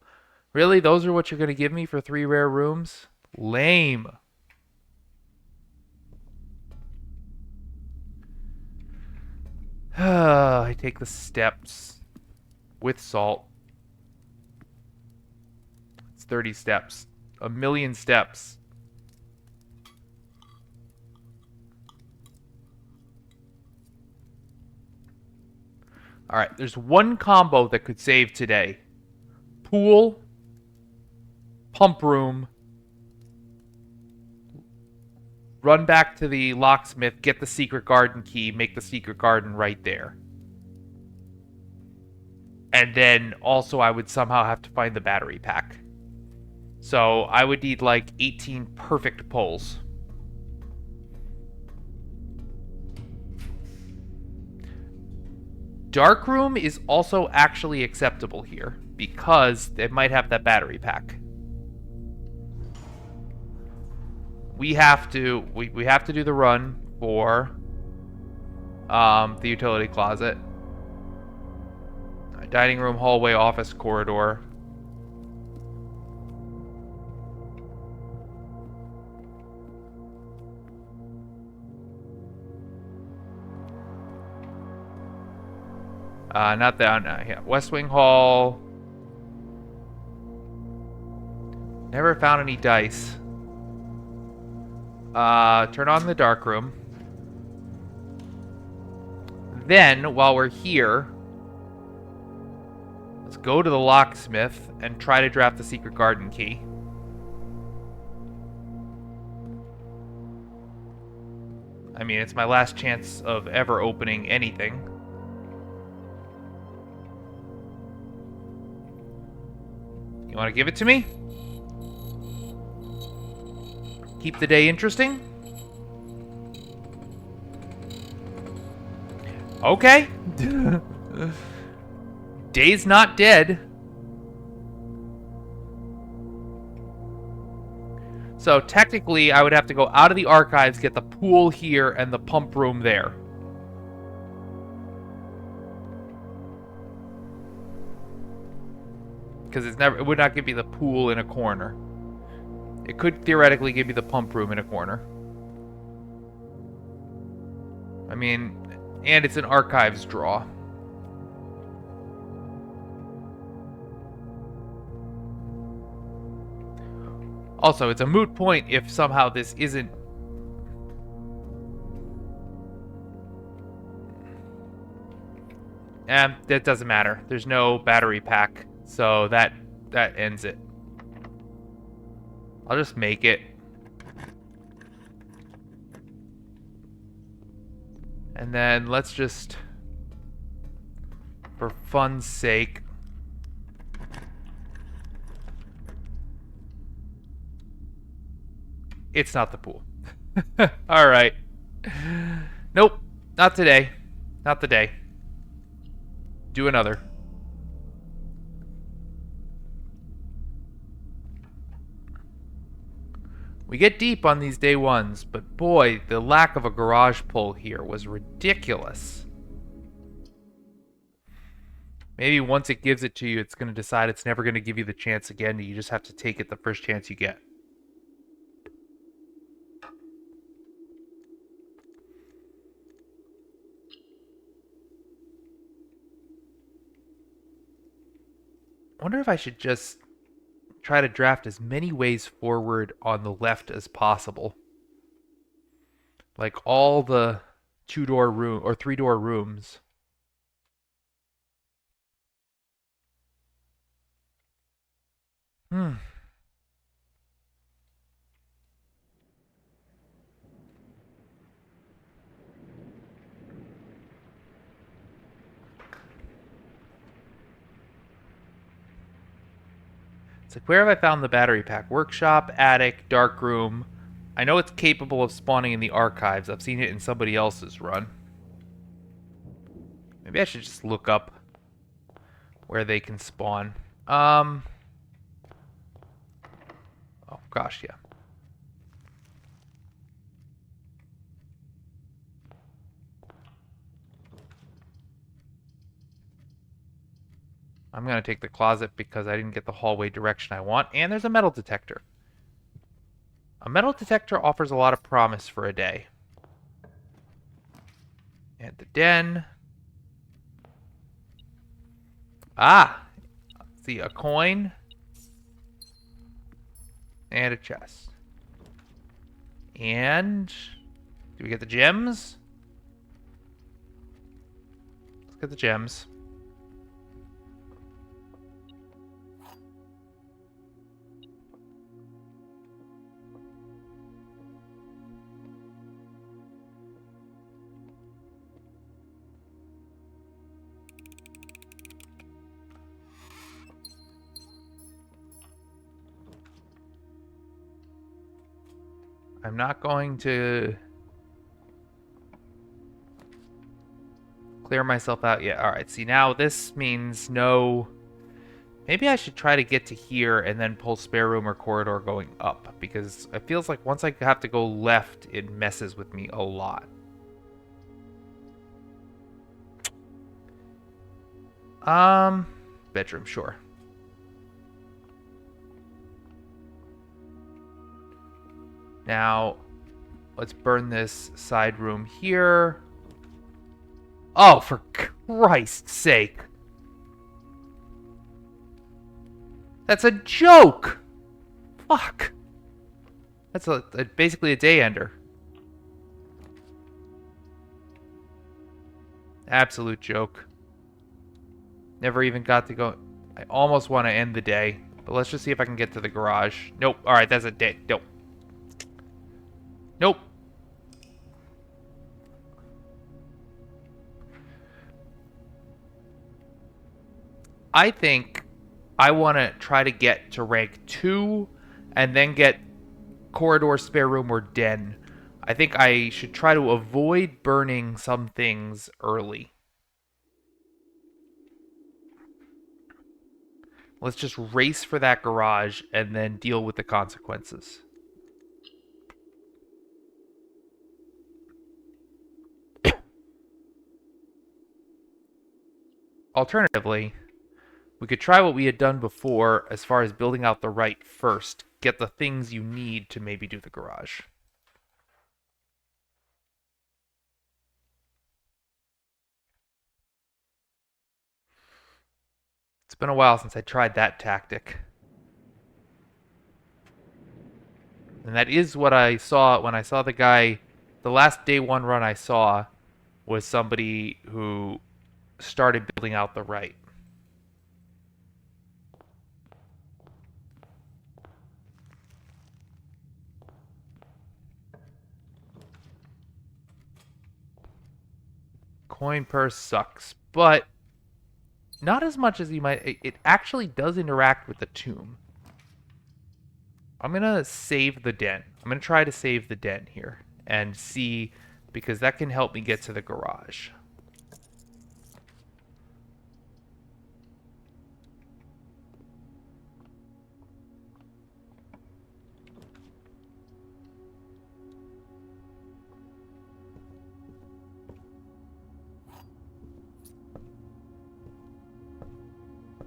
Speaker 1: Really? Those are what you're going to give me for 3 rare rooms? Lame. I take the steps with salt. It's 30 steps. 1,000,000 steps. Alright, there's one combo that could save today. Pool, pump room, run back to the locksmith, get the secret garden key, make the secret garden right there. And then also I would somehow have to find the battery pack. So I would need like 18 perfect pulls. Dark room is also actually acceptable here because they might have that battery pack. We have to do the run for the utility closet. Dining room, hallway, office, corridor. Not that. Yeah, West Wing Hall. Never found any dice. Turn on the dark room. Then, while we're here, let's go to the locksmith and try to draft the secret garden key. I mean, it's my last chance of ever opening anything. You want to give it to me? Keep the day interesting? Okay. Day's not dead. So technically, I would have to go out of the archives, get the pool here, and the pump room there. Because it would not give me the pool in a corner. It could theoretically give me the pump room in a corner. I mean, and it's an archives draw. Also, it's a moot point if somehow this isn't... that doesn't matter. There's no battery pack, so that ends it. I'll just make it. And then let's just, for fun's sake, it's not the pool. All right. Nope, not today. Not the day. Do another. We get deep on these day ones, but boy, the lack of a garage pull here was ridiculous. Maybe once it gives it to you, it's going to decide it's never going to give you the chance again. You just have to take it the first chance you get. I wonder if I should just try to draft as many ways forward on the left as possible. Like all the two-door room or three-door rooms. Hmm. It's like, where have I found the battery pack? Workshop, attic, dark room. I know it's capable of spawning in the archives. I've seen it in somebody else's run. Maybe I should just look up where they can spawn. Oh gosh, yeah. I'm going to take the closet because I didn't get the hallway direction I want. And there's a metal detector. A metal detector offers a lot of promise for a day. And the den. Ah! See, a coin. And a chest. And do we get the gems? Let's get the gems. I'm not going to clear myself out yet. Alright, see, now this means no... Maybe I should try to get to here and then pull spare room or corridor going up, because it feels like once I have to go left, it messes with me a lot. Bedroom, sure. Now, let's burn this side room here. Oh, for Christ's sake. That's a joke! Fuck. That's basically a day ender. Absolute joke. Never even got to go. I almost want to end the day. But let's just see if I can get to the garage. Nope. Alright, that's a day. Nope. Nope. I think I want to try to get to rank 2 and then get corridor, spare room, or den. I think I should try to avoid burning some things early. Let's just race for that garage and then deal with the consequences. Alternatively, we could try what we had done before as far as building out the right first. Get the things you need to maybe do the garage. It's been a while since I tried that tactic. And that is what I saw when I saw the guy. The last day one run I saw was somebody who started building out the right. Coin purse sucks, but not as much as you might. It actually does interact with the tomb. I'm gonna save the den. I'm gonna try to save the den here and see, because that can help me get to the garage.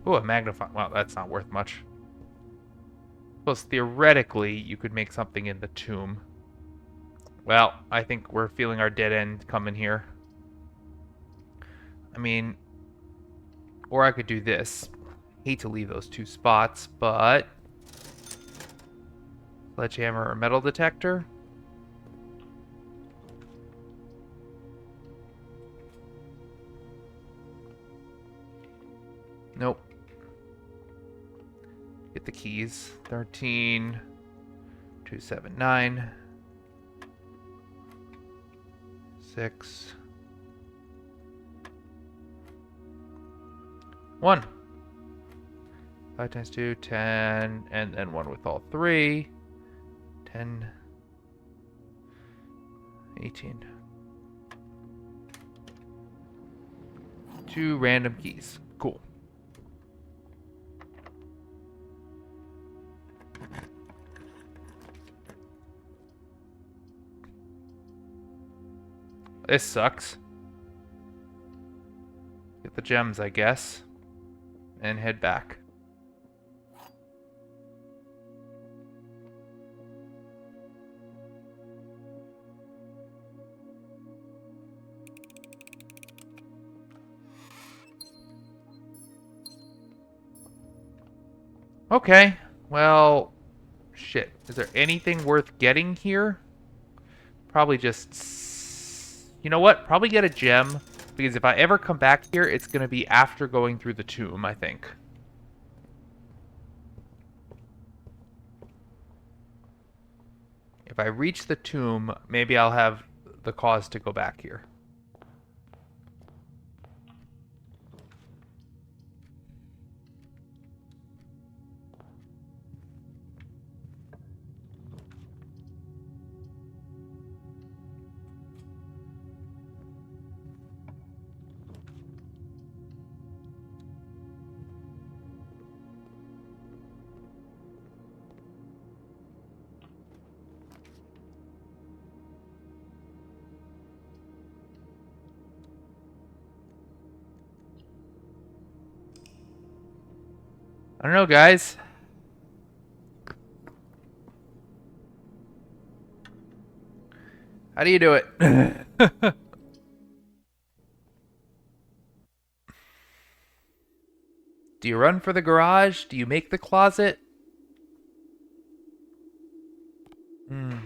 Speaker 1: Oh, a magnifying. Well, that's not worth much. Plus, theoretically, you could make something in the tomb. Well, I think we're feeling our dead end coming here. I mean, or I could do this. Hate to leave those two spots, but... Sledgehammer or metal detector? Nope. Get the keys. 13, 279, 6, 1. 5 times 2, 10, and then 1 with all 3. 10, 18. 2 random keys. Cool. This sucks. Get the gems, I guess. And head back. Okay. Well, shit. Is there anything worth getting here? Probably just... You know what? Probably get a gem. Because if I ever come back here, it's going to be after going through the tomb, I think. If I reach the tomb, maybe I'll have the cause to go back here. I don't know, guys. How do you do it? Do you run for the garage? Do you make the closet? Hmm.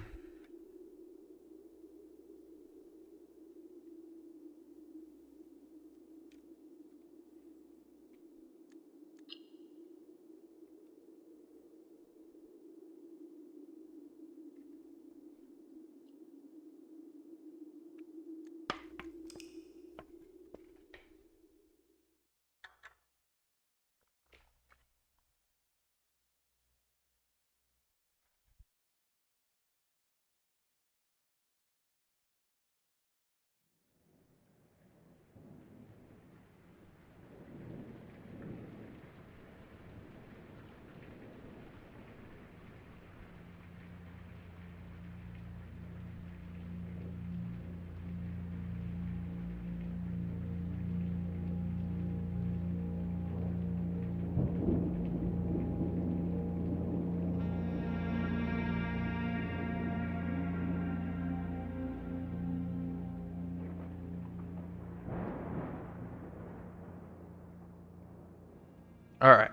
Speaker 1: All right.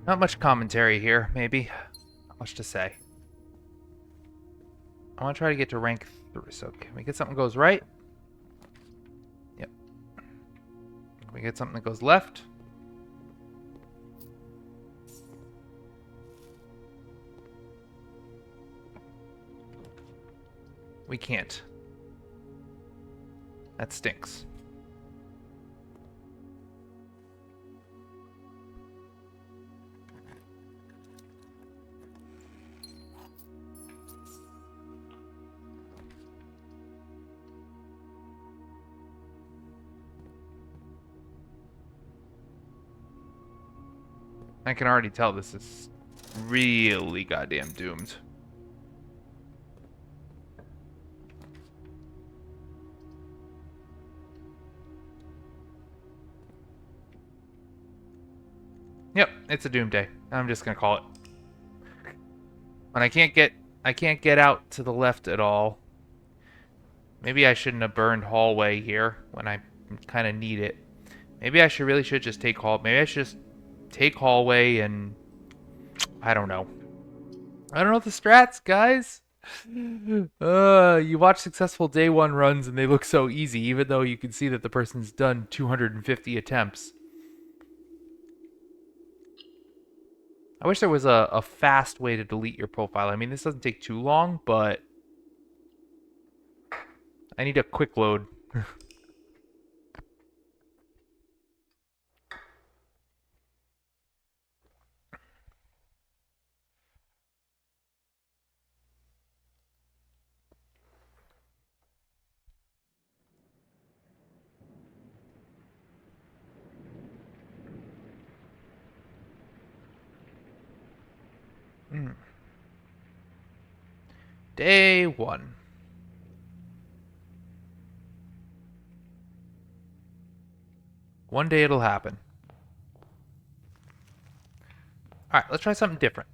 Speaker 1: Not much commentary here, maybe. Not much to say. I want to try to get to rank 3. So can we get something that goes right? Yep. Can we get something that goes left? We can't. That stinks. I can already tell this is really goddamn doomed. Yep, it's a doom day. I'm just gonna call it. When I can't get out to the left at all. Maybe I shouldn't have burned hallway here when I kind of need it. Maybe I really should just take maybe I should just take hallway and I don't know. I don't know the strats, guys. You watch successful day one runs and they look so easy, even though you can see that the person's done 250 attempts. I wish there was a fast way to delete your profile. I mean, this doesn't take too long, but I need a quick load. Day one. One day it'll happen. Alright, let's try something different.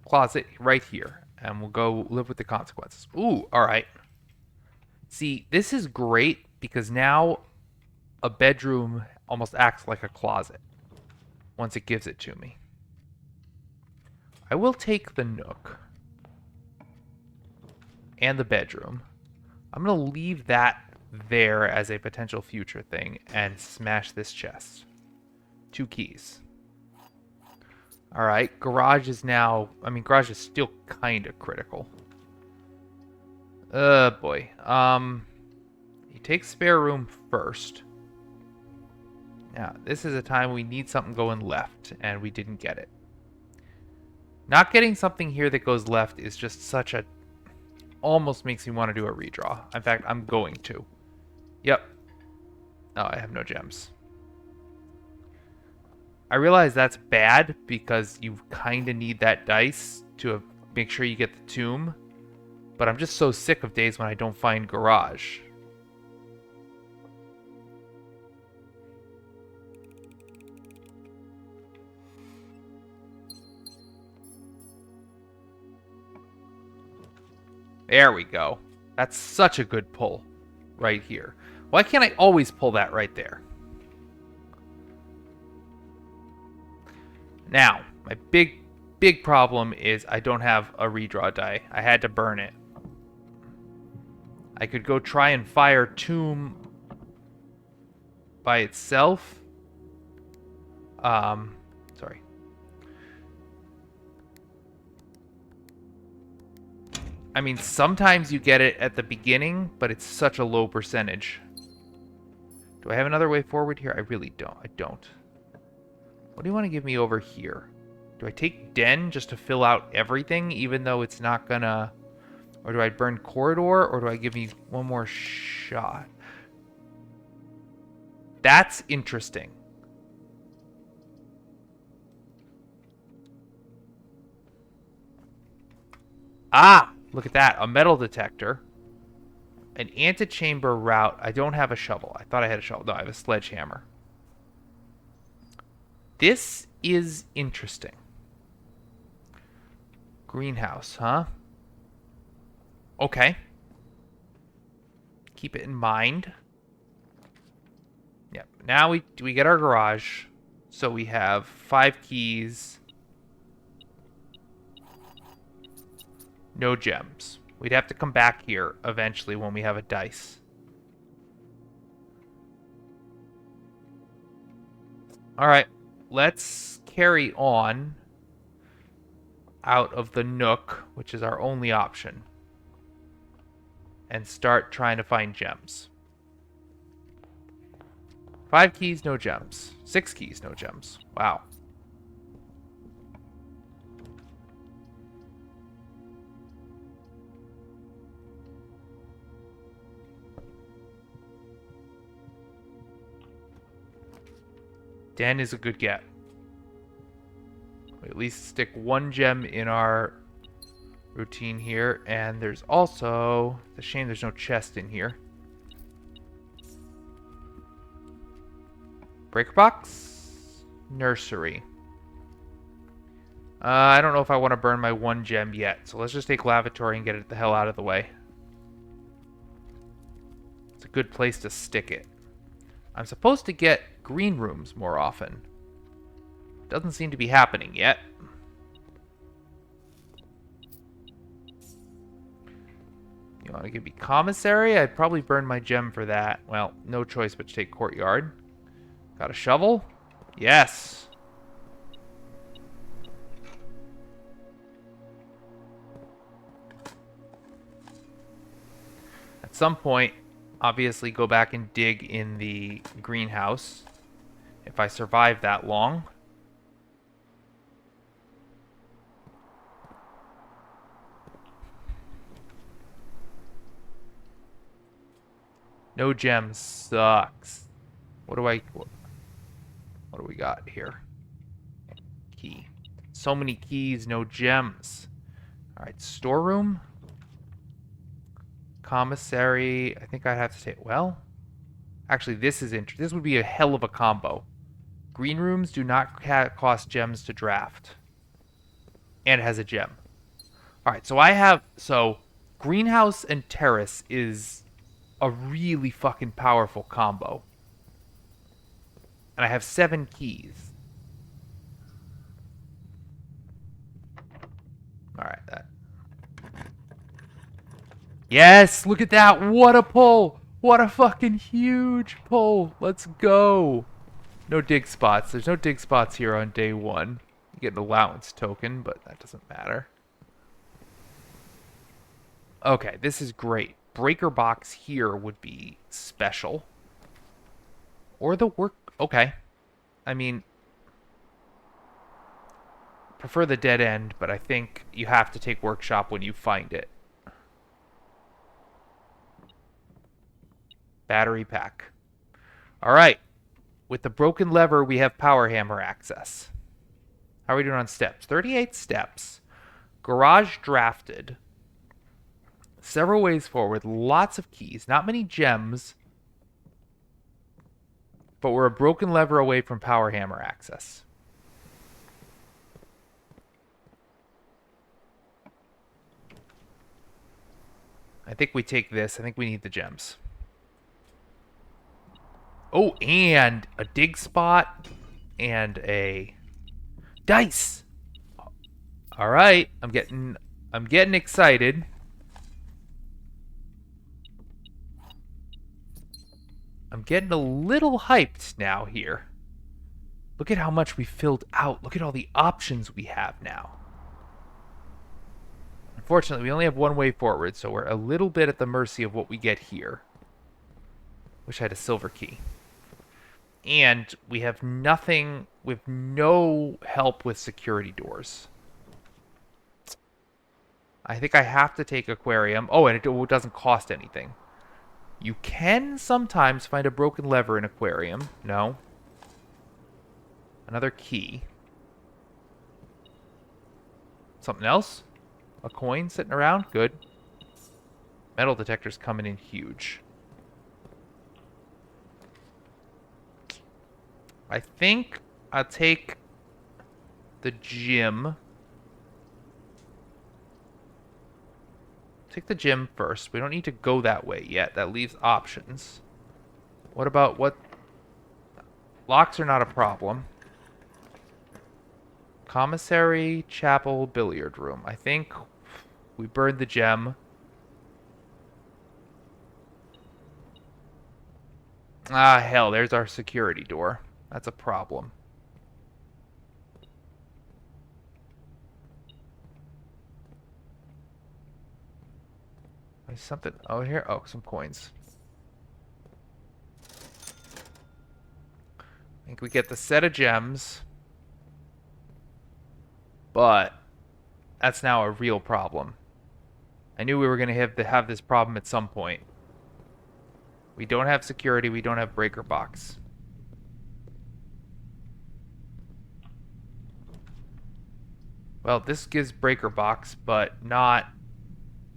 Speaker 1: Closet right here. And we'll go live with the consequences. Ooh, alright. See, this is great because now a bedroom almost acts like a closet once it gives it to me. I will take the nook and the bedroom. I'm going to leave that there as a potential future thing and smash this chest. 2 keys. Alright, garage is now... I mean, garage is still kind of critical. Boy. You take spare room first. Now, this is a time we need something going left, and we didn't get it. Not getting something here that goes left is just such a... Almost makes me want to do a redraw. In fact, I'm going to. Yep. Oh, I have no gems. I realize that's bad because you kind of need that dice to make sure you get the tomb. But I'm just so sick of days when I don't find garage. There we go. That's such a good pull right here. Why can't I always pull that right there? Now, my big problem is I don't have a redraw die. I had to burn it. I could go try and fire tomb by itself. Sorry. I mean, sometimes you get it at the beginning, but it's such a low percentage. Do I have another way forward here? I really don't. I don't. What do you want to give me over here? Do I take Den just to fill out everything, even though it's not gonna... Or do I burn Corridor, or do I give me one more shot? That's interesting. Ah! Look at that. A metal detector. An antechamber route. I don't have a shovel. I thought I had a shovel. No, I have a sledgehammer. This is interesting. Greenhouse, huh? Okay. Keep it in mind. Yep. Now we get our garage. So we have 5 keys. No gems. We'd have to come back here eventually when we have a dice. Alright. Let's carry on out of the nook, which is our only option. and start trying to find gems. 5 keys, no gems. 6 keys, no gems. Wow. Den is a good get. We at least stick 1 gem in our routine here, and there's also... It's a shame there's no chest in here. Breaker box? Nursery. I don't know if I want to burn my 1 gem yet, so let's just take lavatory and get it the hell out of the way. It's a good place to stick it. I'm supposed to get green rooms more often. Doesn't seem to be happening yet. You want to give me commissary? I'd probably burn my gem for that. Well, no choice but to take courtyard. Got a shovel? Yes. At some point, obviously go back and dig in the greenhouse. If I survive that long. No gems sucks. What do we got here? Key. So many keys, no gems. Alright, storeroom. Commissary. I think I'd have to take... Well, actually, this is interesting. This would be a hell of a combo. Green rooms do not cost gems to draft. And it has a gem. Alright, so I have... So, greenhouse and terrace is a really fucking powerful combo. And I have 7 keys. Alright, that. Yes! Look at that! What a pull! What a fucking huge pull! Let's go! No dig spots. There's no dig spots here on day 1. You get an allowance token, but that doesn't matter. Okay, this is great. Breaker box here would be special. Or the work... Okay. I mean... Prefer the dead end, but I think you have to take workshop when you find it. Battery pack. Alright. With the broken lever, we have power hammer access. How are we doing on steps? 38 steps. Garage drafted. Several ways forward. Lots of keys. Not many gems. But we're a broken lever away from power hammer access. I think we take this. I think we need the gems. Oh, and a dig spot and a dice. All right, I'm getting excited. I'm getting a little hyped now here. Look at how much we filled out. Look at all the options we have now. Unfortunately, we only have 1 way forward, so we're a little bit at the mercy of what we get here. Wish I had a silver key. And we have nothing, we have no help with security doors. I think I have to take aquarium. Oh, and it doesn't cost anything. You can sometimes find a broken lever in aquarium. No. Another key. Something else? A coin sitting around? Good. Metal detector's coming in huge. I think I'll take the gym. Take the gym first. We don't need to go that way yet. That leaves options. What about what? Locks are not a problem. Commissary, chapel, billiard room. I think we burned the gem. Ah, hell, there's our security door. That's a problem. I There's something over here. Oh, some coins. I think we get the set of gems. But that's now a real problem. I knew we were going to have this problem at some point. We don't have security. We don't have breaker box. Well, this gives breaker box, but not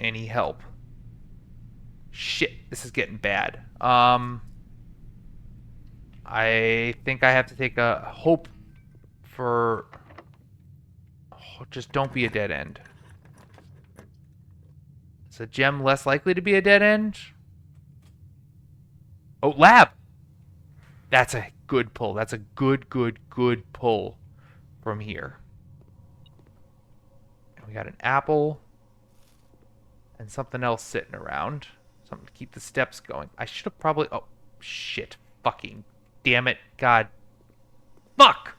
Speaker 1: any help. Shit, this is getting bad. I think I have to take a hope for... Oh, just don't be a dead end. Is a gem less likely to be a dead end? Oh, lab! That's a good pull. That's a good pull from here. And we got an apple and something else sitting around. Something to keep the steps going. I should have probably... Oh, shit. Fucking damn it. God. Fuck!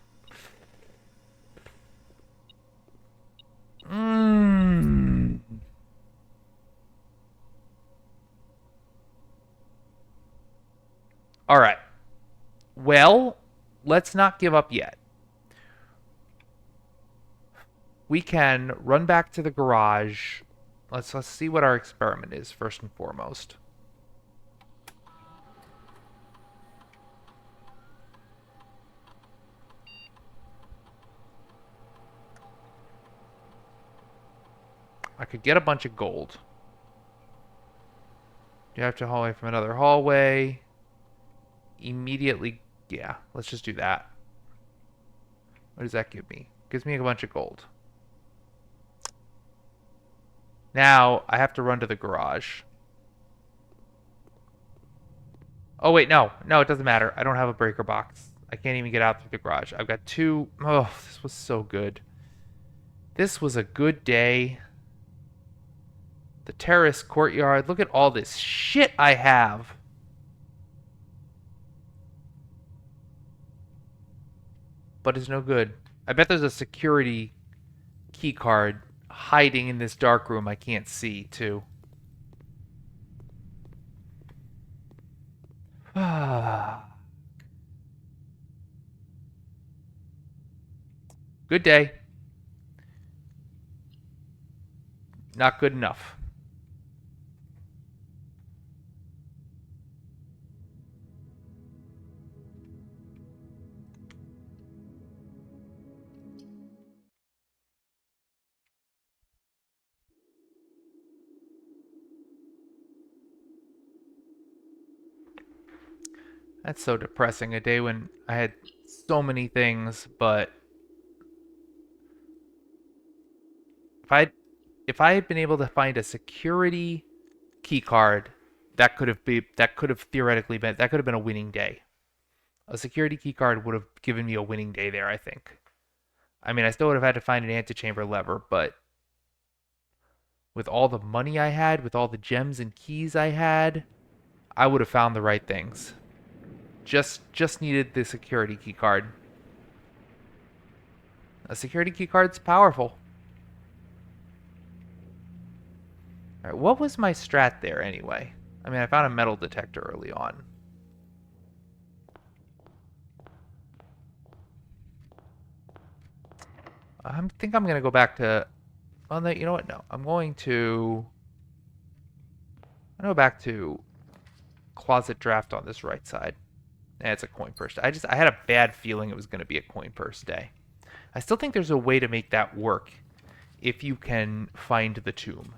Speaker 1: Alright. Well, let's not give up yet. We can run back to the garage. Let's see what our experiment is, first and foremost. I could get a bunch of gold. Do you have to hallway from another hallway? Immediately, yeah, let's just do that. What does that give me? Gives me a bunch of gold. Now, I have to run to the garage. Oh, wait, no. No, it doesn't matter. I don't have a breaker box. I can't even get out through the garage. I've got two... Oh, this was so good. This was a good day. The terrace courtyard. Look at all this shit I have. But it's no good. I bet there's a security key card hiding in this dark room I can't see, too. Good day. Not good enough. That's so depressing. A day when I had so many things, but if I had been able to find a security key card, that could have theoretically been a winning day. A security key card would have given me a winning day there, I think. I mean, I still would have had to find an antechamber lever, but with all the money I had, with all the gems and keys I had, I would have found the right things. Just needed the security key card. A security key card's powerful. Alright, what was my strat there anyway? I mean, I found a metal detector early on. I think I'm going to go back to... Well, no, you know what? No. I'm going to go back to closet draft on this right side. It's a coin purse. I had a bad feeling it was going to be a coin purse day. I still think there's a way to make that work if you can find the tomb.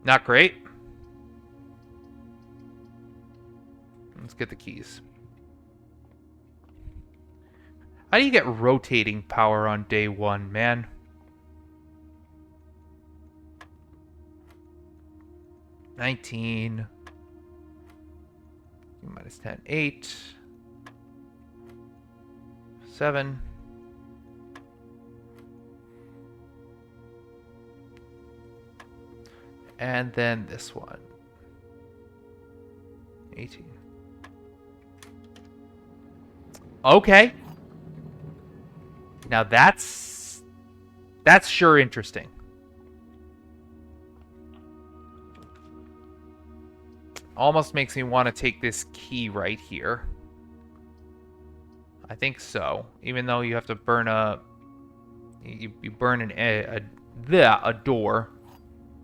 Speaker 1: Not great. Let's get the keys. How do you get rotating power on day one, man? -19. -10. 8. 7. And then this one. 18. Okay. Now that's sure interesting. Almost makes me want to take this key right here. I think so. Even though you have to burn you burn a door,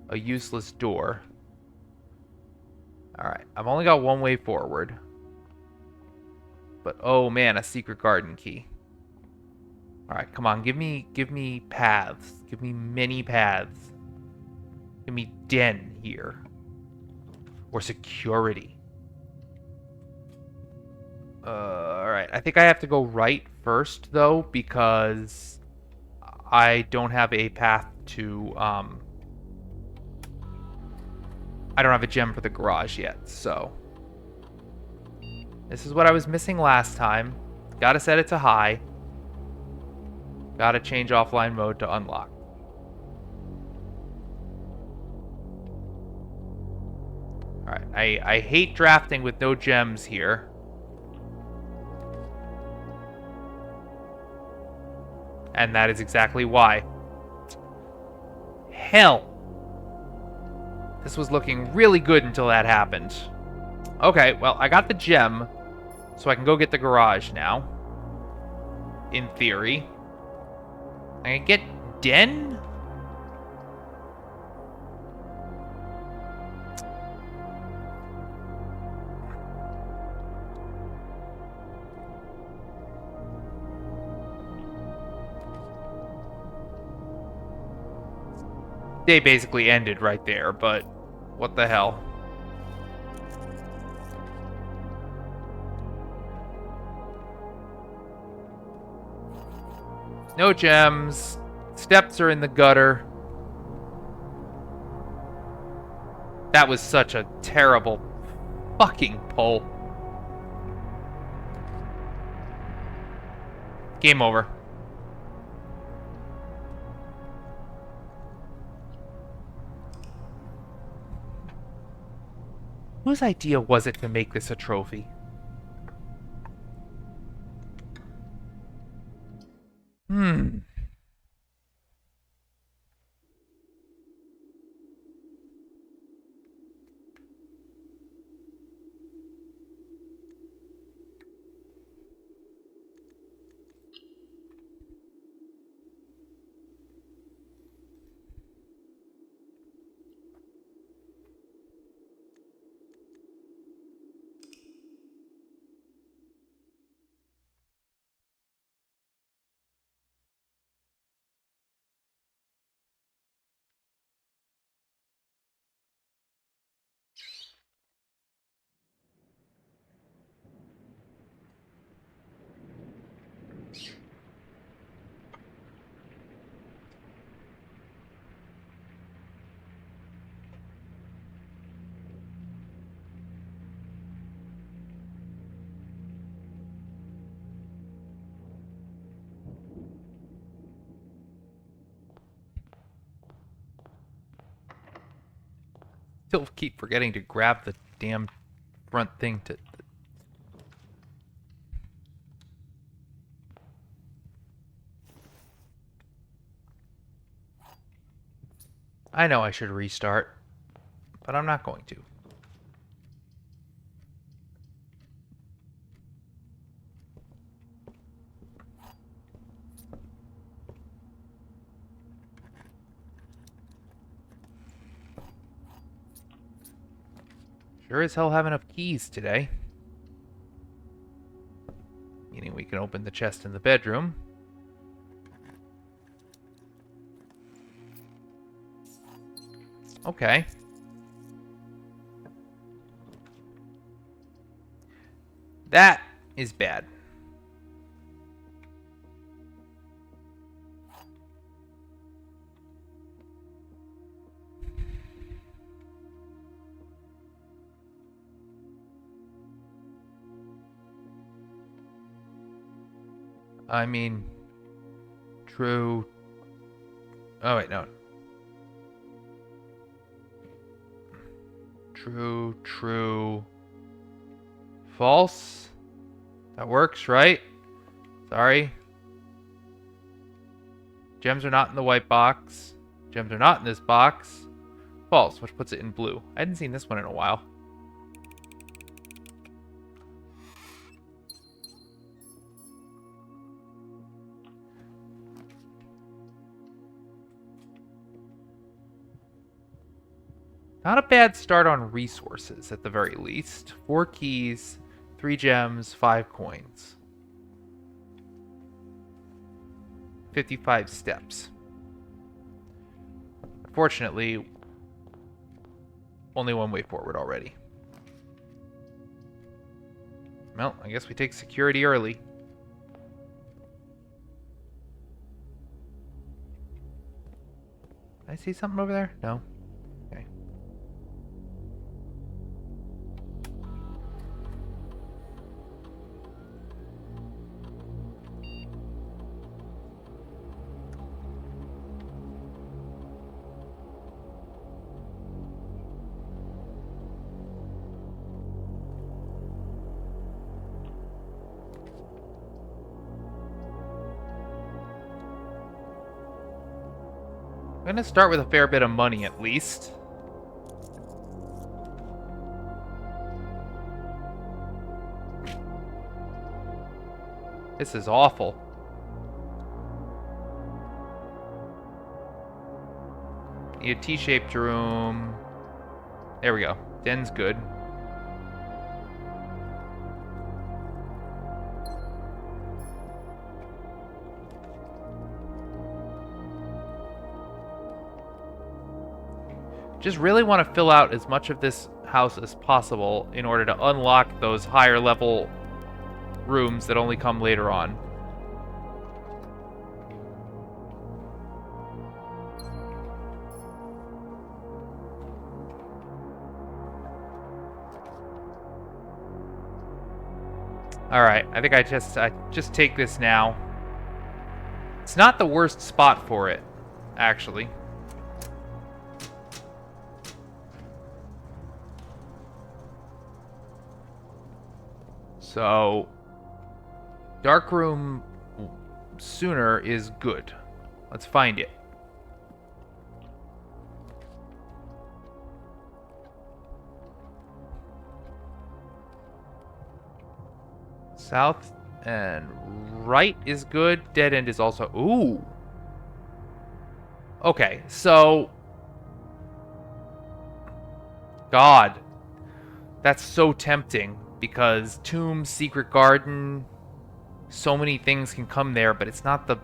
Speaker 1: a useless door. All right, I've only got one way forward. But oh man, a secret garden key. All right, come on, give me paths. Give me many paths. Give me den here. Or security. Alright. I think I have to go right first, though, because I don't have a path to, I don't have a gem for the garage yet, so. This is what I was missing last time. Gotta set it to high. Gotta change offline mode to unlock. Alright, I hate drafting with no gems here. And that is exactly why. Hell. This was looking really good until that happened. Okay, well, I got the gem, so I can go get the garage now. In theory. I can get den? Day basically ended right there, but what the hell? No gems. Steps are in the gutter. That was such a terrible fucking pull. Game over. Whose idea was it to make this a trophy? Still keep forgetting to grab the damn front thing to... I know I should restart, but I'm not going to. Sure as hell have enough keys today. Meaning we can open the chest in the bedroom. Okay. That is bad. I mean, true. Oh, wait, no. True, true. False. That works, right? Sorry. Gems are not in the white box. Gems are not in this box. False, which puts it in blue. I hadn't seen this one in a while. Not a bad start on resources, at the very least. 4 keys, 3 gems, 5 coins. 55 steps. Unfortunately, only one way forward already. Well, I guess we take security early. Did I see something over there? No. Okay. I'm gonna start with a fair bit of money at least. This is awful. Need a T-shaped room. There we go. Den's good. Just really want to fill out as much of this house as possible in order to unlock those higher level rooms that only come later on. Alright, I think I just take this now. It's not the worst spot for it, actually. So, dark room sooner is good. Let's find it. South and right is good. Dead end is also... Ooh. Okay, so... God. That's so tempting. Because Tomb, Secret Garden, so many things can come there, but it's not the...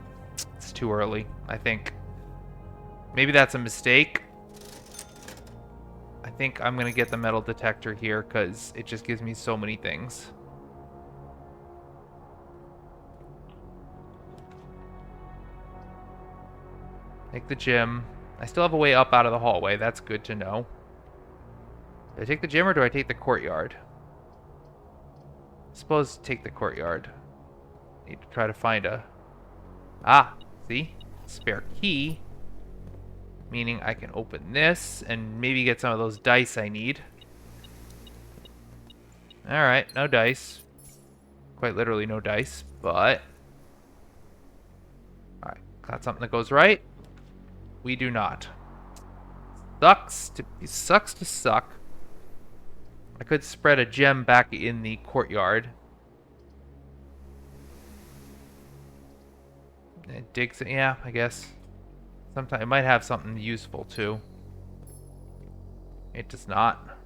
Speaker 1: It's too early, I think. Maybe that's a mistake. I think I'm going to get the metal detector here, because it just gives me so many things. Take the gym. I still have a way up out of the hallway. That's good to know. Do I take the gym or do I take the courtyard? Suppose take the courtyard. Need to try to find a... Ah, see? Spare key. Meaning I can open this and maybe get some of those dice I need. Alright, no dice. Quite literally no dice, but... Alright, got something that goes right. We do not. Sucks to suck. I could spread a gem back in the courtyard. It digs it. Yeah, I guess. Sometimes it might have something useful too. It does not.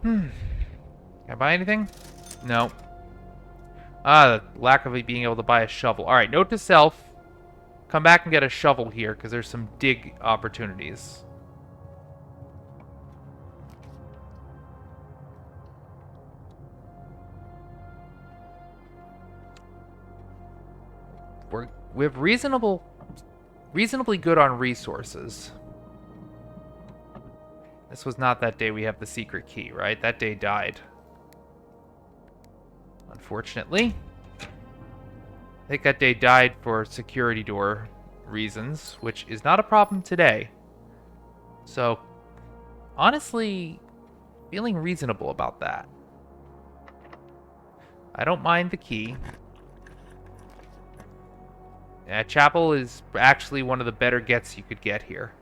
Speaker 1: Can I buy anything? No. Ah, the lack of being able to buy a shovel. Alright, note to self. Come back and get a shovel here, because there's some dig opportunities. We have reasonably good on resources. This was not that day we have the secret key, right? That day died. Unfortunately. I think that day died for security door reasons, which is not a problem today. So, honestly, feeling reasonable about that. I don't mind the key. Yeah, chapel is actually one of the better gets you could get here.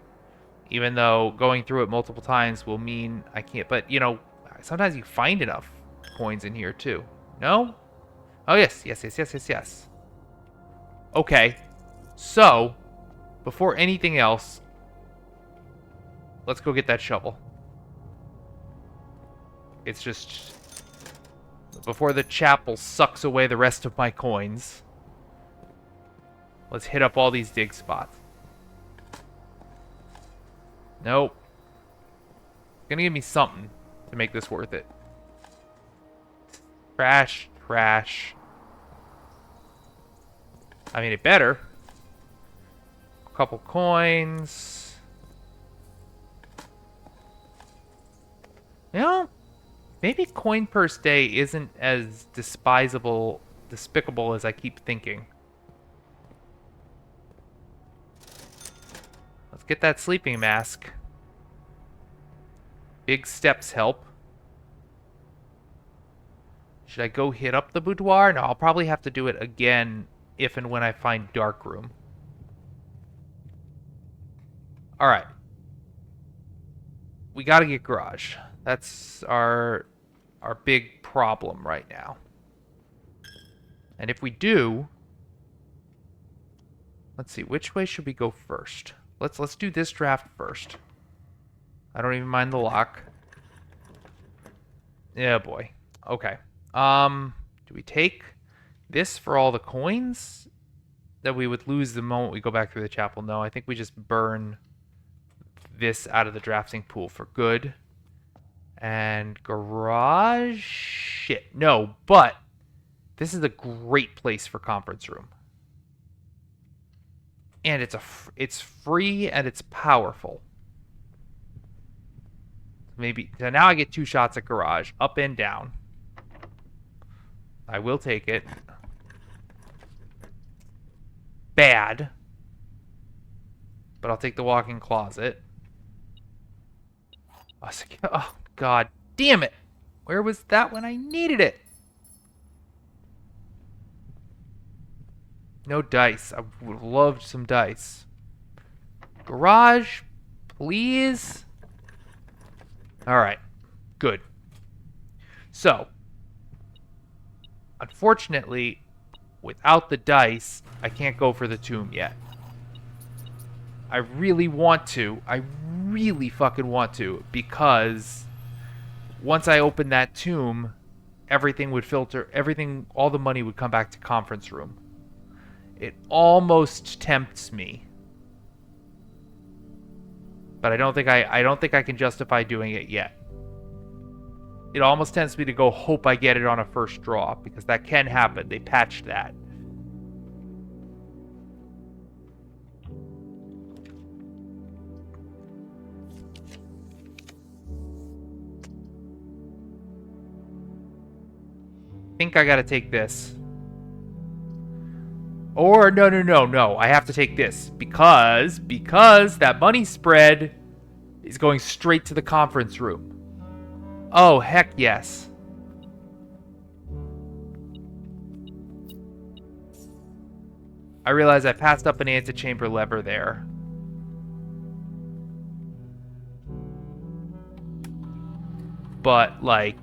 Speaker 1: Even though going through it multiple times will mean I can't. But, you know, sometimes you find enough coins in here, too. No? Oh, yes. Yes. Okay. So, before anything else, let's go get that shovel. It's just... Before the chapel sucks away the rest of my coins, let's hit up all these dig spots. Nope. It's gonna give me something to make this worth it. Trash. I mean, it better. A couple coins. You know, maybe coin purse day isn't as despicable as I keep thinking. Let's get that sleeping mask. Big steps help. Should I go hit up the boudoir? No, I'll probably have to do it again if and when I find dark room. Alright. We gotta get garage. That's our big problem right now. And if we do... Let's see, which way should we go first? Let's do this draft first. I don't even mind the lock. Yeah, boy. Okay. Do we take this for all the coins that we would lose the moment we go back through the chapel? No, I think we just burn this out of the drafting pool for good. And garage? Shit. No, but this is a great place for conference room. And it's free and it's powerful. Maybe so now I get 2 shots at garage, up and down. I will take it. Bad. But I'll take the walk-in closet. Oh, god damn it. Where was that when I needed it? No dice. I would have loved some dice. Garage, please. Alright. Good. So, unfortunately, without the dice, I can't go for the tomb yet. I really want to. I really fucking want to, because once I open that tomb, everything would filter, all the money would come back to conference room. It almost tempts me. But I don't think I can justify doing it yet. It almost tempts me to go hope I get it on a first draw, because that can happen. They patched that. I think I gotta take this. Or, no. I have to take this. Because that money spread is going straight to the conference room. Oh, heck yes. I realize I passed up an antechamber lever there. But, like...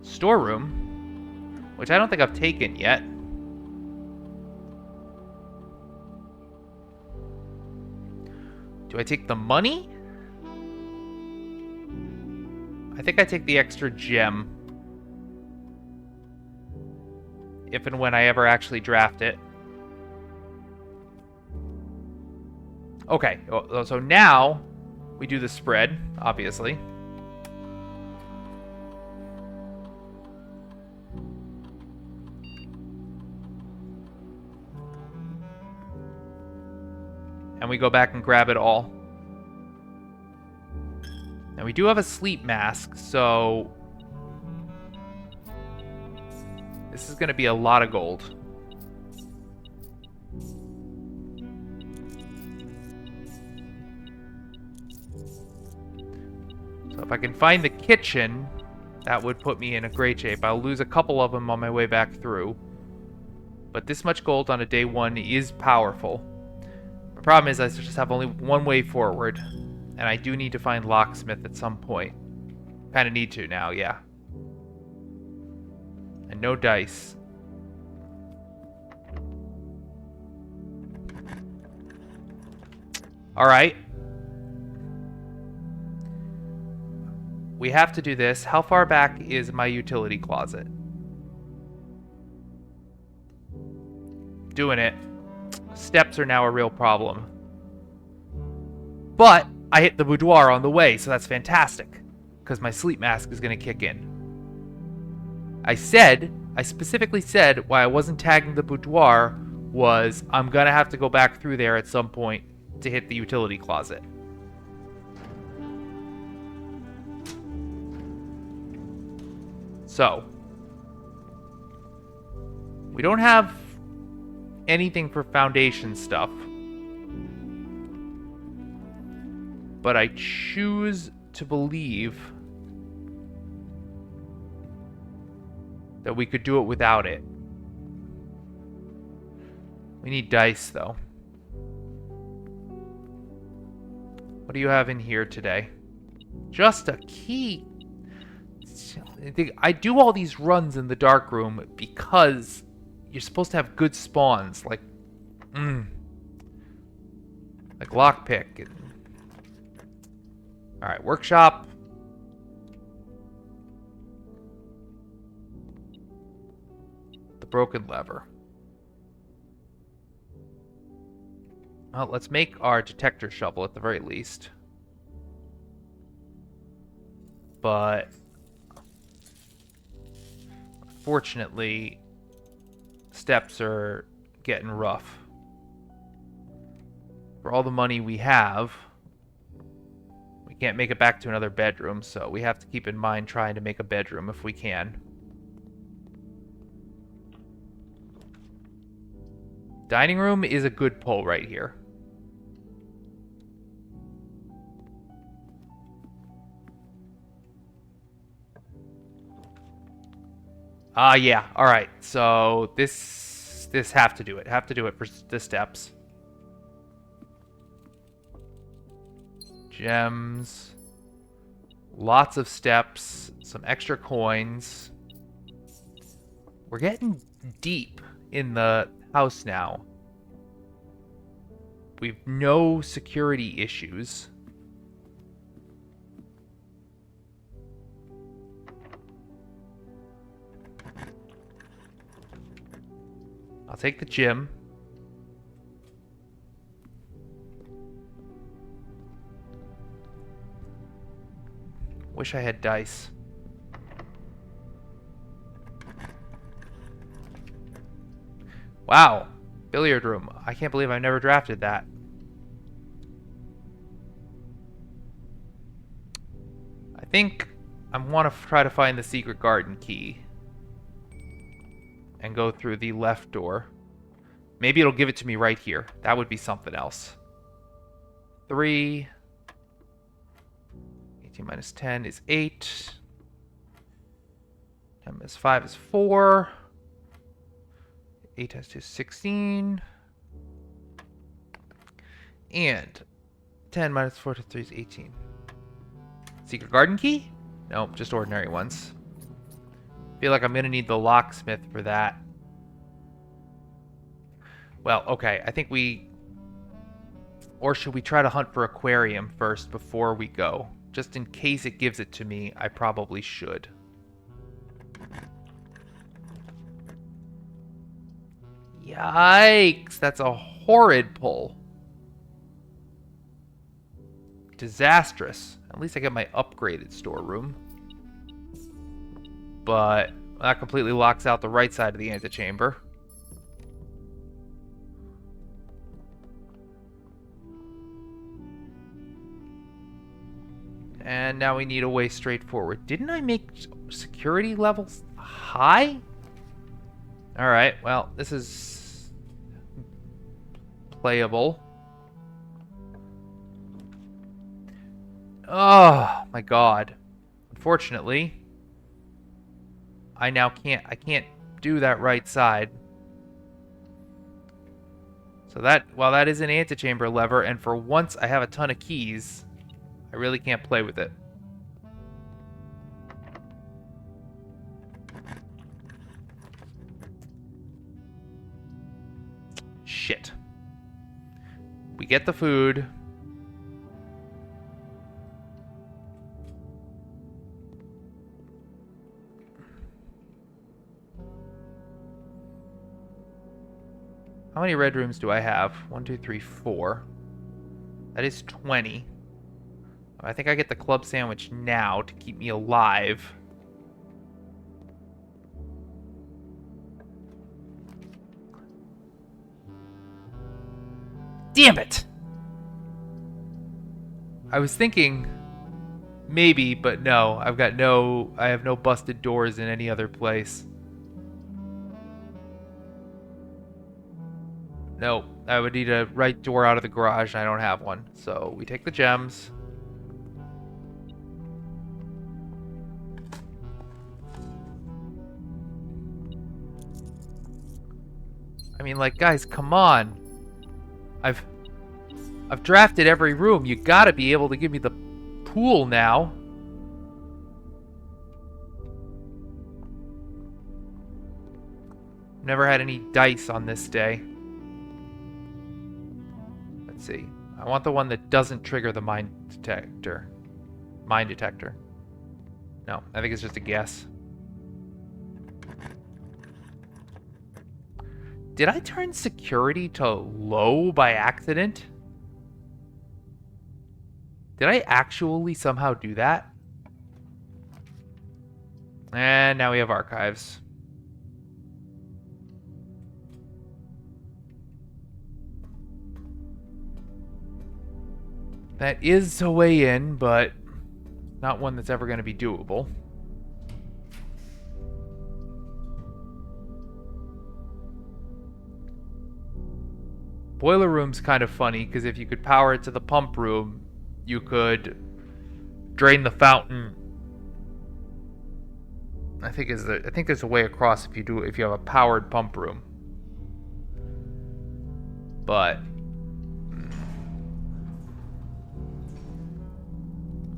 Speaker 1: storeroom, which I don't think I've taken yet. Do I take the money? I think I take the extra gem. If and when I ever actually draft it. Okay, so now we do the spread, obviously. And we go back and grab it all. And we do have a sleep mask, so... This is going to be a lot of gold. So if I can find the kitchen, that would put me in a great shape. I'll lose a couple of them on my way back through. But this much gold on a day one is powerful. The problem is I just have only one way forward. And I do need to find locksmith at some point. Kind of need to now, yeah. And no dice. Alright. We have to do this. How far back is my utility closet? Doing it. Steps are now a real problem. But I hit the boudoir on the way, so that's fantastic. Because my sleep mask is going to kick in. I specifically said why I wasn't tagging the boudoir was I'm going to have to go back through there at some point to hit the utility closet. So, we don't have anything for foundation stuff. But I choose to believe that we could do it without it. We need dice, though. What do you have in here today? Just a key. I do all these runs in the dark room because you're supposed to have good spawns, like lockpick. Alright, workshop. The broken lever. Well, let's make our detector shovel at the very least. But unfortunately, steps are getting rough. For all the money we have, we can't make it back to another bedroom, so we have to keep in mind trying to make a bedroom if we can. Dining room is a good pull right here. Yeah. All right. So this have to do it. Have to do it for the steps. Gems. Lots of steps. Some extra coins. We're getting deep in the house now. We've no security issues. I'll take the gym. Wish I had dice. Wow. Billiard room. I can't believe I've never drafted that. I think I want to try to find the secret garden key. And go through the left door. Maybe it'll give it to me right here. That would be something else. 3. 18 minus 10 is 8. 10 minus 5 is 4. 8 times 2 is 16. And 10 minus 4 to 3 is 18. Secret garden key? Nope, just ordinary ones. Feel like I'm going to need the locksmith for that. Well, okay, I think we... Or should we try to hunt for aquarium first before we go? Just in case it gives it to me, I probably should. Yikes, that's a horrid pull. Disastrous. At least I get my upgraded storeroom. But that completely locks out the right side of the antechamber. And now we need a way straight forward. Didn't I make security levels high? Alright, well, this is playable. Oh, my God. Unfortunately, I can't do that right side. So while that is an antechamber lever, and for once I have a ton of keys, I really can't play with it. Shit. We get the food. How many red rooms do I have? 1, 2, 3, 4. That is 20. I think I get the club sandwich now to keep me alive. Damn it! I was thinking maybe, but no. I have no busted doors in any other place. No, I would need a right door out of the garage, and I don't have one. So we take the gems. I mean, like, guys, come on. I've drafted every room. You gotta be able to give me the pool now. Never had any dice on this day. Let's see. I want the one that doesn't trigger the mine detector. Mine detector. No, I think it's just a guess. Did I turn security to low by accident? Did I actually somehow do that? And now we have archives. That is a way in, but not one that's ever going to be doable. Boiler room's kind of funny, because if you could power it to the pump room, you could drain the fountain. I think there's a way across if you have a powered pump room. But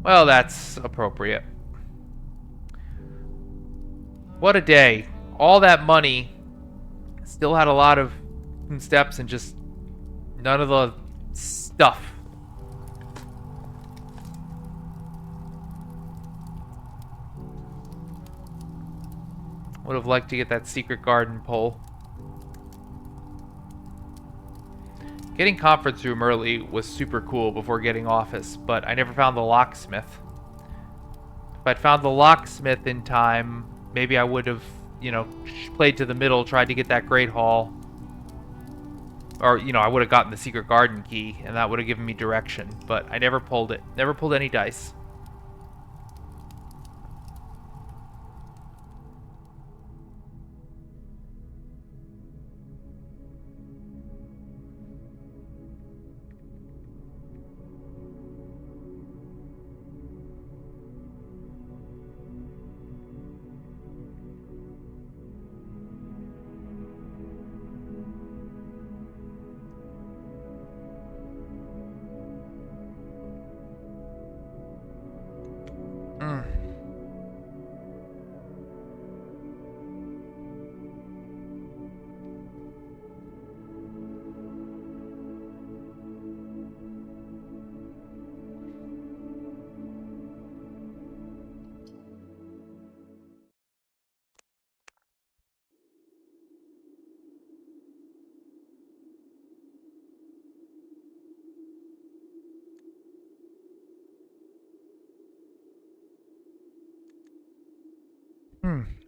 Speaker 1: well, that's appropriate. What a day. All that money, still had a lot of steps and just none of the stuff. Would have liked to get that secret garden pole. Getting conference room early was super cool before getting office, but I never found the locksmith. If I'd found the locksmith in time, maybe I would have, played to the middle, tried to get that Great Hall. Or, I would have gotten the secret garden key, and that would have given me direction. But I never pulled it. Never pulled any dice.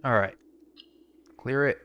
Speaker 1: Alright. Clear it.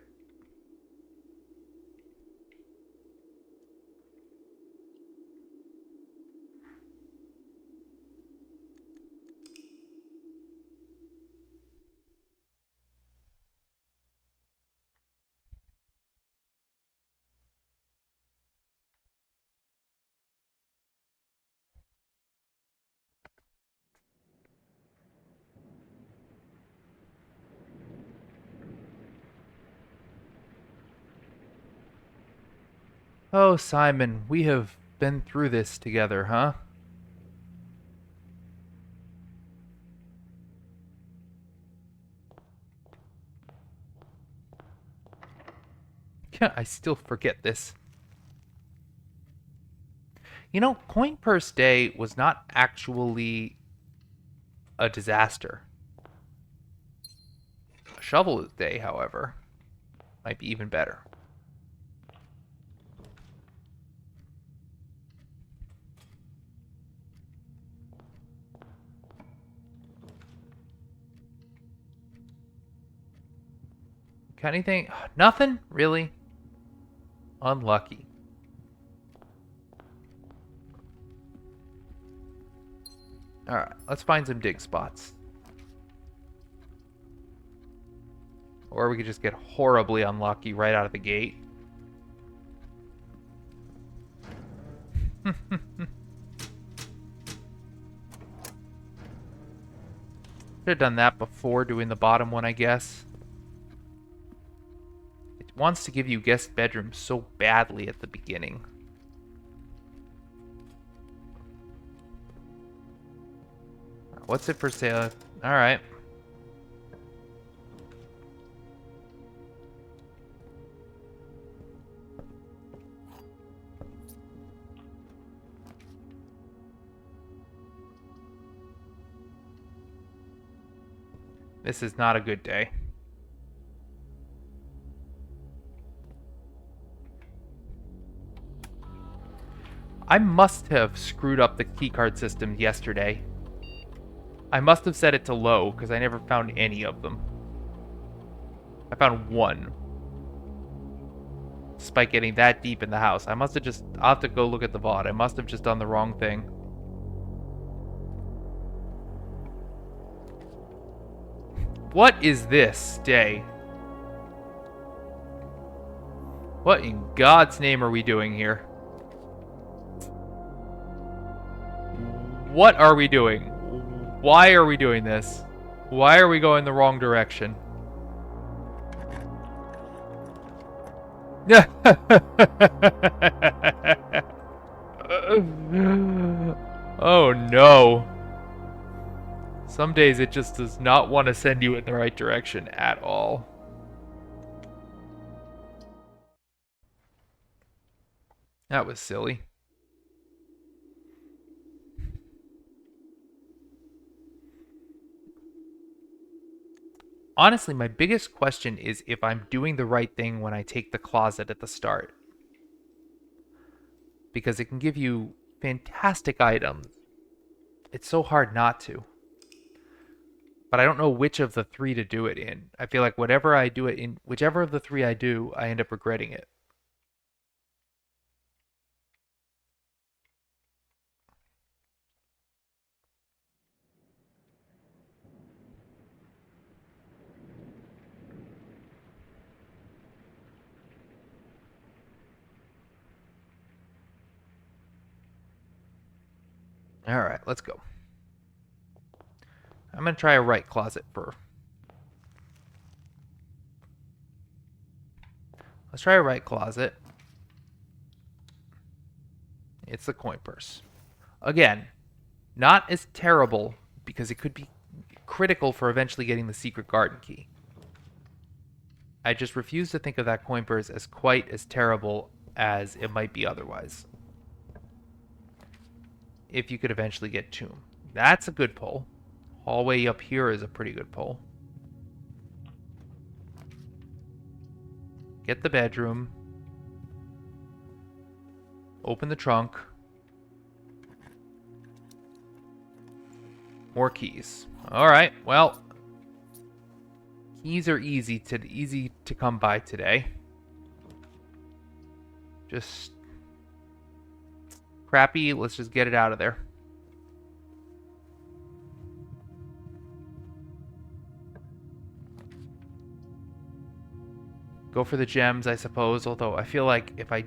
Speaker 1: Oh, Simon, we have been through this together, huh? Yeah, I still forget this. You know, Coin Purse Day was not actually a disaster. Shovel Day, however, might be even better. Got anything? Nothing? Really? Unlucky. Alright, let's find some dig spots. Or we could just get horribly unlucky right out of the gate. Should have done that before doing the bottom one, I guess. It wants to give you guest bedrooms so badly at the beginning. What's it for sale? Alright. This is not a good day. I must have screwed up the keycard system yesterday. I must have set it to low, because I never found any of them. I found one. Despite getting that deep in the house. I'll have to go look at the VOD. I must have just done the wrong thing. What is this day? What in God's name are we doing here? What are we doing? Why are we doing this? Why are we going the wrong direction? Oh no. Some days it just does not want to send you in the right direction at all. That was silly. Honestly, my biggest question is if I'm doing the right thing when I take the closet at the start. Because it can give you fantastic items. It's so hard not to. But I don't know which of the three to do it in. I feel like whatever I do it in, whichever of the three I do, I end up regretting it. All right, let's go. I'm going to try a right closet first. Let's try a right closet. It's the coin purse. Again, not as terrible because it could be critical for eventually getting the secret garden key. I just refuse to think of that coin purse as quite as terrible as it might be otherwise. If you could eventually get Tomb. That's a good pull. Hallway up here is a pretty good pull. Get the bedroom. Open the trunk. More keys. Alright, well. Keys are easy to come by today. Just crappy, let's just get it out of there. Go for the gems, I suppose, although I feel like if I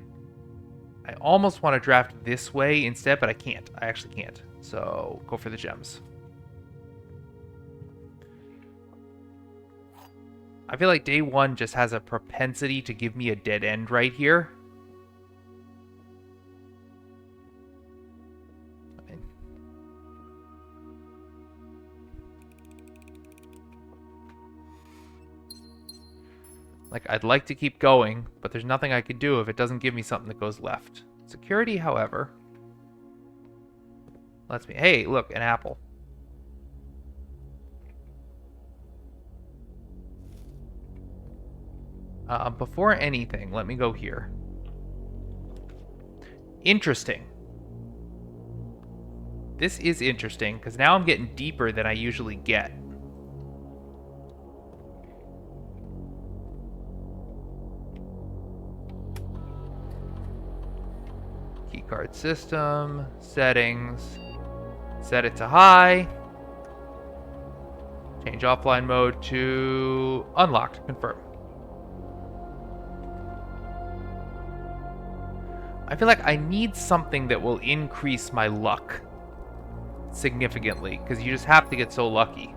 Speaker 1: almost want to draft this way instead, but I can't. I actually can't. So, go for the gems. I feel like day one just has a propensity to give me a dead end right here. Like, I'd like to keep going, but there's nothing I could do if it doesn't give me something that goes left. Security, however, lets me... Hey, look, an apple. Before anything, let me go here. Interesting. This is interesting, because now I'm getting deeper than I usually get. Keycard system, settings, set it to high. Change offline mode to unlocked, confirm. I feel like I need something that will increase my luck significantly, because you just have to get so lucky.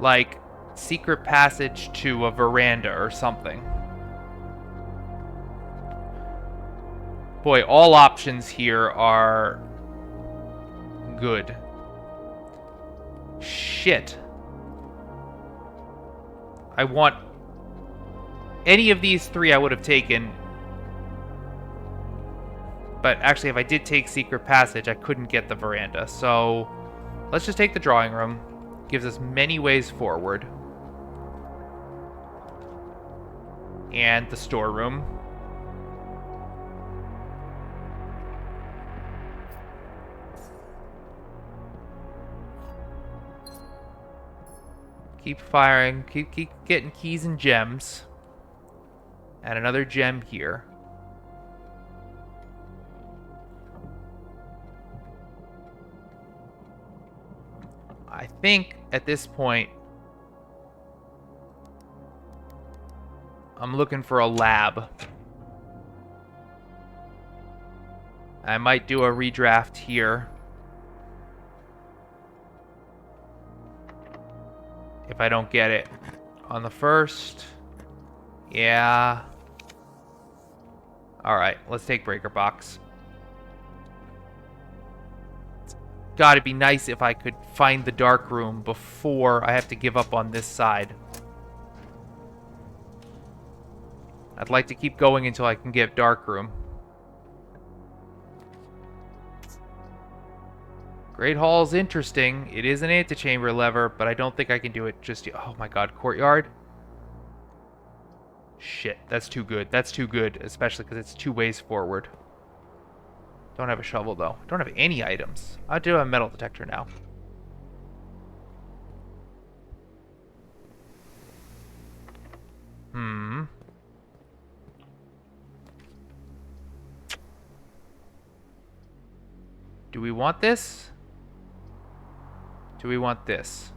Speaker 1: Like, secret passage to a veranda or something. Boy, all options here are good. Shit. I want... Any of these three I would have taken. But actually, if I did take secret passage, I couldn't get the veranda. So, let's just take the drawing room. Gives us many ways forward. And the storeroom. Keep firing. Keep getting keys and gems. And another gem here. I think at this point I'm looking for a lab. I might do a redraft here. If I don't get it on the first. Yeah. Alright, let's take Breaker Box. Gotta be nice if I could find the dark room before I have to give up on this side. I'd like to keep going until I can get dark room. Great Hall's interesting. It is an antechamber lever, but I don't think I can do it just yet. Oh my god, courtyard? Shit, that's too good. That's too good, especially because it's 2 ways forward. Don't have a shovel, though. Don't have any items. I do have a metal detector now. Do we want this? Do we want this?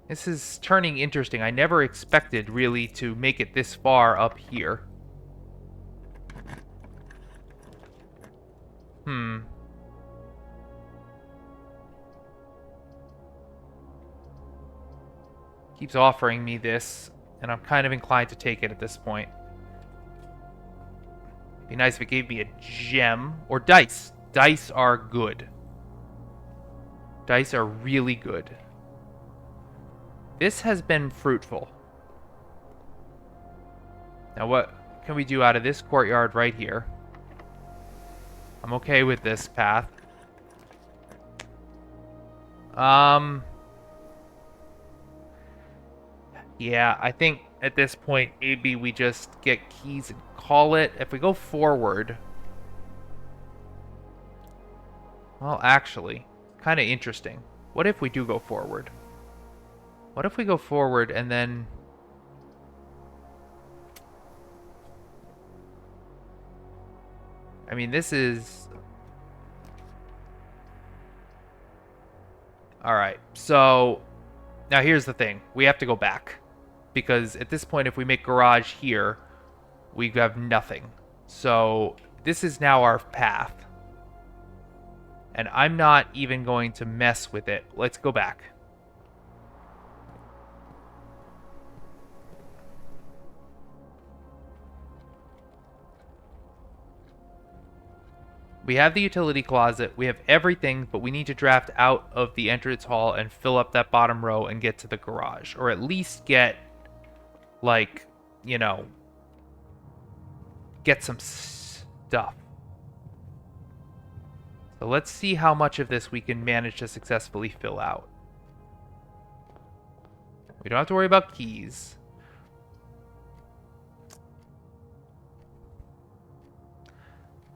Speaker 1: This is turning interesting. I never expected, really, to make it this far up here. Keeps offering me this, and I'm kind of inclined to take it at this point. Be nice if it gave me a gem. Or dice. Dice are good. Dice are really good. This has been fruitful. Now what can we do out of this courtyard right here? I'm okay with this path. Yeah, I think at this point maybe we just get keys and call it. If we go forward... Well, actually, kind of interesting. What if we do go forward? What if we go forward and then... I mean, this is... Alright, so... Now here's the thing. We have to go back. Because at this point, if we make garage here, we have nothing. So, this is now our path. And I'm not even going to mess with it. Let's go back. We have the utility closet. We have everything, but we need to draft out of the entrance hall and fill up that bottom row and get to the garage. Or at least get, like, you know, get some stuff. So let's see how much of this we can manage to successfully fill out. We don't have to worry about keys.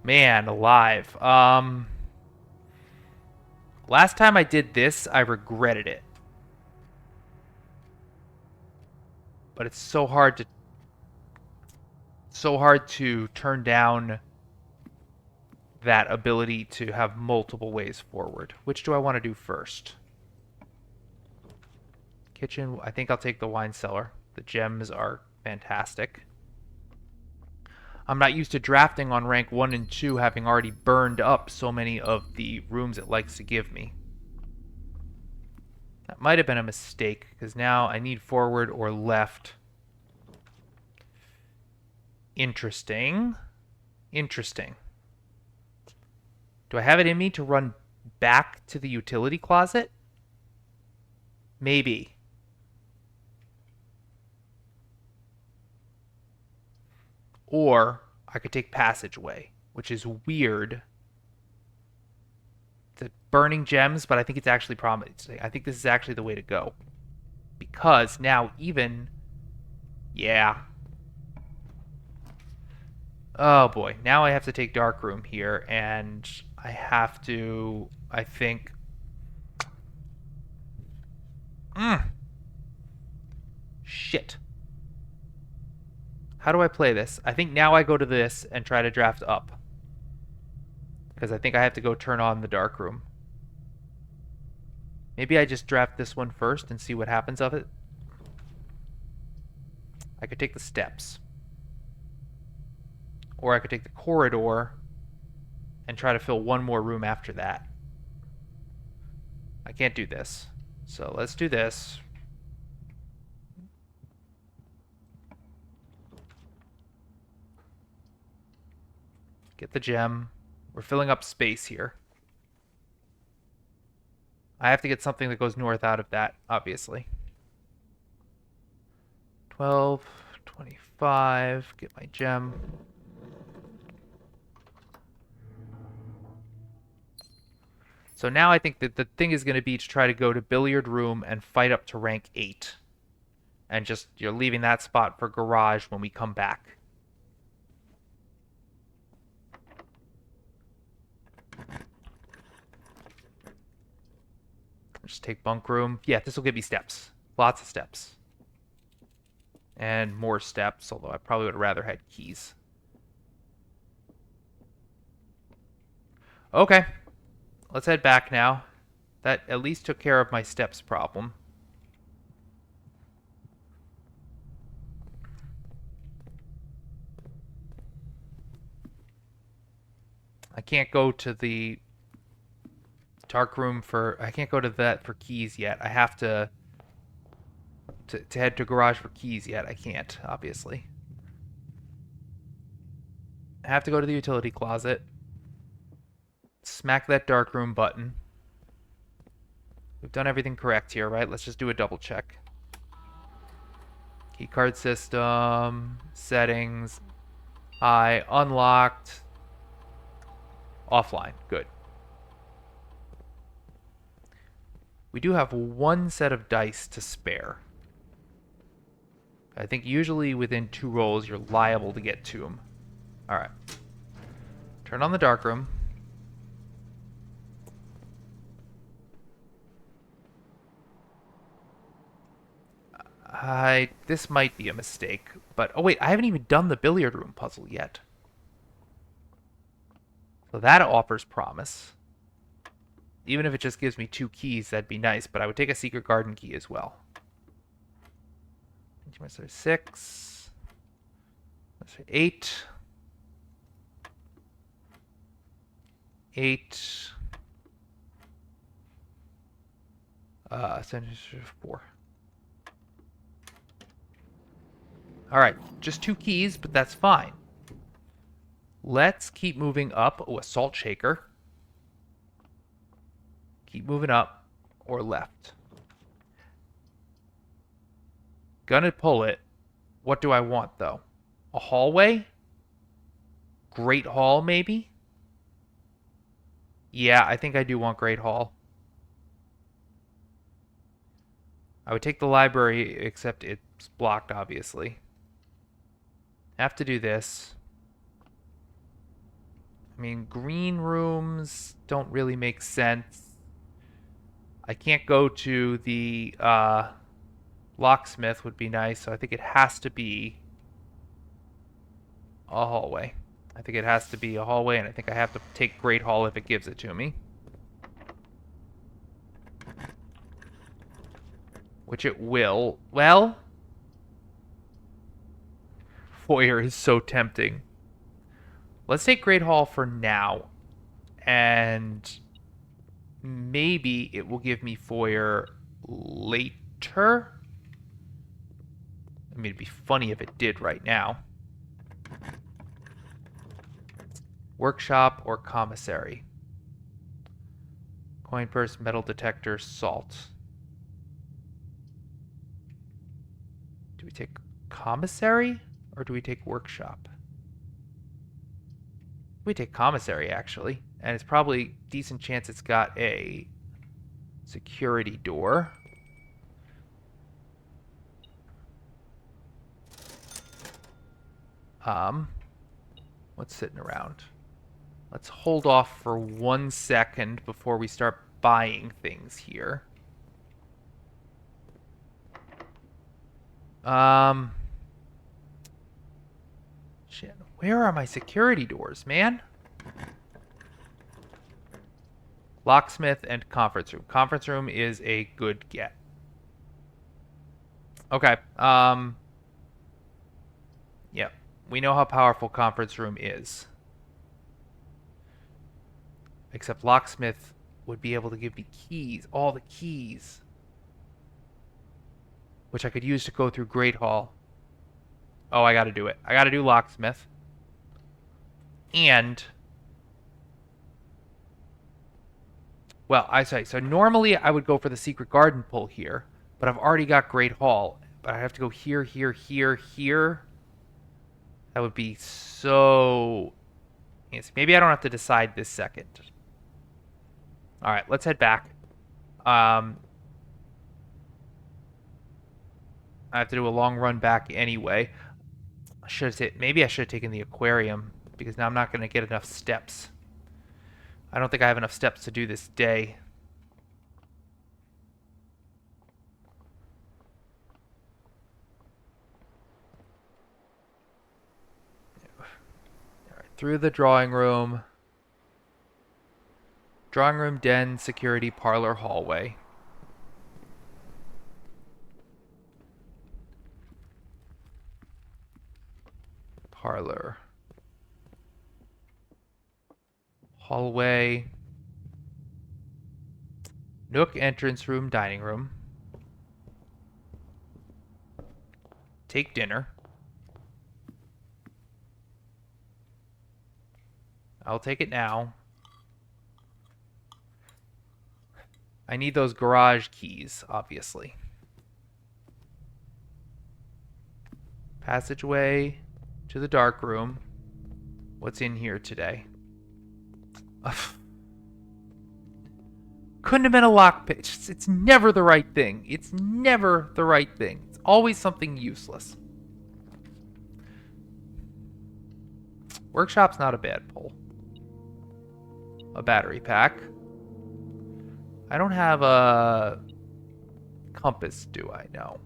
Speaker 1: Man, alive. Last time I did this, I regretted it. But it's so hard to turn down that ability to have multiple ways forward. Which do I want to do first? Kitchen, I think I'll take the wine cellar. The gems are fantastic. I'm not used to drafting on rank 1 and 2, having already burned up so many of the rooms it likes to give me. That might have been a mistake, because now I need forward or left. Interesting. Interesting. Do I have it in me to run back to the utility closet? Maybe. Or I could take passageway, which is weird. It's burning gems, but I think it's actually promising. I think this is actually the way to go. Because now even... Yeah. Oh boy. Now I have to take dark room here, and I have to, I think... Shit. How do I play this? I think now I go to this and try to draft up. Because I think I have to go turn on the dark room. Maybe I just draft this one first and see what happens of it. I could take the steps. Or I could take the corridor and try to fill one more room after that. I can't do this. So let's do this. Get the gem. We're filling up space here. I have to get something that goes north out of that, obviously. 12, 25, get my gem. So now I think that the thing is going to be to try to go to billiard room and fight up to rank 8. And just, you're leaving that spot for garage when we come back. Just take bunk room. Yeah, this will give me steps. Lots of steps. And more steps, although I probably would have rather had keys. Okay. Let's head back now. That at least took care of my steps problem. I can't go to the dark room for... I can't go to that for keys yet. I have to head to garage for keys yet. I can't, obviously. I have to go to the utility closet. Smack that dark room button. We've done everything correct here, right? Let's just do a double check. Keycard system, settings, high, unlocked, offline. Good. We do have one set of dice to spare. I think usually within 2 rolls you're liable to get to them. Alright. Turn on the dark room. This might be a mistake, but... Oh wait, I haven't even done the billiard room puzzle yet. So that offers promise. Even if it just gives me 2 keys, that'd be nice, but I would take a secret garden key as well. 6. 8. 8. 4. Alright, just 2 keys, but that's fine. Let's keep moving up. Oh, a salt shaker. Keep moving up or left. Gonna pull it. What do I want, though? A hallway? Great hall, maybe? Yeah, I think I do want Great Hall. I would take the library, except it's blocked, obviously. Have to do this. I mean, green rooms don't really make sense. I can't go to the locksmith would be nice, so I think it has to be a hallway. I think it has to be a hallway, and I think I have to take Great Hall if it gives it to me. Which it will. Well, foyer is so tempting. Let's take Great Hall for now. And maybe it will give me foyer later. I mean, it'd be funny if it did right now. Workshop or commissary? Coin purse, metal detector, salt. Do we take commissary or do we take workshop? We take commissary, actually. And it's probably a decent chance it's got a security door. What's sitting around? Let's hold off for 1 second before we start buying things here. Shit. Where are my security doors, man? Locksmith and conference room. Conference room is a good get. Okay. Yep. We know how powerful conference room is. Except locksmith would be able to give me keys, all the keys, which I could use to go through Great Hall. Oh, I gotta do it. I gotta do locksmith. And, well, I say, so normally I would go for the secret garden pull here, but I've already got Great Hall. But I have to go here, here, here, here. That would be so... Yes, maybe I don't have to decide this second. All right, let's head back. I have to do a long run back anyway. Maybe I should have taken the aquarium, because now I'm not going to get enough steps. I don't think I have enough steps to do this day. All right, through the drawing room. Drawing room, den, security, parlor, hallway. Parlor. Hallway. Nook, entrance room, dining room. Take dinner. I'll take it now. I need those garage keys, obviously. Passageway to the dark room. What's in here today? Couldn't have been a lockpick. It's never the right thing. It's never the right thing. It's always something useless. Workshop's not a bad pull. A battery pack. I don't have a compass, do I? No.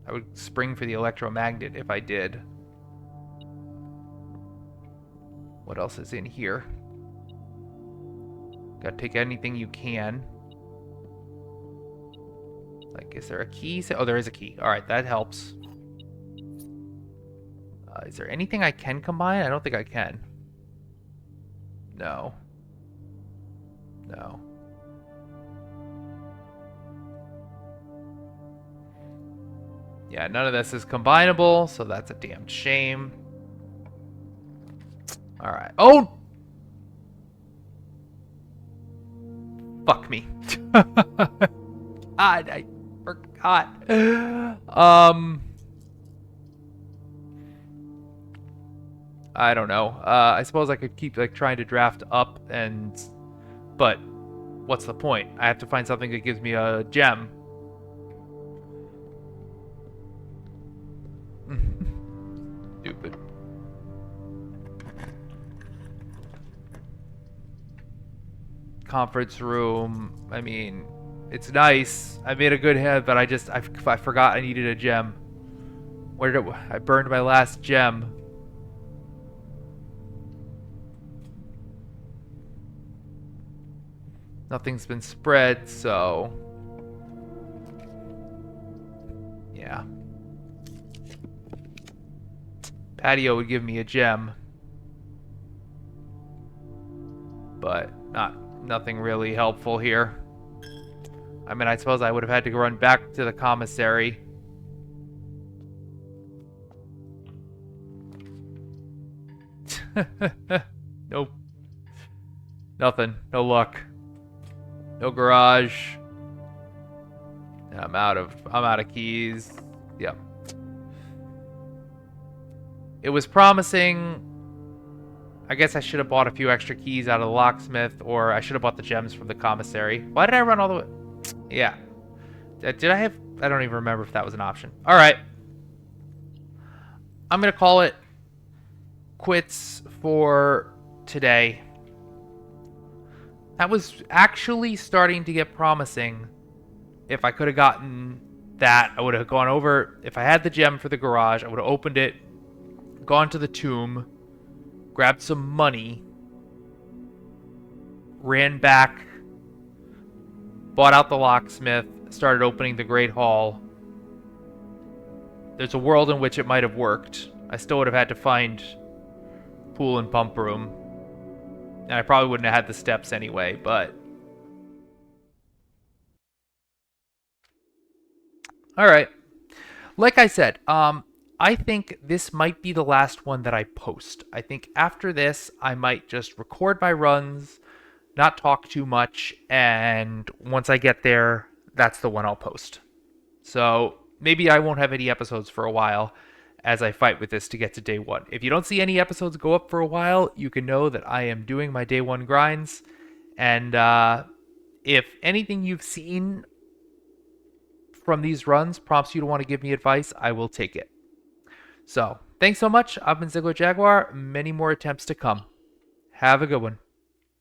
Speaker 1: I would spring for the electromagnet if I did. What else is in here? Gotta take anything you can. Like, is there a key? Oh, there is a key. Alright, that helps. Is there anything I can combine? I don't think I can. No. No. Yeah, none of this is combinable, so that's a damn shame. All right. Oh, fuck me. God, I forgot. I don't know. I suppose I could keep like trying to draft up but what's the point? I have to find something that gives me a gem. Stupid. Conference room. I mean, it's nice. I made a good head, but I forgot I needed a gem. I burned my last gem. Nothing's been spread, so yeah. Patio would give me a gem, but nothing really helpful here. I mean, I suppose I would have had to run back to the commissary. Nope. Nothing. No luck. No garage. I'm out of keys. Yep. It was promising. I guess I should have bought a few extra keys out of the locksmith, or I should have bought the gems from the commissary. Why did I run all the way? Yeah. Did I have... I don't even remember if that was an option. All right. I'm going to call it quits for today. That was actually starting to get promising. If I could have gotten that, I would have gone over... If I had the gem for the garage, I would have opened it, gone to the tomb, grabbed some money, ran back, bought out the locksmith, started opening the Great Hall. There's a world in which it might have worked. I still would have had to find pool and pump room. And I probably wouldn't have had the steps anyway, but... Alright. Like I said, I think this might be the last one that I post. I think after this, I might just record my runs, not talk too much, and once I get there, that's the one I'll post. So maybe I won't have any episodes for a while as I fight with this to get to day one. If you don't see any episodes go up for a while, you can know that I am doing my day one grinds. And if anything you've seen from these runs prompts you to want to give me advice, I will take it. So, thanks so much. I've been Zeigler Jaguar. Many more attempts to come. Have a good one.